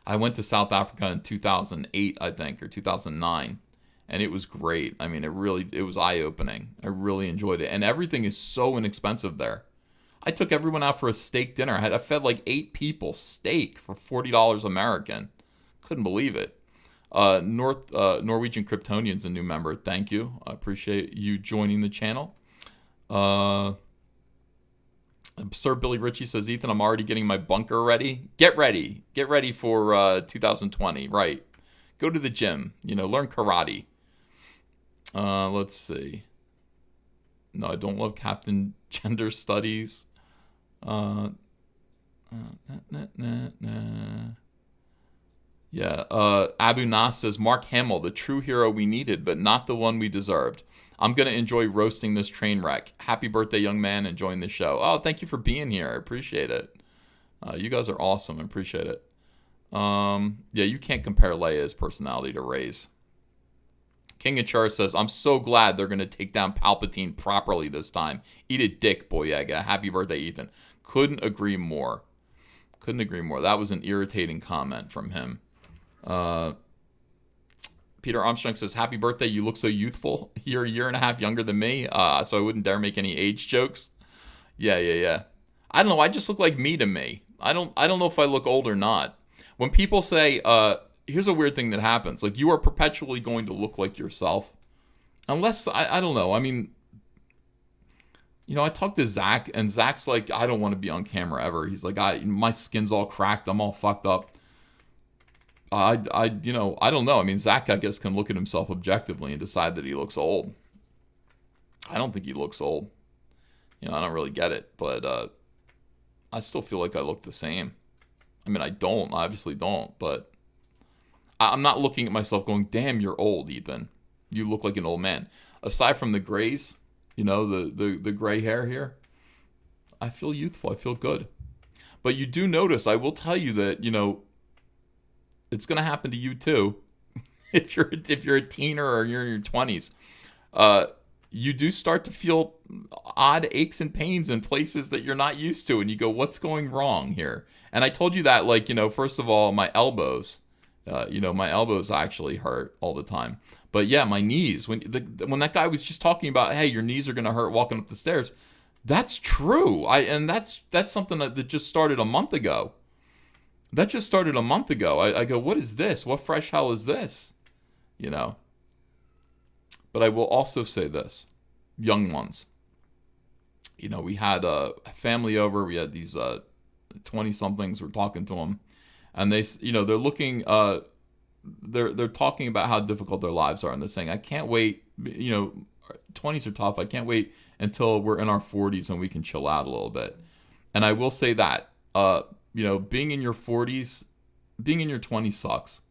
I went to South Africa in 2008, I think, or 2009. And it was great. I mean, it was eye-opening. I really enjoyed it. And everything is so inexpensive there. I took everyone out for a steak dinner. I fed like 8 people steak for $40 American. Couldn't believe it. Norwegian Kryptonian's a new member. Thank you. I appreciate you joining the channel. Sir Billy Ritchie says, Ethan, I'm already getting my bunker ready. Get ready. Get ready for 2020. Right. Go to the gym. Learn karate. Let's see. No, I don't love Captain Gender Studies. Yeah. Abu Nas says, Mark Hamill, the true hero we needed, but not the one we deserved. I'm going to enjoy roasting this train wreck. Happy birthday, young man, enjoying the show. Oh, thank you for being here. I appreciate it. You guys are awesome. I appreciate it. Yeah, you can't compare Leia's personality to Rey's. King of Char says, I'm so glad they're going to take down Palpatine properly this time. Eat a dick, Boyega. Happy birthday, Ethan. Couldn't agree more. Couldn't agree more. That was an irritating comment from him. Peter Armstrong says, happy birthday. You look so youthful. You're a year and a half younger than me, so I wouldn't dare make any age jokes. Yeah. I don't know. I just look like me to me. I don't know if I look old or not. When people say, here's a weird thing that happens. Like, you are perpetually going to look like yourself. Unless, I don't know. I mean, I talked to Zach, and Zach's like, I don't want to be on camera ever. He's like, my skin's all cracked. I'm all fucked up. I don't know. I mean, Zach, I guess, can look at himself objectively and decide that he looks old. I don't think he looks old. I don't really get it, but I still feel like I look the same. I mean, I obviously don't, but I'm not looking at myself going, damn, you're old, Ethan. You look like an old man. Aside from the grays, the gray hair here, I feel youthful. I feel good. But you do notice, I will tell you that, it's going to happen to you too. if you're a teener or you're in your 20s, you do start to feel odd aches and pains in places that you're not used to, and you go, what's going wrong here? And I told you that, like, first of all, my elbows, my elbows actually hurt all the time. But yeah, my knees, when that guy was just talking about, hey, your knees are going to hurt walking up the stairs, that's true. And that's something that just started a month ago. I go, what is this? What fresh hell is this? But I will also say this. Young ones. We had a family over. We had these 20-somethings. We're talking to them. And they're looking, they're talking about how difficult their lives are. And they're saying, I can't wait, 20s are tough. I can't wait until we're in our 40s and we can chill out a little bit. And I will say that, being in your 40s, being in your 20s sucks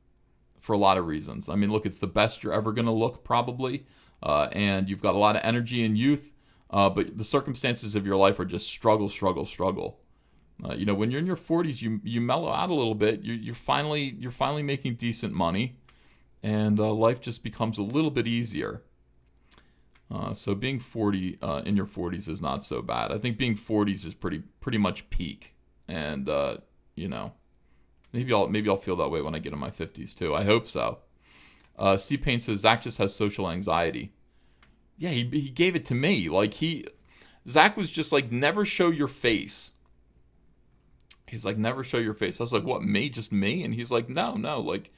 for a lot of reasons. I mean, look, it's the best you're ever going to look, probably. And you've got a lot of energy and youth, but the circumstances of your life are just struggle. When you're in your 40s, you mellow out a little bit. You're finally making decent money, and life just becomes a little bit easier. So being 40 in your 40s is not so bad. I think being 40s is pretty much peak. And, maybe I'll feel that way when I get in my 50s too. I hope so. C-Pain says, Zach just has social anxiety. Yeah, he gave it to me. Like, Zach was just like, never show your face. He's like, never show your face. I was like, what, me? Just me? And he's like, no, like,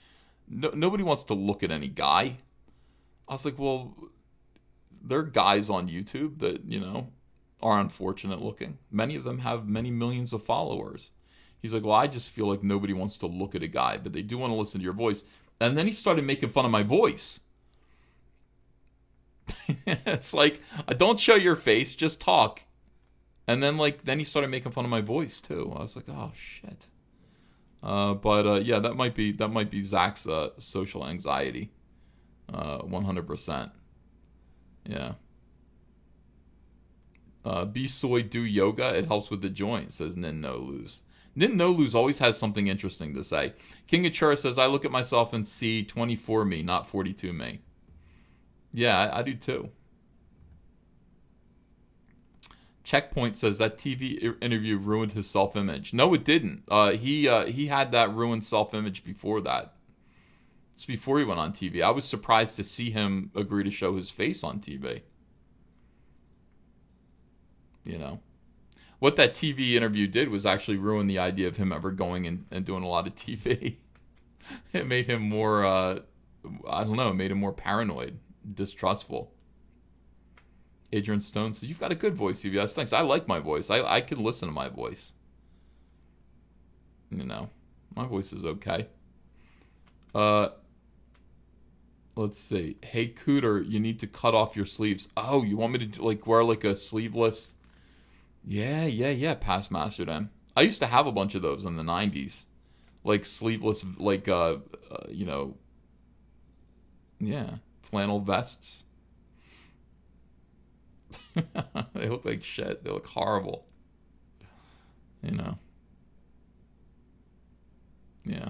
nobody wants to look at any guy. I was like, well, there are guys on YouTube that, are unfortunate looking. Many of them have many millions of followers. He's like, well, I just feel like nobody wants to look at a guy, but they do want to listen to your voice. And then he started making fun of my voice. It's like, don't show your face, just talk. And then he started making fun of my voice too. I was like, oh shit. Yeah, that might be Zach's social anxiety. 100%. Yeah. Be soy, do yoga. It helps with the joint, says Nin No Lose. Nin No Lose always has something interesting to say. King of Chura says, I look at myself and see 24 me, not 42 me. Yeah, I do too. Checkpoint says that TV interview ruined his self-image. No, it didn't. He had that ruined self-image before that. It's before he went on TV. I was surprised to see him agree to show his face on TV. You know, what that TV interview did was actually ruin the idea of him ever going and doing a lot of TV. It made him more, I don't know, it made him more paranoid, distrustful. Adrian Stone says, you've got a good voice, CVS. Thanks. I like my voice. I could listen to my voice. You know, my voice is okay. Let's see. Hey, Cooter, you need to cut off your sleeves. Oh, you want me to like wear like a sleeveless? Yeah. Past Masterdam. I used to have a bunch of those in the 90s. Like sleeveless, like, you know, yeah, flannel vests. They look like shit. They look horrible. You know. Yeah.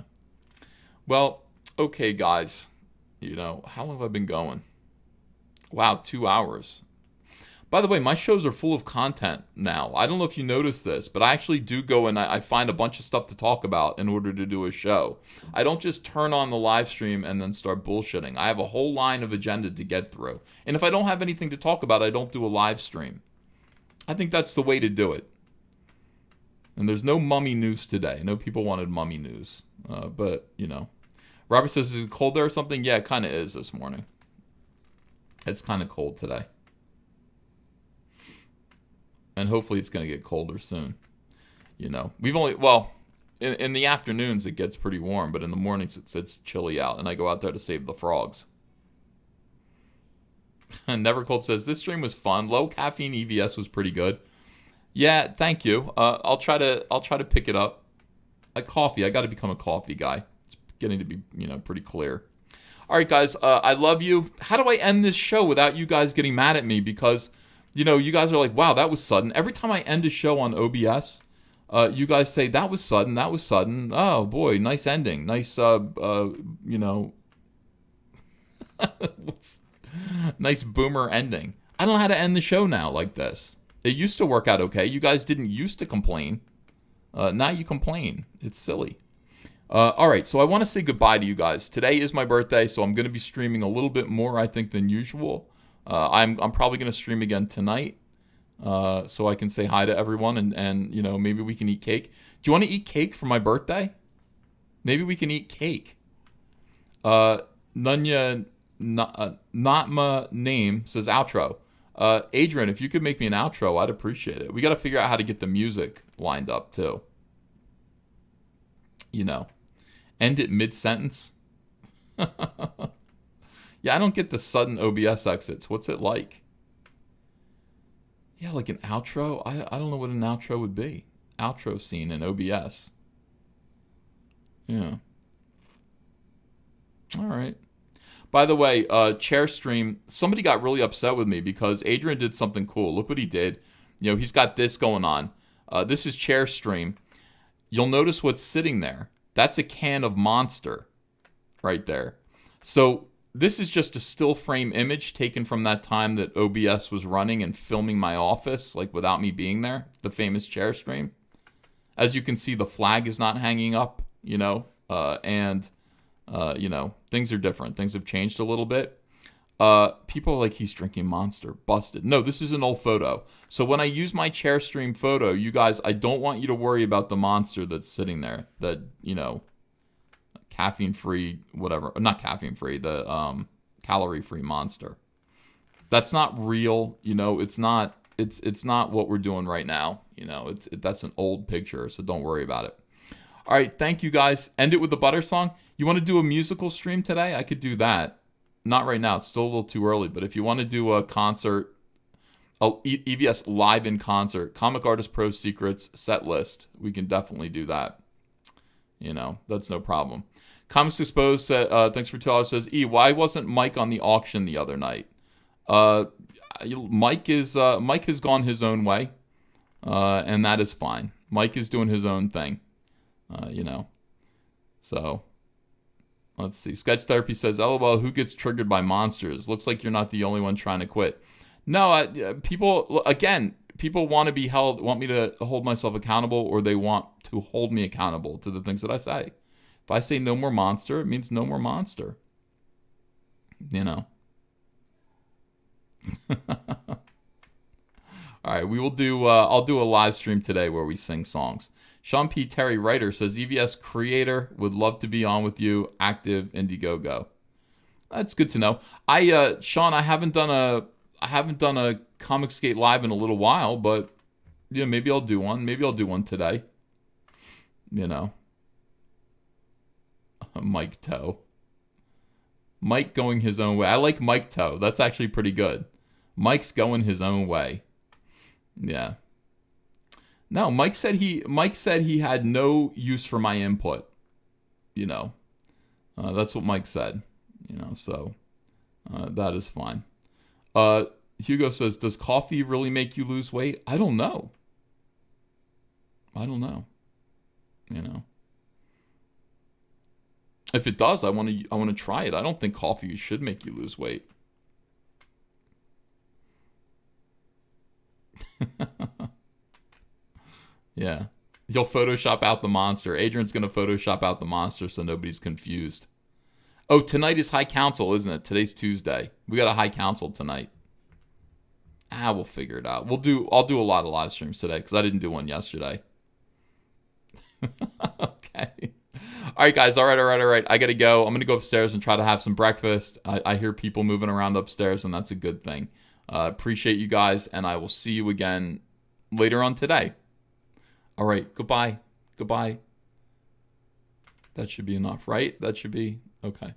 Well, okay, guys. You know, how long have I been going? Wow, 2 hours. By the way, my shows are full of content now. I don't know if you noticed this, but I actually do go and I find a bunch of stuff to talk about in order to do a show. I don't just turn on the live stream and then start bullshitting. I have a whole line of agenda to get through. And if I don't have anything to talk about, I don't do a live stream. I think that's the way to do it. And there's no mummy news today. I know people wanted mummy news. But, you know. Robert says, is it cold there or something? Yeah, it kind of is this morning. It's kind of cold today. And hopefully it's going to get colder soon. You know, we've only, well, in the afternoons it gets pretty warm, but in the mornings it's chilly out, and I go out there to save the frogs. Never Cold says, this stream was fun. Low caffeine EVS was pretty good. Yeah, thank you. I'll try to pick it up. Coffee, I got to become a coffee guy. It's getting to be, you know, pretty clear. All right, guys, I love you. How do I end this show without you guys getting mad at me? Because, you know, you guys are like, wow, that was sudden. Every time I end a show on OBS, you guys say, that was sudden, that was sudden. Oh, boy, nice ending. Nice, you know, nice boomer ending. I don't know how to end the show now like this. It used to work out okay. You guys didn't used to complain. Now you complain. It's silly. All right, so I want to say goodbye to you guys. Today is my birthday, so I'm going to be streaming a little bit more, I think, than usual. I'm probably going to stream again tonight, so I can say hi to everyone, and you know, maybe we can eat cake. Do you want to eat cake for my birthday? Maybe we can eat cake. Nunya, not my name, says outro. Adrian, if you could make me an outro, I'd appreciate it. We got to figure out how to get the music lined up, too. You know. End it mid-sentence. Yeah, I don't get the sudden OBS exits. What's it like? Yeah, like an outro? I don't know what an outro would be. Outro scene in OBS. Yeah. All right. By the way, chair stream, somebody got really upset with me because Adrian did something cool. Look what he did. You know, he's got this going on. This is chair stream. You'll notice what's sitting there. That's a can of Monster right there. So this is just a still frame image taken from that time that OBS was running and filming my office, like without me being there, the famous chair stream. As you can see, the flag is not hanging up, you know, you know, things are different. Things have changed a little bit. People are like, he's drinking Monster. Busted. No, this is an old photo. So when I use my chair stream photo, you guys, I don't want you to worry about the Monster that's sitting there. That, you know, caffeine-free, whatever. Not caffeine-free, the calorie-free Monster. That's not real. You know, it's not what we're doing right now. You know, that's an old picture, so don't worry about it. All right, thank you guys. End it with the Butter song. You want to do a musical stream today? I could do that. Not right now. It's still a little too early. But if you want to do a concert, EVS live in concert, Comic Artist Pro Secrets set list, we can definitely do that. You know, that's no problem. Comics Exposed said, thanks for $2, says, why wasn't Mike on the auction the other night? Mike has gone his own way, and that is fine. Mike is doing his own thing, you know. So, let's see. Sketch Therapy says, LOL, who gets triggered by monsters? Looks like you're not the only one trying to quit. No, people people want me to hold myself accountable, or they want to hold me accountable to the things that I say. If I say no more monster, it means no more monster. You know. All right, we will do. I'll do a live stream today where we sing songs. Sean P. Terry Writer says EVS creator would love to be on with you. Active Indiegogo. That's good to know. Sean, I haven't done a Comic Skate live in a little while, but yeah, maybe I'll do one. Maybe I'll do one today. You know. Mike Toe. Mike going his own way. I like Mike Toe. That's actually pretty good. Mike's going his own way. Yeah. No, Mike said he had no use for my input. You know. That's what Mike said. You know, so that is fine. Hugo says, does coffee really make you lose weight? I don't know. You know. If it does, I want to try it. I don't think coffee should make you lose weight. Yeah. You'll Photoshop out the monster. Adrian's going to Photoshop out the monster so nobody's confused. Oh, tonight is High Council, isn't it? Today's Tuesday. We got a High Council tonight. We'll figure it out. I'll do a lot of live streams today because I didn't do one yesterday. Okay. All right, guys. All right. I got to go. I'm going to go upstairs and try to have some breakfast. I hear people moving around upstairs, and that's a good thing. Appreciate you guys, and I will see you again later on today. All right. Goodbye. That should be enough, right? That should be okay.